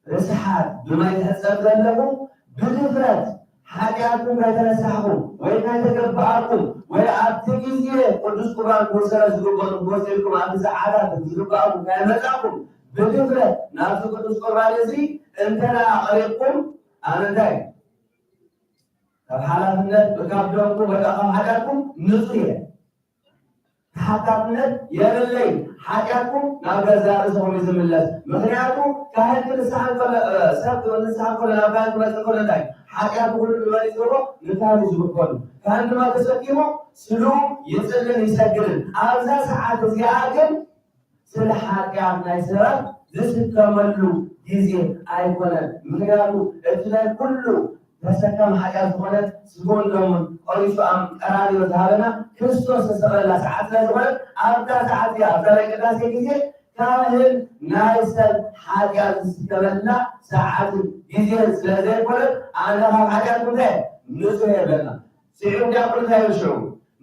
رسحات بما يتحسب ذلكم بدفرات حاجاتكم كتنسحكم وإن تكبعكم وأبتغي قدس قرآن كوسر زلوبان كوسركم عن سعادة زلوبان كمتاكم بدفرات نفس قدس قرآن يزي انتنا قريبكم أنا داي الحالات بكابدونكم وتقام حاجاتكم نصية حاجاتنا يا الليل حاجاتكم ناقزار سوم يزم الله مخنياتكم كهل نسحب ولا سبت ونسحب ولا نبات ولا تقول داي حاجات كل اللي يزوروا نتابع زبكون كان ما تسكيمو سلو يسلم يسجل أرزا ساعات زيادة سل حاجات نايسرات زس كملو ጊዜ አይኮነን። ምክንያቱ እቲ ላይ ኩሉ ተሰከም ሓጢአት ዝኾነት ስጎን ሎምን ቆሪሱ ቀራንዮ ዝሃበና ክርስቶስ ዝተሰቐለላ ሰዓት ስለ ዝኾነት ኣብታ ሰዓት እያ ኣብታ ናይ ቅዳሴ ግዜ ካህን ናይ ሰብ ሓጢአት ዝተበላ ሰዓትን ግዜን ስለ ዘይኮነት ኣነ ካብ ሓጢአት እንታይ ንጹህ የብለና ስዑ ዲያቆን እንታይ ይሽዑ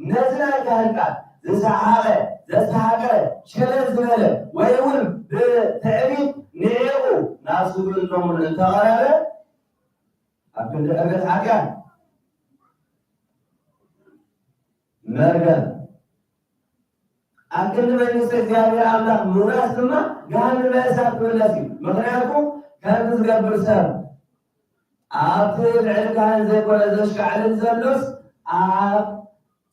ነዚ ናይ ካህን ቃል ዝሰሓቐ ዘስተሓቀረ ሸለል ዝበለ ወይ እውን ብትዕቢት ንዕኡ ናብ ስጉን ሎምን እንተቐረበ ኣብ ክንዲ ዕርገት ሓጢአት መርገም ኣብ ክንዲ መንግስቲ እግዚአብሔር ኣምላኽ ምውራስ ድማ ገሃነመ እሳት ክምለስ እዩ። ምክንያቱ ከምቲ ዝገብር ሰብ ኣብቲ ልዕሊ ካህን ዘይኮነ ዘሽካዕልን ዘሎስ ኣብ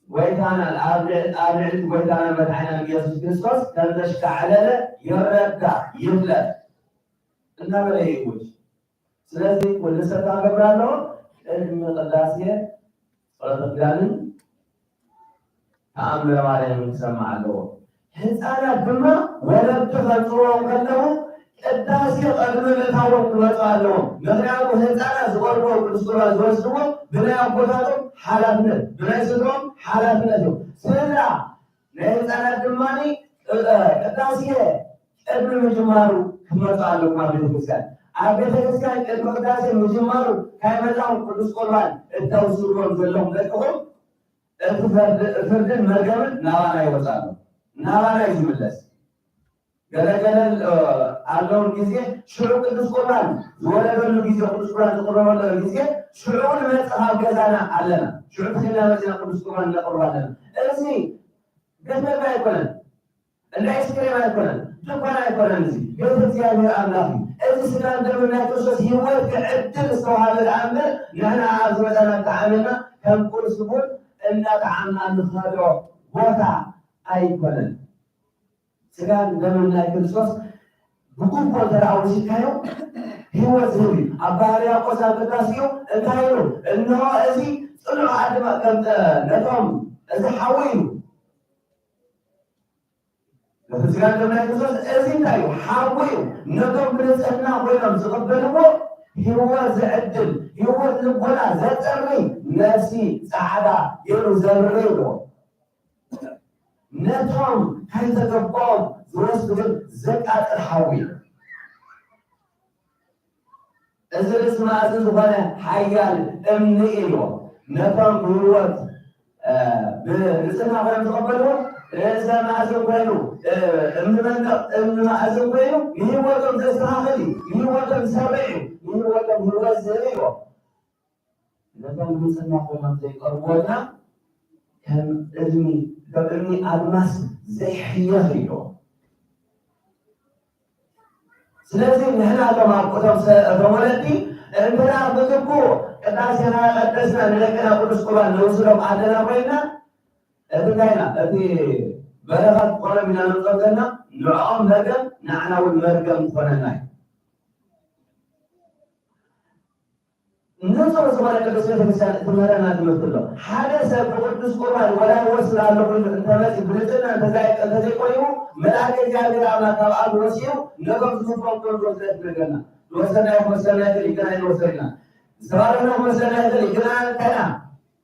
ጎይታና ኣብ ልዕሊ ጎይታና መድሓኒና ኢየሱስ ክርስቶስ ከም ዘሽካዕለለ ይረዳእ ይፍለጥ እናበለ ይውጅ። ስለዚ ኩሉ ሰብ ክገብር ኣለዎ። ቅድሚ ቅዳሴ ጸሎተ ኪዳንን ተኣምረ ማርያምን ክሰማዕ ኣለዎ። ህፃናት ድማ ወለዱ ከንፅዎም ከለዉ ቅዳሴ ቀድሚ ምእታዎም ክመፁ ኣለዎም። ምክንያቱ ህፃናት ዝቆርቦ ቅዱስ ቁርባን ዝወስድዎ ብናይ ኣቦታቶም ሓላፍነት ብናይ ስድሮም ሓላፍነት እዩ። ስድራ ናይ ህፃናት ድማኒ ቅዳሴ ቅድሚ ምጅማሩ ክመፁ ኣለዎም ኣብ ቤተክርስትያን። ኣብ ቤተክርስትያን ቅድሚ ቅዳሴ ምጅማሩ ካይመፃም ቅዱስ ቁርባን እተውስድዎም ዘለዎም ደቅኹም እቲ ፍርድን መርገምን ናባና ይወፃሉ፣ ናባና እዩ ዝምለስ። ገለገለ ኣለውን ግዜ ሽዑ ቅዱስ ቁርባን ዝወለደሉ ግዜ ቅዱስ ቁርባን ዝቁረበሉ ግዜ ሽዑ ንመፅእ ኣብ ገዛና ኣለና። ሽዑ ትኽልና መፅና ቅዱስ ቁርባን ነቕርብ ኣለና። እዚ ቤት ምግቢ ኣይኮነን፣ እንዳ አይስክሬም አይኮነን፣ ድኳን አይኮነን። እዚ ቤተ እግዚአብሔር አምላክ እዚ ስጋ ደም ናይ ክርስቶስ ህይወት ክዕድል ዝተዋሃበ ተኣምር ንሕና ኣብ ዝመፀና ተኣምርና ከም ቁርስ ቡን እናጣዕምና ንኸዶ ቦታ ኣይኮነን። ስጋን ደምን ናይ ክርስቶስ ብቁቦ ተራእውሽካዮ ህይወት ዝህብ እዩ። ኣብ ባህሪ ያቆስ ኣብ ቅዳሴኡ እንታይ ኢሉ እንሆ እዚ ፅኑዕ ኣድማ ከም ነቶም እዚ ሓዊ እዩ ስጋን ደም ናይ ክርስቶስ እዚ እንታይ እዩ ሓዊ እዩ። ነቶም ብንፅህና ኮይኖም ዝቕበልዎ ህይወት ዝዕድል ህይወት ልቦና ዘፅሪ ነፍሲ ፃዕዳ ገይሩ ዘብሪ ኢሎ ነቶም ከይተገባኦም ዝወስድ ግን ዘቃጥል ሓዊ እዚ ርእሲ ማእዚ ዝኾነ ሓያል እምኒ ኢሎ ነቶም ብህይወት ብንፅህና ኮይኖም ዝቐበልዎ ርእሰ ማእዝን ኮይኑ እምኒ መንደቕ እምኒ ማእዝን ኮይኑ ንህይወቶም ዘስተኻኽል እዩ፣ ንህይወቶም ዝሰርዕ እዩ፣ ንህይወቶም ህይወት ዝህብ እዩ። ነቶም ንፅህና ኮይኖም ዘይቀርብዎና ከም እምኒ ኣድማስ ዘይሕየኽ እዩ። ስለዚ ንሕና እቶም ኣቦቶም ወለዲ እንትና ብግቡእ ቅዳሴና ቀደስና ንደቅና ቅዱስ ቁርባን ነውስዶም ኣለና ኮይና እቲ እንታይና እቲ በረኸት ኮኖም ኢና ንፅኦም ዘለና ንዕኦም መርገም ንዓና እውን መርገም ኮነና እዩ። ንጹህ ዝኾነ ቅዱስ ቤተክርስትያን ትምህረና ትምህርቲ ኣሎ። ሓደ ሰብ ብቅዱስ ቁርባን ወላ ይወስድ ኣለኹ እንተመፂ ብንፅህና እንተዘይቆይሙ መልኣከ እግዚአብሔር ኣምላክ ካብ ኣብ ወሲዩ ነገም ዝፍሮም ኮን ዝወስደት ነገርና ዝወሰድና ክወሰድና ይኽእል ይግና ይወሰድና ዝተባረኽና ክወሰድና ይኽእል ይግና እንተና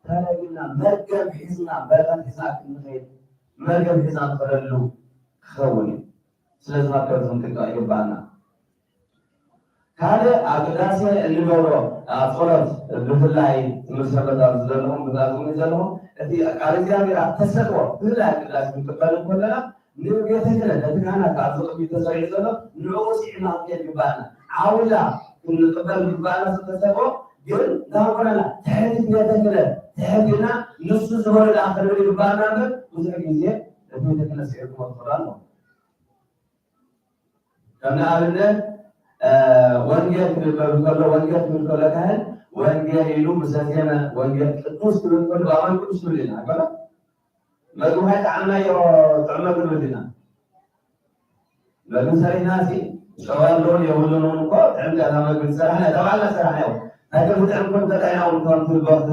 ተረጊና መርገም ሒዝና በረኸት ሒዝና ክንኸይድ መርገም ሒዝና ንኸደሉ ክኸውን እዩ። ስለዚ ማከብ ክንጥንቀቕ ይግባአና። ካልእ ኣብ ቅዳሴ እንገብሮ ኣብ ጸሎት ብፍላይ ትምህርቲ ሰንበት ዘለኹም ብዛዝሙ ዘለኹም እቲ ቃል እግዚአብሔር ተሰጥኦ ብፍላይ ቅዳሴ ክንቅበል ከለና ንቤተ ክህነት ነቲ ካህናት ኣብ ዝቕድሚት ተሰሪዑ ዘሎ ንዕኡ ሲዕና ክንከይድ ይግባአና። ዓውላ ክንቅበል ይግባአና ዝተሰጥኦ ግን ናኮነና ትሕቲት ቤተ ክህነት ትሕቲና ንሱ ዝበለለ ኣኽርብል ይግባአና እምበር ብዙሕ ግዜ እቲ ቤተ ክህነት ሲዕርክሞ ትኽእሉ ኣሎ። ከም ንኣብነት ወንጌል ክብል ከሎ ወንጌል ክብል ከሎ ካህን ወንጌል ኢሉ ምሰዜመ ወንጌል ቅዱስ ክብል ከሎ ኣማን ቅዱስ ክብል ኢና ኣይኮነ መግቢ ጣዕምናዮ ጥዕመ ክንብል ኢና መግቢ ሰሪሕና ሲ ጨዋሎን የብሉን እኮ ጥዕምቲ እታ መግቢ ሰራሕና ተባዕልና ሰራሕናዮ ናይ ከምዚ ጥዕም ኮን ተጣይና እውን ከም ትልበኽቲ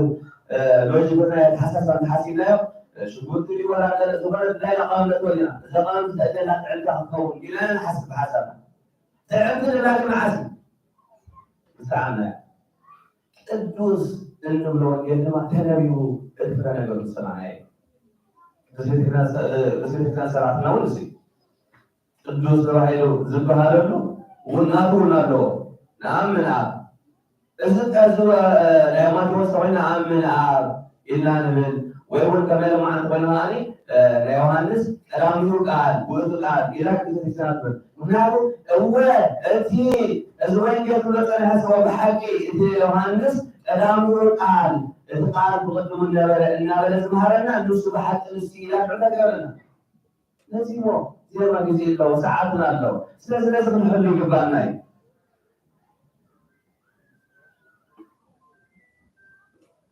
ሎጂኮና ተሓሳስባ ተሓሲብናዮ ሽጉርቲ ሊወራ ዝኾነ ናይ ለቐምነት ወሊና እዚ ቀምቲ ተእደና ጥዕምታ ክትኸውን ኢልና ንሓስብ ብሓሳብና تعبت لك معسل ساعنا ቅዱስ እንብሎ የለማ ተነቢው እጥረ ነገር ሰማይ በስንት ሰራት ነው እዚህ ቅዱስ ተባይሎ ዝባሃሉ ወናቱ ናለው ናምና እዚህ ታዝዋ ለማት ወሰውና አምና ኢላ ነብል ወይውን ከመለ ማን ቆናኒ ለዮሐንስ ቀዳሚው ቃል ወጡ ቃል ኢላክ ተሰናት ምናሉ እወ እቲ እዝወንጌል ለጠና ሐሳብ በሐቂ እቲ ዮሐንስ ቀዳሚው ቃል እቲ ቃል በቀደሙ ነበረ እና በለዝ ማረና ንሱ በሐቂ ንሱ ኢላክ ተገረና ለዚህ ነው ዜማ ጊዜ ነው ሰዓትን አለው ስለዚህ ለዚህ ምን ይገባናል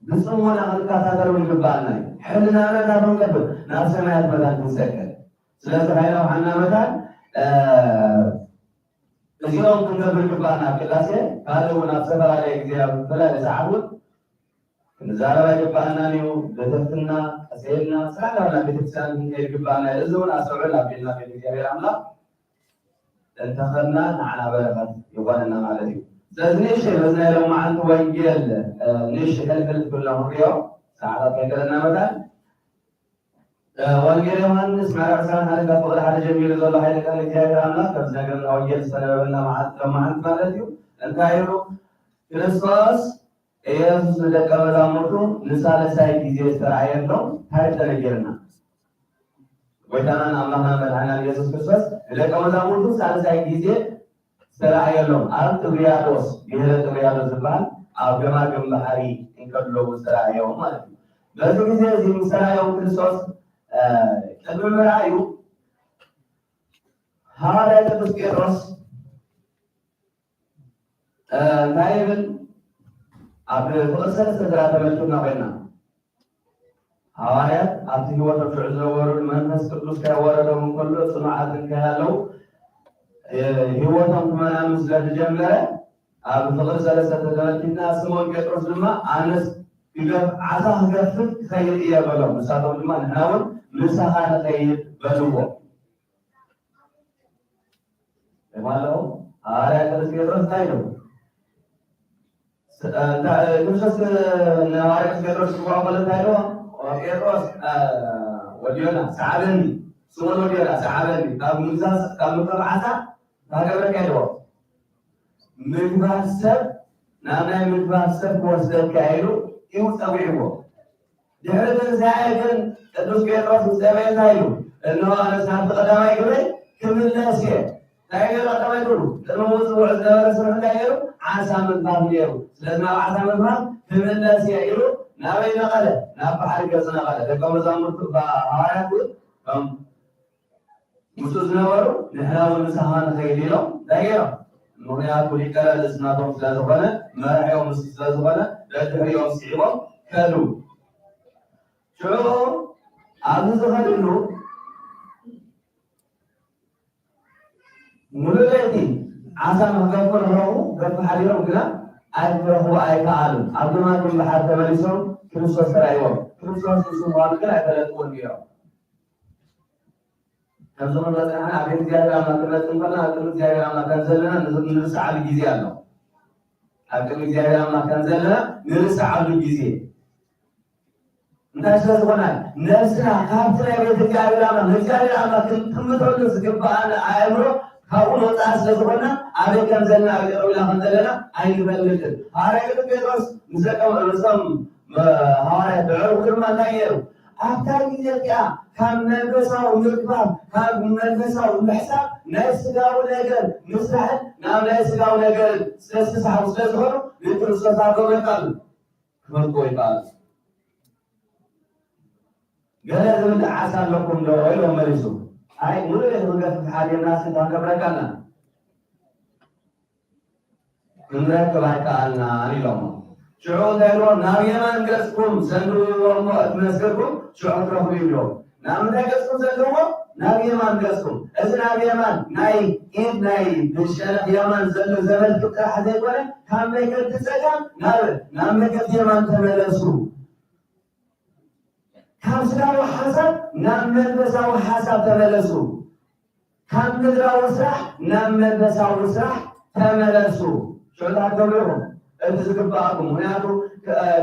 بصمونا غلقات هذا الجبالنا حلنا ماذا نقبل نفس ما يثبت نسكت سلسة هاي وحنا مثلا اليوم كنا بالجبالنا كلاسة قالوا نفس فلا يجزي فلا يساعدون نزارة جبالنا نيو لتفتنا أسئلنا سألنا ولا بتفسان جبالنا إذن أسرع لا بينا في الجبال أملا انتخبنا على بركة يبالنا على ذي لازنيش بزنا لو ما عنده وانجيل نيش هالبلد كلهم رياض ساعات كذا مثلا وانجيل يوحنس مع رأسان هذا فوق هذا جميل الله هذا كان يجاهر الله كذا قلنا وانجيل سنبنا مع عند مالتيو انت عيرو كريستوس يسوع ندك مزامرتو نسال سايد يجي استرايرنا هاي تنجرنا ويتانا الله مدعنا يسوع كريستوس ندك مزامرتو سال سايد يجي سرايلهم أنت رياضوس يهرت رياضوس البان أو جماعة بحري إن كلهم سرايهم ما لازم يصير زي سرايهم كريستوس كلهم رايو هذا تذكرس نايبل أبي فقصر سدرات ملتنا بيننا هوايات أبتي هو تفعل زوار من نسكتوس كوارد من كل صناعة كهالو ህይወቱን ከመናም ስለተጀመረ አብ ፍቅር ስለተደረገና ስሞን ጴጥሮስ ድማ አነስ ይገፍ ዓሳ ገፍት ከይድ ይበለው መሳተው ድማ ነሐውን ምሳኻ ከይድ በልዎ ለማለው አሪያ ጴጥሮስ ታይዶ ክርስቶስ ነዋሪ ጴጥሮስ ቆራቆለ ታይዶ ጴጥሮስ ወዲዮና ሰዓበኒ ስሞን ወዲዮና ሰዓበኒ ካብ ሙዛስ ካብ መጥዓታ هذا كيلو من بحسب نعم من بحسب وصل كيلو يوسويه جهل زائد تدرس كيلو سبعين كيلو إنه أنا سافر قدامي كله كم الناس يه تايلو قدامي كله لما وصلوا عند رسول الله كيلو عسى من بام يرو لما عسى من بام كم الناس يرو نبي نقله نبحر كذا نقله لكم زمان بحارات مسوزنا ورو نحن ونسحان خيليلو دايرو نونيا كولي كلا لسناتهم سلازبنا مرحيهم سلازبنا لا تهريهم سعيبهم كالو شو عزيز خليلو ملوكيتي عسى مغفر هو غفر حليلو كلا أجبره آيكا عالم عبدما كل بحر تماليسهم كريستوس سرايوهم كريستوس يسوم والكلا يتلاتون بيهم كم زمان بس أنا أبين زيادة عم نتكلم تنقلنا أكمل زيادة عم نكنزلنا نرسع على الجزية الله أكمل زيادة عم نكنزلنا نرسع على الجزية ناس لازمنا نرسع كابتن أبين زيادة عم نزيادة عم كم تقول سكبا أنا أمره هقول ناس لازمنا أبين كنزلنا أبين أولا كنزلنا أين بلدنا هذا كده بيدرس نزكى ونسم هذا دعوة كرما تغيره أكثر من ذلك كان نلبسه ونركبه كان نلبسه ونحسب نسقى ونقل نسرح نعم نسقى ونقل سلسة وسلسة يدرس سلسة ونقل فرقوا يقال قال لازم عسى لكم لو إلهم مريسوا أي مولي يخلق في حالي الناس انتهى كبركنا نركب هكذا عني لهم شعور دايرون ناويمان قسكم سندو ورمو اتنسكم شعور رفو يبلو نام دا قسكم سندو ناويمان قسكم از ناويمان ناي إيد ناي بالشرق يمان زلو زمن فكرة حديد ولا كام بيكر تسكم نام بيكر يمان تملسو كام سكاو حسب نام بيكر حسب تملسو ካብ ምድራዊ ስራሕ ናብ መንፈሳዊ ስራሕ ተመለሱ ሽዑታ ገብርዎም እቲ ዝግባአኩም ምክንያቱ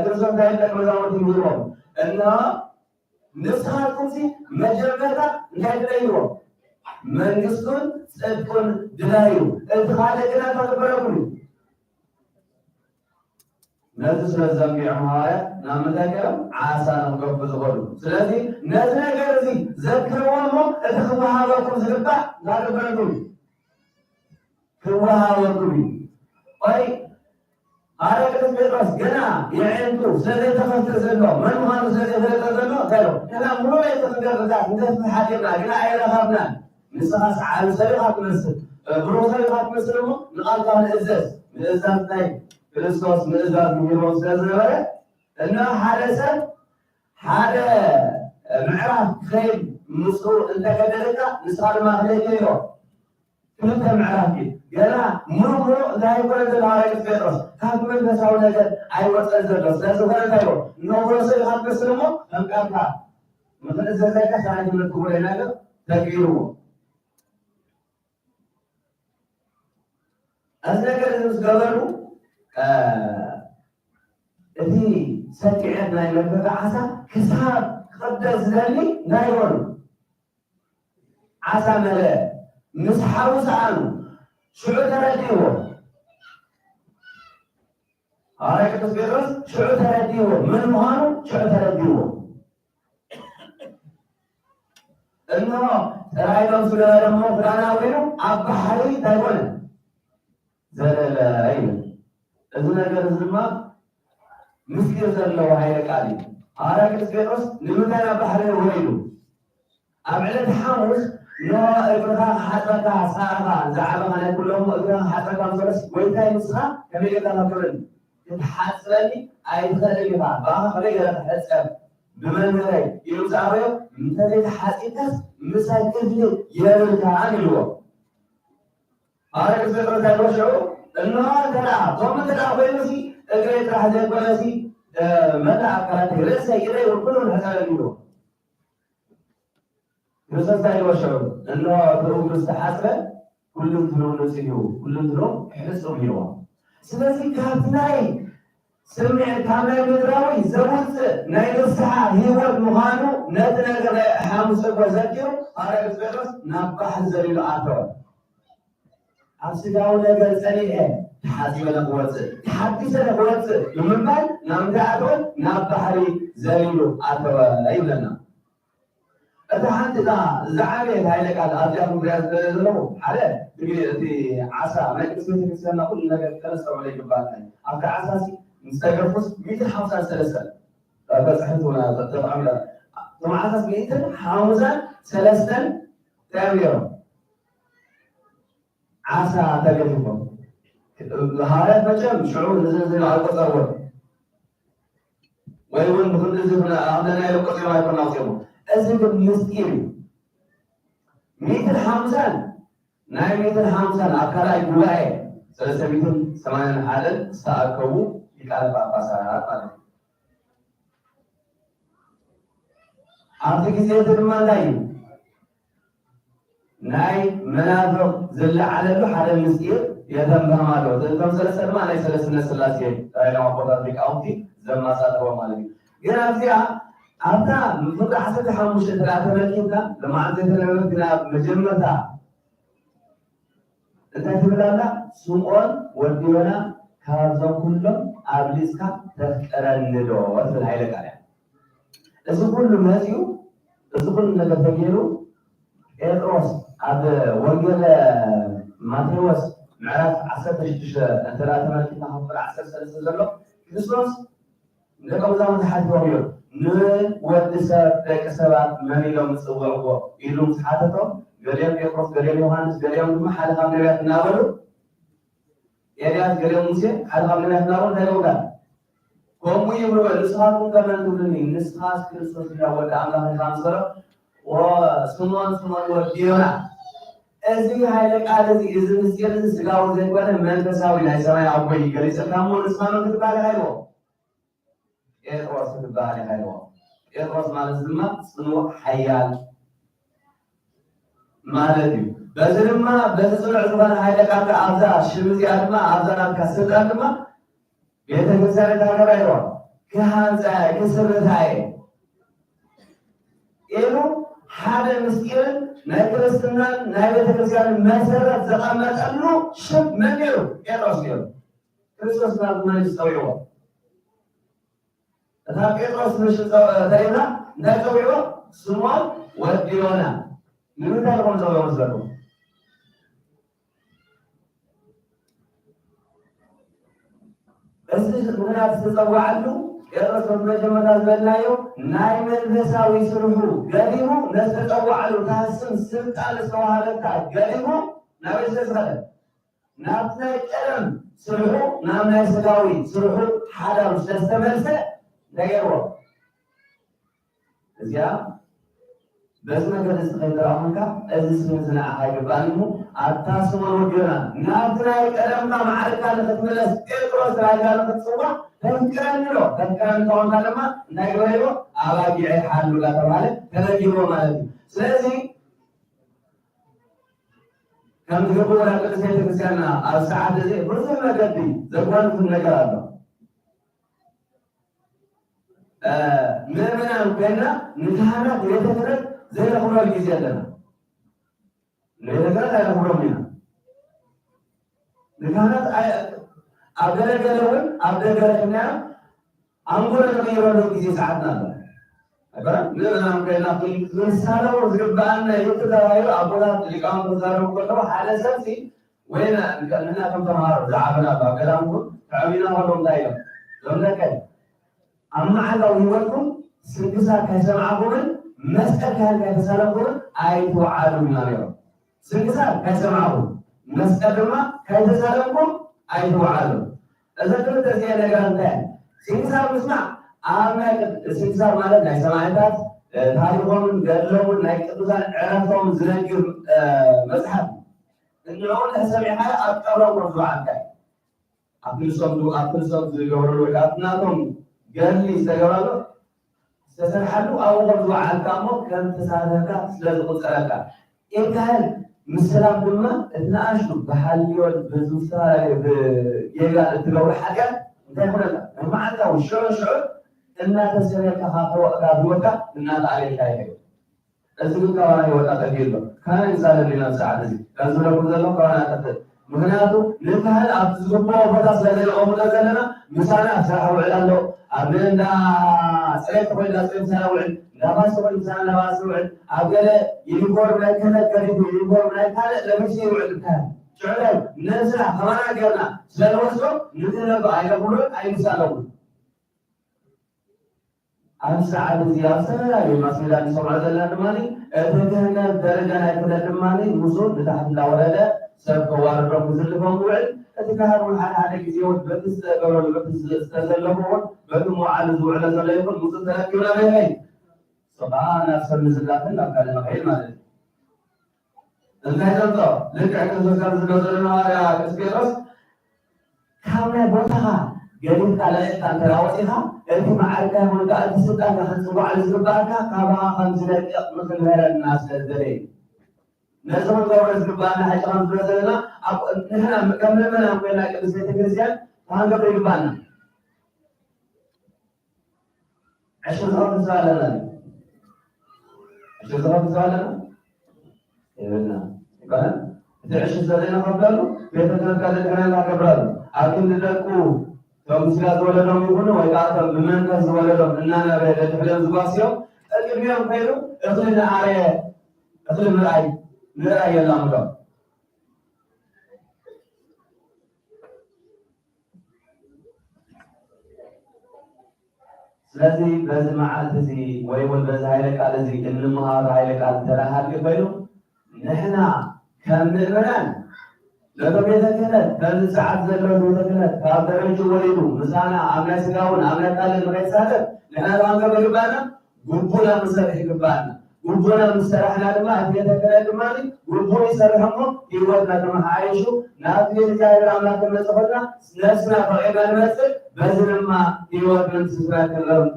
ክርስቶስ እንታይ ደቀ መዛሙርቱ ይብልዎም እና ንስኻትኩም መጀመርታ እንታይ ትለይዎም መንግስቱን ጽድቁን ድላዩ እቲ ካልእ ግና ተግበረኩም ነዚ ስለዘንቢዖም ሐዋርያት ናብ ምንታይ ገይሮም ዓሳ ንክገቡ ዝኸዱ ስለዚ ነዚ ነገር እዚ ዘክርዎሞ እቲ ክወሃበኩም ዝግባእ እንዳገበረኩም ክወሃበኩም እዩ ቆይ ሐዋርያ ቅዱስ ጴጥሮስ ገና የዕንቱ ስለዘይተፈትር ዘሎ መን ምዃኑ ስለዘይፈለጠ ዘሎ እንታይ ሎ ገና ሙሉ ናይ ተክንገርዛት እንደተሓዲርና ግና ኣይረኸብናን ንስኻስ ዓብ ሰብ ኢኻ ትመስል ብሩህ ሰብ ኢኻ ትመስል እሞ ንቓልካ ንእዘዝ ምእዛዝ ናይ ክርስቶስ ምእዛዝ ምሂቦም ስለዝነበረ እና ሓደ ሰብ ሓደ ምዕራፍ ክኸይድ ምስኡ እንተገደለካ ንስኻ ድማ ክለይከ ኢሎ ክልተ ምዕራፍ እዩ ገና ሙሉእ እንታይ ይኮነ ዘሎ ሐዋርያ ቅዱስ ጴጥሮስ ካብ መንፈሳዊ ነገር ኣይወፀን ዘሎ ስለዝኾነ እንታይ ሎ ንብሮ ሰብ ኢኻ ትመስል እሞ ከምቃልካ ምክእዘዘካ ሰራይ ትምህርቲ ጉዳይ ነገር ተገይርዎ እዚ ነገር እዚ ምስ ገበሩ እቲ ሰኪዐት ናይ መበጋ ዓሳ ክሳብ ክቅደስ ዝደሊ እንታይ ይሆኑ ዓሳ መለአ ምስ ሓው ሰኣኑ ሽዑ ተረዲእዎ ሐዋርያ ቅዱስ ጴጥሮስ ሽዑ ተረዲእዎ ምን ምዃኑ ሽዑ ተረዲእዎ እንሆ ጥራይቶም ስለበለ እሞ ክዳና ኮይኑ ኣብ ባሕሪ እንታይ ኮነ ዘለለ ይብል እዚ ነገር እዚ ድማ ምስጢር ዘለዎ ሃይለ ቃል እዩ ሐዋርያ ቅዱስ ጴጥሮስ ንምንታይ ናብ ባሕሪ ወይሉ ኣብ ዕለት ሓሙስ ኖ እግርኻ ሓፀካ ሳዕኻ ዝዓበኻ ናይ ኩሎም እግርኻ ሓፀካ መሰለስ ጎይታይ ንስኻ ከመይ ጌርካ ተክብርን ክትሓፅበኒ ኣይትኽእልን ኢኻ ባኻ ከመይ ገይረ ትሕፀብ ብመንበረይ ኢሉ ዝኣበዮ እንተዘይተሓፂብካስ ምሳይ ክፍሊ የብልካን ኢልዎ ሐዋርያ ቅዱስ ጴጥሮስ እንታይ ኢልዎ ሽዑ እንሆ ተደኣ ቶም ተደኣ ኮይኑሲ እግረይ ጥራሕ ዘይኮነሲ መላእ ኣካላተይ ርእሰይ ኢለይ ኩሉ ንሕፀበኒ ኢልዎ ክርስቶስ እንታይ ኢልዎ ሽዑ እንሆ እግሩ ዝተሓፅበ ኩሉ እንትንኡ ንፅዩ ኩሉ እንትንኡ ሕፁብ ኢልዎ ስለዚ ካብቲ ናይ ስምዒት ካብ ናይ ምድራዊ ዘውፅእ ናይ ንስሓ ሂወት ምዃኑ ነቲ ነገር ናይ ሓሙስ እኮ ዘኪሩ ሐዋርያ ቅዱስ ጴጥሮስ ናብ ባሕሪ ዘሊሉ ኣተወ ኣብ ስጋዊ ነገር ፀኒዐ ተሓፂበ ንክወፅእ ተሓዲሰ ንክወፅእ ንምባል ናብ ምንታይ ኣተወ ናብ ባሕሪ ዘሊሉ ኣተወ ይብለና እቲ ሓንቲ ዝዓበየት ሃይለ ቃል ኣብዚኣ ክምሪያ ዘለዎ ሓደ እቲ ዓሳ ናይ ቅድስት ቤተክርስትያንና ኩሉ ነገር ከነስተውዕሎ ይግባአና ኣብቲ ዓሳ ምስ ተገርፉስ 153 በፅሕቲ ውን ተጠቃሚና እቶም ዓሳስ 153 እንታይ ገይሮም ዓሳ ተገፊፎም ሐዋርያት መቸም ሽዑ ንዝንዝኑ ኣይቆፀርዎን ወይ እውን ብክንዲ ኣብደናይ ቆፂሮ ኣይኮና ውፅሞ እዚ ግን ምስጢር እዩ 150 ናይ 150 ኣብ ካልኣይ ጉባኤ 381 ዝተኣከቡ ሊቃነ ጳጳሳት ማለት እዩ ኣብቲ ግዜ እቲ ድማ እንታይ እዩ ናይ መናፍቕ ዝለዓለሉ ሓደ ምስጢር የተንበህም ኣሎ እቶም ሰለስተ ድማ ናይ ሰለስነት ስላሴ ራይናዊ ኣቦታት ሊቃውንቲ ዘማሳተፎ ማለት እዩ ግን ኣብዚኣ ኣብታ ፍቅሪ 15 ተደኣ ተመልኪትና ለማዓልቲ የተነበበት ግና መጀመርታ እንታይ ትብል ኣላ ስምዖን ወዲ ዮና ካብዞም ኩሎም ኣብሊፅካ ተፍቀረኒ ዶ ትብል ሃይለ ቃል እያ እዚ ኩሉ መፅኡ እዚ ኩሉ ነገር ተገይሩ ጴጥሮስ ኣብ ወንጌል ማቴዎስ ምዕራፍ 16 እንተደኣ ተመልኪትና ክፍል 13 ዘሎ ክርስቶስ ደቀ መዛሙርቱ ሓቲቦም እዮም ንወዲ ሰብ ደቂ ሰባት መን ኢሎም ዝፅውዕዎ ኢሉ ምስ ሓተቶም ገሊኦም ጴጥሮስ ገሊኦም ዮሃንስ ገሊኦም ድማ ሓደ ካብ ነቢያት እናበሉ ኤልያስ ገሊኦም ሙሴ ሓደ ካብ ነቢያት እናበሉ እንታይ ይብሉካ ከምኡ ይብልዎ ንስኻትኩም ከመን ትብሉኒ ንስኻስ ክርስቶስ ኢላ ወዲ ኣምላኽ ኢኻ ምስ በሎ ስምዖን ስምዖን ወዲ ዮና እዚ ሃይለ ቃል እዚ ምስጢር እዚ ስጋዊ ዘይኮነ መንፈሳዊ ናይ ሰማይ ኣቦይ ገሊፀካ እሞ ንስኻኖ ክትባሃል ኢኻ ኢልዎ ጴጥሮስ ክትባሃል ኢኻ ኢልዎ ጴጥሮስ ማለት ድማ ፅኑዕ ሓያል ማለት እዩ በዝንማ በዝጽንዕ ዝኾነ ሃይለ ቃልካ ኣብዛ ሽም እዚኣ ድማ ኣብዛ ናትካ ስልጣን ድማ ቤተክርስቲያን ተረባይሮ ክሃንፃየ ክስርታየ ኢሉ ሓደ ምስጢርን ናይ ክርስትናን ናይ ቤተክርስቲያንን መሰረት ዘቐመጠሉ ሽም መን ነይሩ? ጴጥሮስ ነይሩ። ክርስቶስ ናብ መን ፀዊዕዎ? እታ ጴጥሮስ ምሽ ተይና እንታይ ፀዊዕዎ? ስምዖን ወዲ ዮና። ንምንታይ ልኾም ፀዊዕዎ መስለኩም? እዚ ምክንያት ዝተፀዋዓሉ ጴጥሮስ በመጀመርያ ዝበልናዮ ናይ መንፈሳዊ ስርሑ ገሊሙ ነዝተፀዋዓሉ ታስም ስልጣን ዝተዋሃበካ ገሊሙ ናብ ዝተዝኸለ ናብ ናይ ቀደም ስርሑ ናብ ናይ ስጋዊ ስርሑ ሓዳሩ ስለዝተመልሰ ነገርዎ እዚኣ በዚ ነገር ዝተኸይተራኸንካ እዚ ስም ዝነዓኻ ይግባእኒሙ ኣታስሞን ወዲዮና ናብቲ ናይ ቀደምካ ማዕርካ ንኽትመለስ ጴጥሮስ ተባሂልካ ንኽትፅዋዕ ተንቅረኒ ሎ ተንቅረኒ ተኾንካ ድማ እንታይ ግበሪዎ ኣባጊዕ ሓሉላ ተባሃለ ተነጊርዎ ማለት እዩ። ስለዚ ከም ትገብሮ ናብ ቅድስት ቤተክርስቲያንና ኣብ ሰዓት እዚ ብዙሕ መገዲ ዘጓንፉን ነገር ኣሎ። ምእመናን ኮይና ንካህናት ቤተ ክህነት ዘይነኽብረሉ ግዜ ኣለና። ቤተ ክህነት ኣይነኽብሮም ኢና። ንካህናት ኣብ ገለገለ እውን ኣብ ደገለ ክናዮ ኣንጎሎ ንቕይረሉ ግዜ ሰዓትና ኣሎ። ኣይኮነን ምእመናን ኮይና ክንሳለሙ ዝግባአና እዩ ተባሂሉ ኣቦታት ሊቃውንት ተዛረቡ ከለዉ ሓደ ሰብሲ ወይ ንሕና ከም ተምሃሮ ዝዓበና ኣብ ገዳም እውን ተዕቢና ከሎ እንታይ እዮም ዞም ደቀይ ኣብ መዓልታዊ ህይወትኩም ስንክሳር ከይሰምዓኩምን መስቀል ካህን ከይተሳለምኩምን ኣይትወዓሉም ኢና ነይሮም። ስንክሳር ከይሰምዓኩም መስቀል ድማ ከይተሳለምኩም ኣይትወዓሉም። እዘ ክልተ እዚአ ነገር እንታይ ስንክሳር ምስማዕ ኣብ ናይ ስንክሳር ማለት ናይ ሰማዕታት ታሪኮምን ገድሎምን ናይ ቅዱሳን ዕረፍቶምን ዝነግር መፅሓፍ እንዕውን ተሰሚዕካ ኣብ ቀብሮም ዝወዓልካ ኣብ ክልሶም ዝገብረሉ ወይ ከዓ ናቶም ገድሊ ዝተገብረሉ ዝተሰርሓሉ ኣብኡ ዝወዓልካ እሞ ከም ተሳተፍካ ስለዝቁፀረካ ኢልካህን ምስላም ድማ እቲ ንኣሽቱ ብሃልዮን ብዝተፈላለዩ ብጌጋ እትገብሩ ሓጢያት እንታይ ይኮነካ መዓልታዊ ሽዑ ሽዑ እናተሰረካ ካወቕካ ዝወካ እናተኣልየልካ ይሄዱ። እዚ ግን ካባና ይወጣ ተጊሎ ካነ ይዛለልና ሰዓት እዚ ከዝብለኩም ዘሎ ካባና ቀጥል ምክንያቱ ንካህን ኣብቲ ዝግብኦ ቦታ ስለዘይቀሙጦ ዘለና ምሳና ስራሕ ውዕል ኣሎ ኣብ እንዳ ፅሬት ኮይና ፅሬት ምሳና ውዕል እንዳባስ ኮይኑ ምሳና እንዳባስ ውዕል ኣብ ገለ ዩኒፎርም ናይ ክህነት ገሪፉ ዩኒፎርም ናይ ካልእ ለቢሱ ይውዕል ካህን ሽዑላይ ነስራሕ ከማና ገርና ስለንወስዶ ንክህነቱ ኣይነብሉን ኣይምሳለውን ኣብ ሰዓት እዚ ኣብ ዝተፈላለዩ ማስሜዳ ንሰምዖ ዘለና ድማ እቲ ክህነት ደረጃ ናይ ክህነት ድማ ሙሱ ንታሕቲ እንዳወረደ ሰብ ከዋርዶም ዝልፎም ውዕል እቲ ካህን እውን ሓደ ግዜ እውን በቲ ዝተገብረሉ በቲ ዝተዘለፎ እውን በቲ መዋዕሊ ዝውዕለ ዘሎ ይኹን ሙሱ ተረኪብና በይ ሰብኣ ናብ ሰብ ምዝላፍን ናብ ካልእ ንኸይድ ማለት እዩ። እንታይ ዘምፆ ልክዕ ክርስቶስ ካብ ዝብሎ ዘለና ሃዋርያ ቅዱስ ጴጥሮስ ካብ ናይ ቦታኻ ገሊልካ ለዒልካ እንተራወፂኻ እቲ ማዓልካ ይኹን ከዓ እቲ ስልጣንካ ክትፅዋዕ ዝግባእካ ካብኻ ከም ዝለቅቕ ንክንበረና ስለዝደለየ እዩ። ነዞም ገብረ ዝግባእና ሓቂ ከም ዝብሎ ዘለና ንሕና ከም ምእመናን ኮይና ቅድስት ቤተክርስቲያን ክንገብሮ ይግባእና። ዕሽር ዝኸፍት ሰብ ኣለና ዕሽር ዝኸፍት ሰብ ኣለና የብልና ይኮነን እቲ ዕሽር ዘለይነኸፍለሉ ቤተ ክህነት ካዘድሕነና ከብራሉ ኣብ ክንዲ ደቁ ቶም ስጋ ዝወለዶም ይኹኑ ወይ ከዓ ቶም ብመንፈስ ዝወለዶም እናነበረ ደድሕዶም ዝጓስዮም ቅድሚኦም ከይዱ እኽሊ ንኣርየ እኽሊ ምርኣይ የላምዶ ስለዚ በዚ መዓልቲ እዚ ወይ እውን በዚ ሃይለ ቃል እዚ እንምሃሮ ሃይለ ቃል ተላሃልዩ ኮይኑ ንሕና ከም ምእመናን ነቶ ቤተ ክህነት በዚ ሰዓት ዘሎ ቤተ ክህነት ካብ ደረጁ ወሊዱ ምሳና ኣብ ናይ ስጋውን ኣብ ናይ ቃልን ንኸይሳተፍ ንሕና ክንገብር ይግባእና ጉቡና ምሰርሕ ይግባእና ጉቡና ምሰራሕና ድማ እቲ ቤተ ክህነት ድማ ጉቡን ይሰርሕ እሞ ሂወትና ተመሓይሹ ናብቲ ቤተ እግዚኣብሔር ኣምላክ ክንመፅእ ኮልና ነፍስና ፈቂድና ንመፅእ በዚ ድማ ሂወት መንግስቲ ሰማያት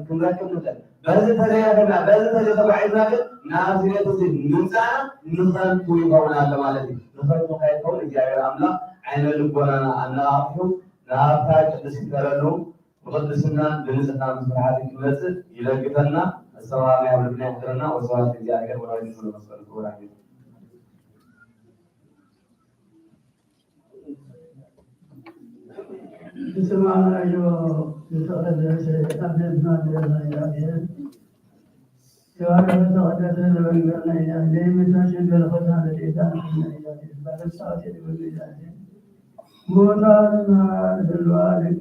ክንረክብ ንኽእል በዚህ ተዘያገና በዚህ ተዘያገና ናዝሬት እዚህ ምንጻና ንፈንቱ ይሆናል ማለት ነው። ንፈንቱ ካይተው እግዚአብሔር አምላክ አይነ ልቦናና አናአፉ ለአፍታ ቅዱስ ይተረሉ ወቅድስና በንጽህና መስራት ይመጽእ ይለግተና ሰዋማ ያብልና ይተረና ወሰዋት እግዚአብሔር ወራጅ ነው መስፈር ወራጅ سبحان الله يتقدس يتقدس ما بين يديه يعلم يتقدس من بين يديه من تشد الخزان التي كان من يديه بعد الساعة بالبداية مولانا بالوالد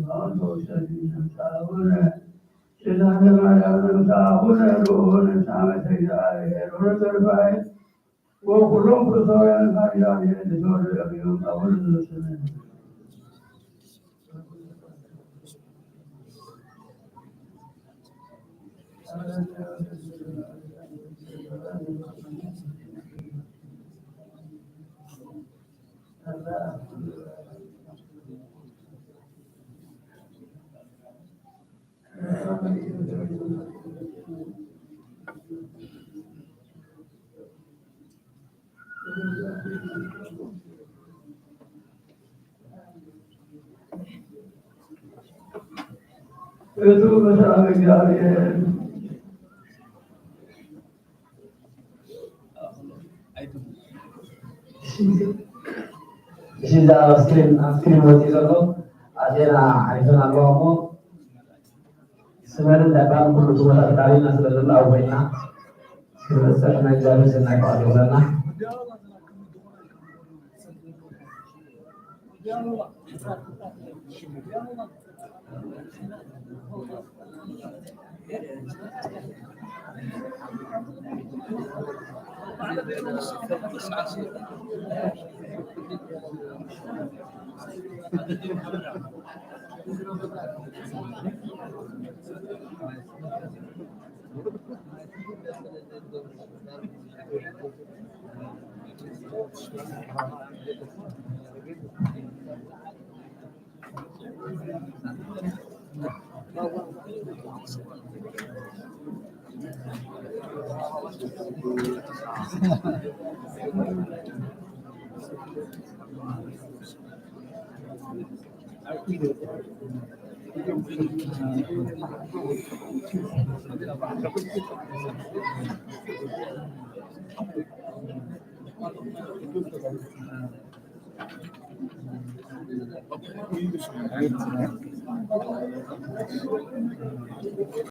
فأنتم سبيل تعاون إذا لما يعلم تعاون يروون سامة يديه يروون الفاعل وكلهم بصويا الفاعل لدور الأبيض أول السنة itu masalah እግዚአብሔር እሺ አስክሪን ወጥ ይዘው አዴና አይተና አለዋሞ ስመርን ዳባን ሁሉ ተወላ ታሪና ስለዘላ አውበና ስለሰና እግዚአብሔር ሰናቀዋለና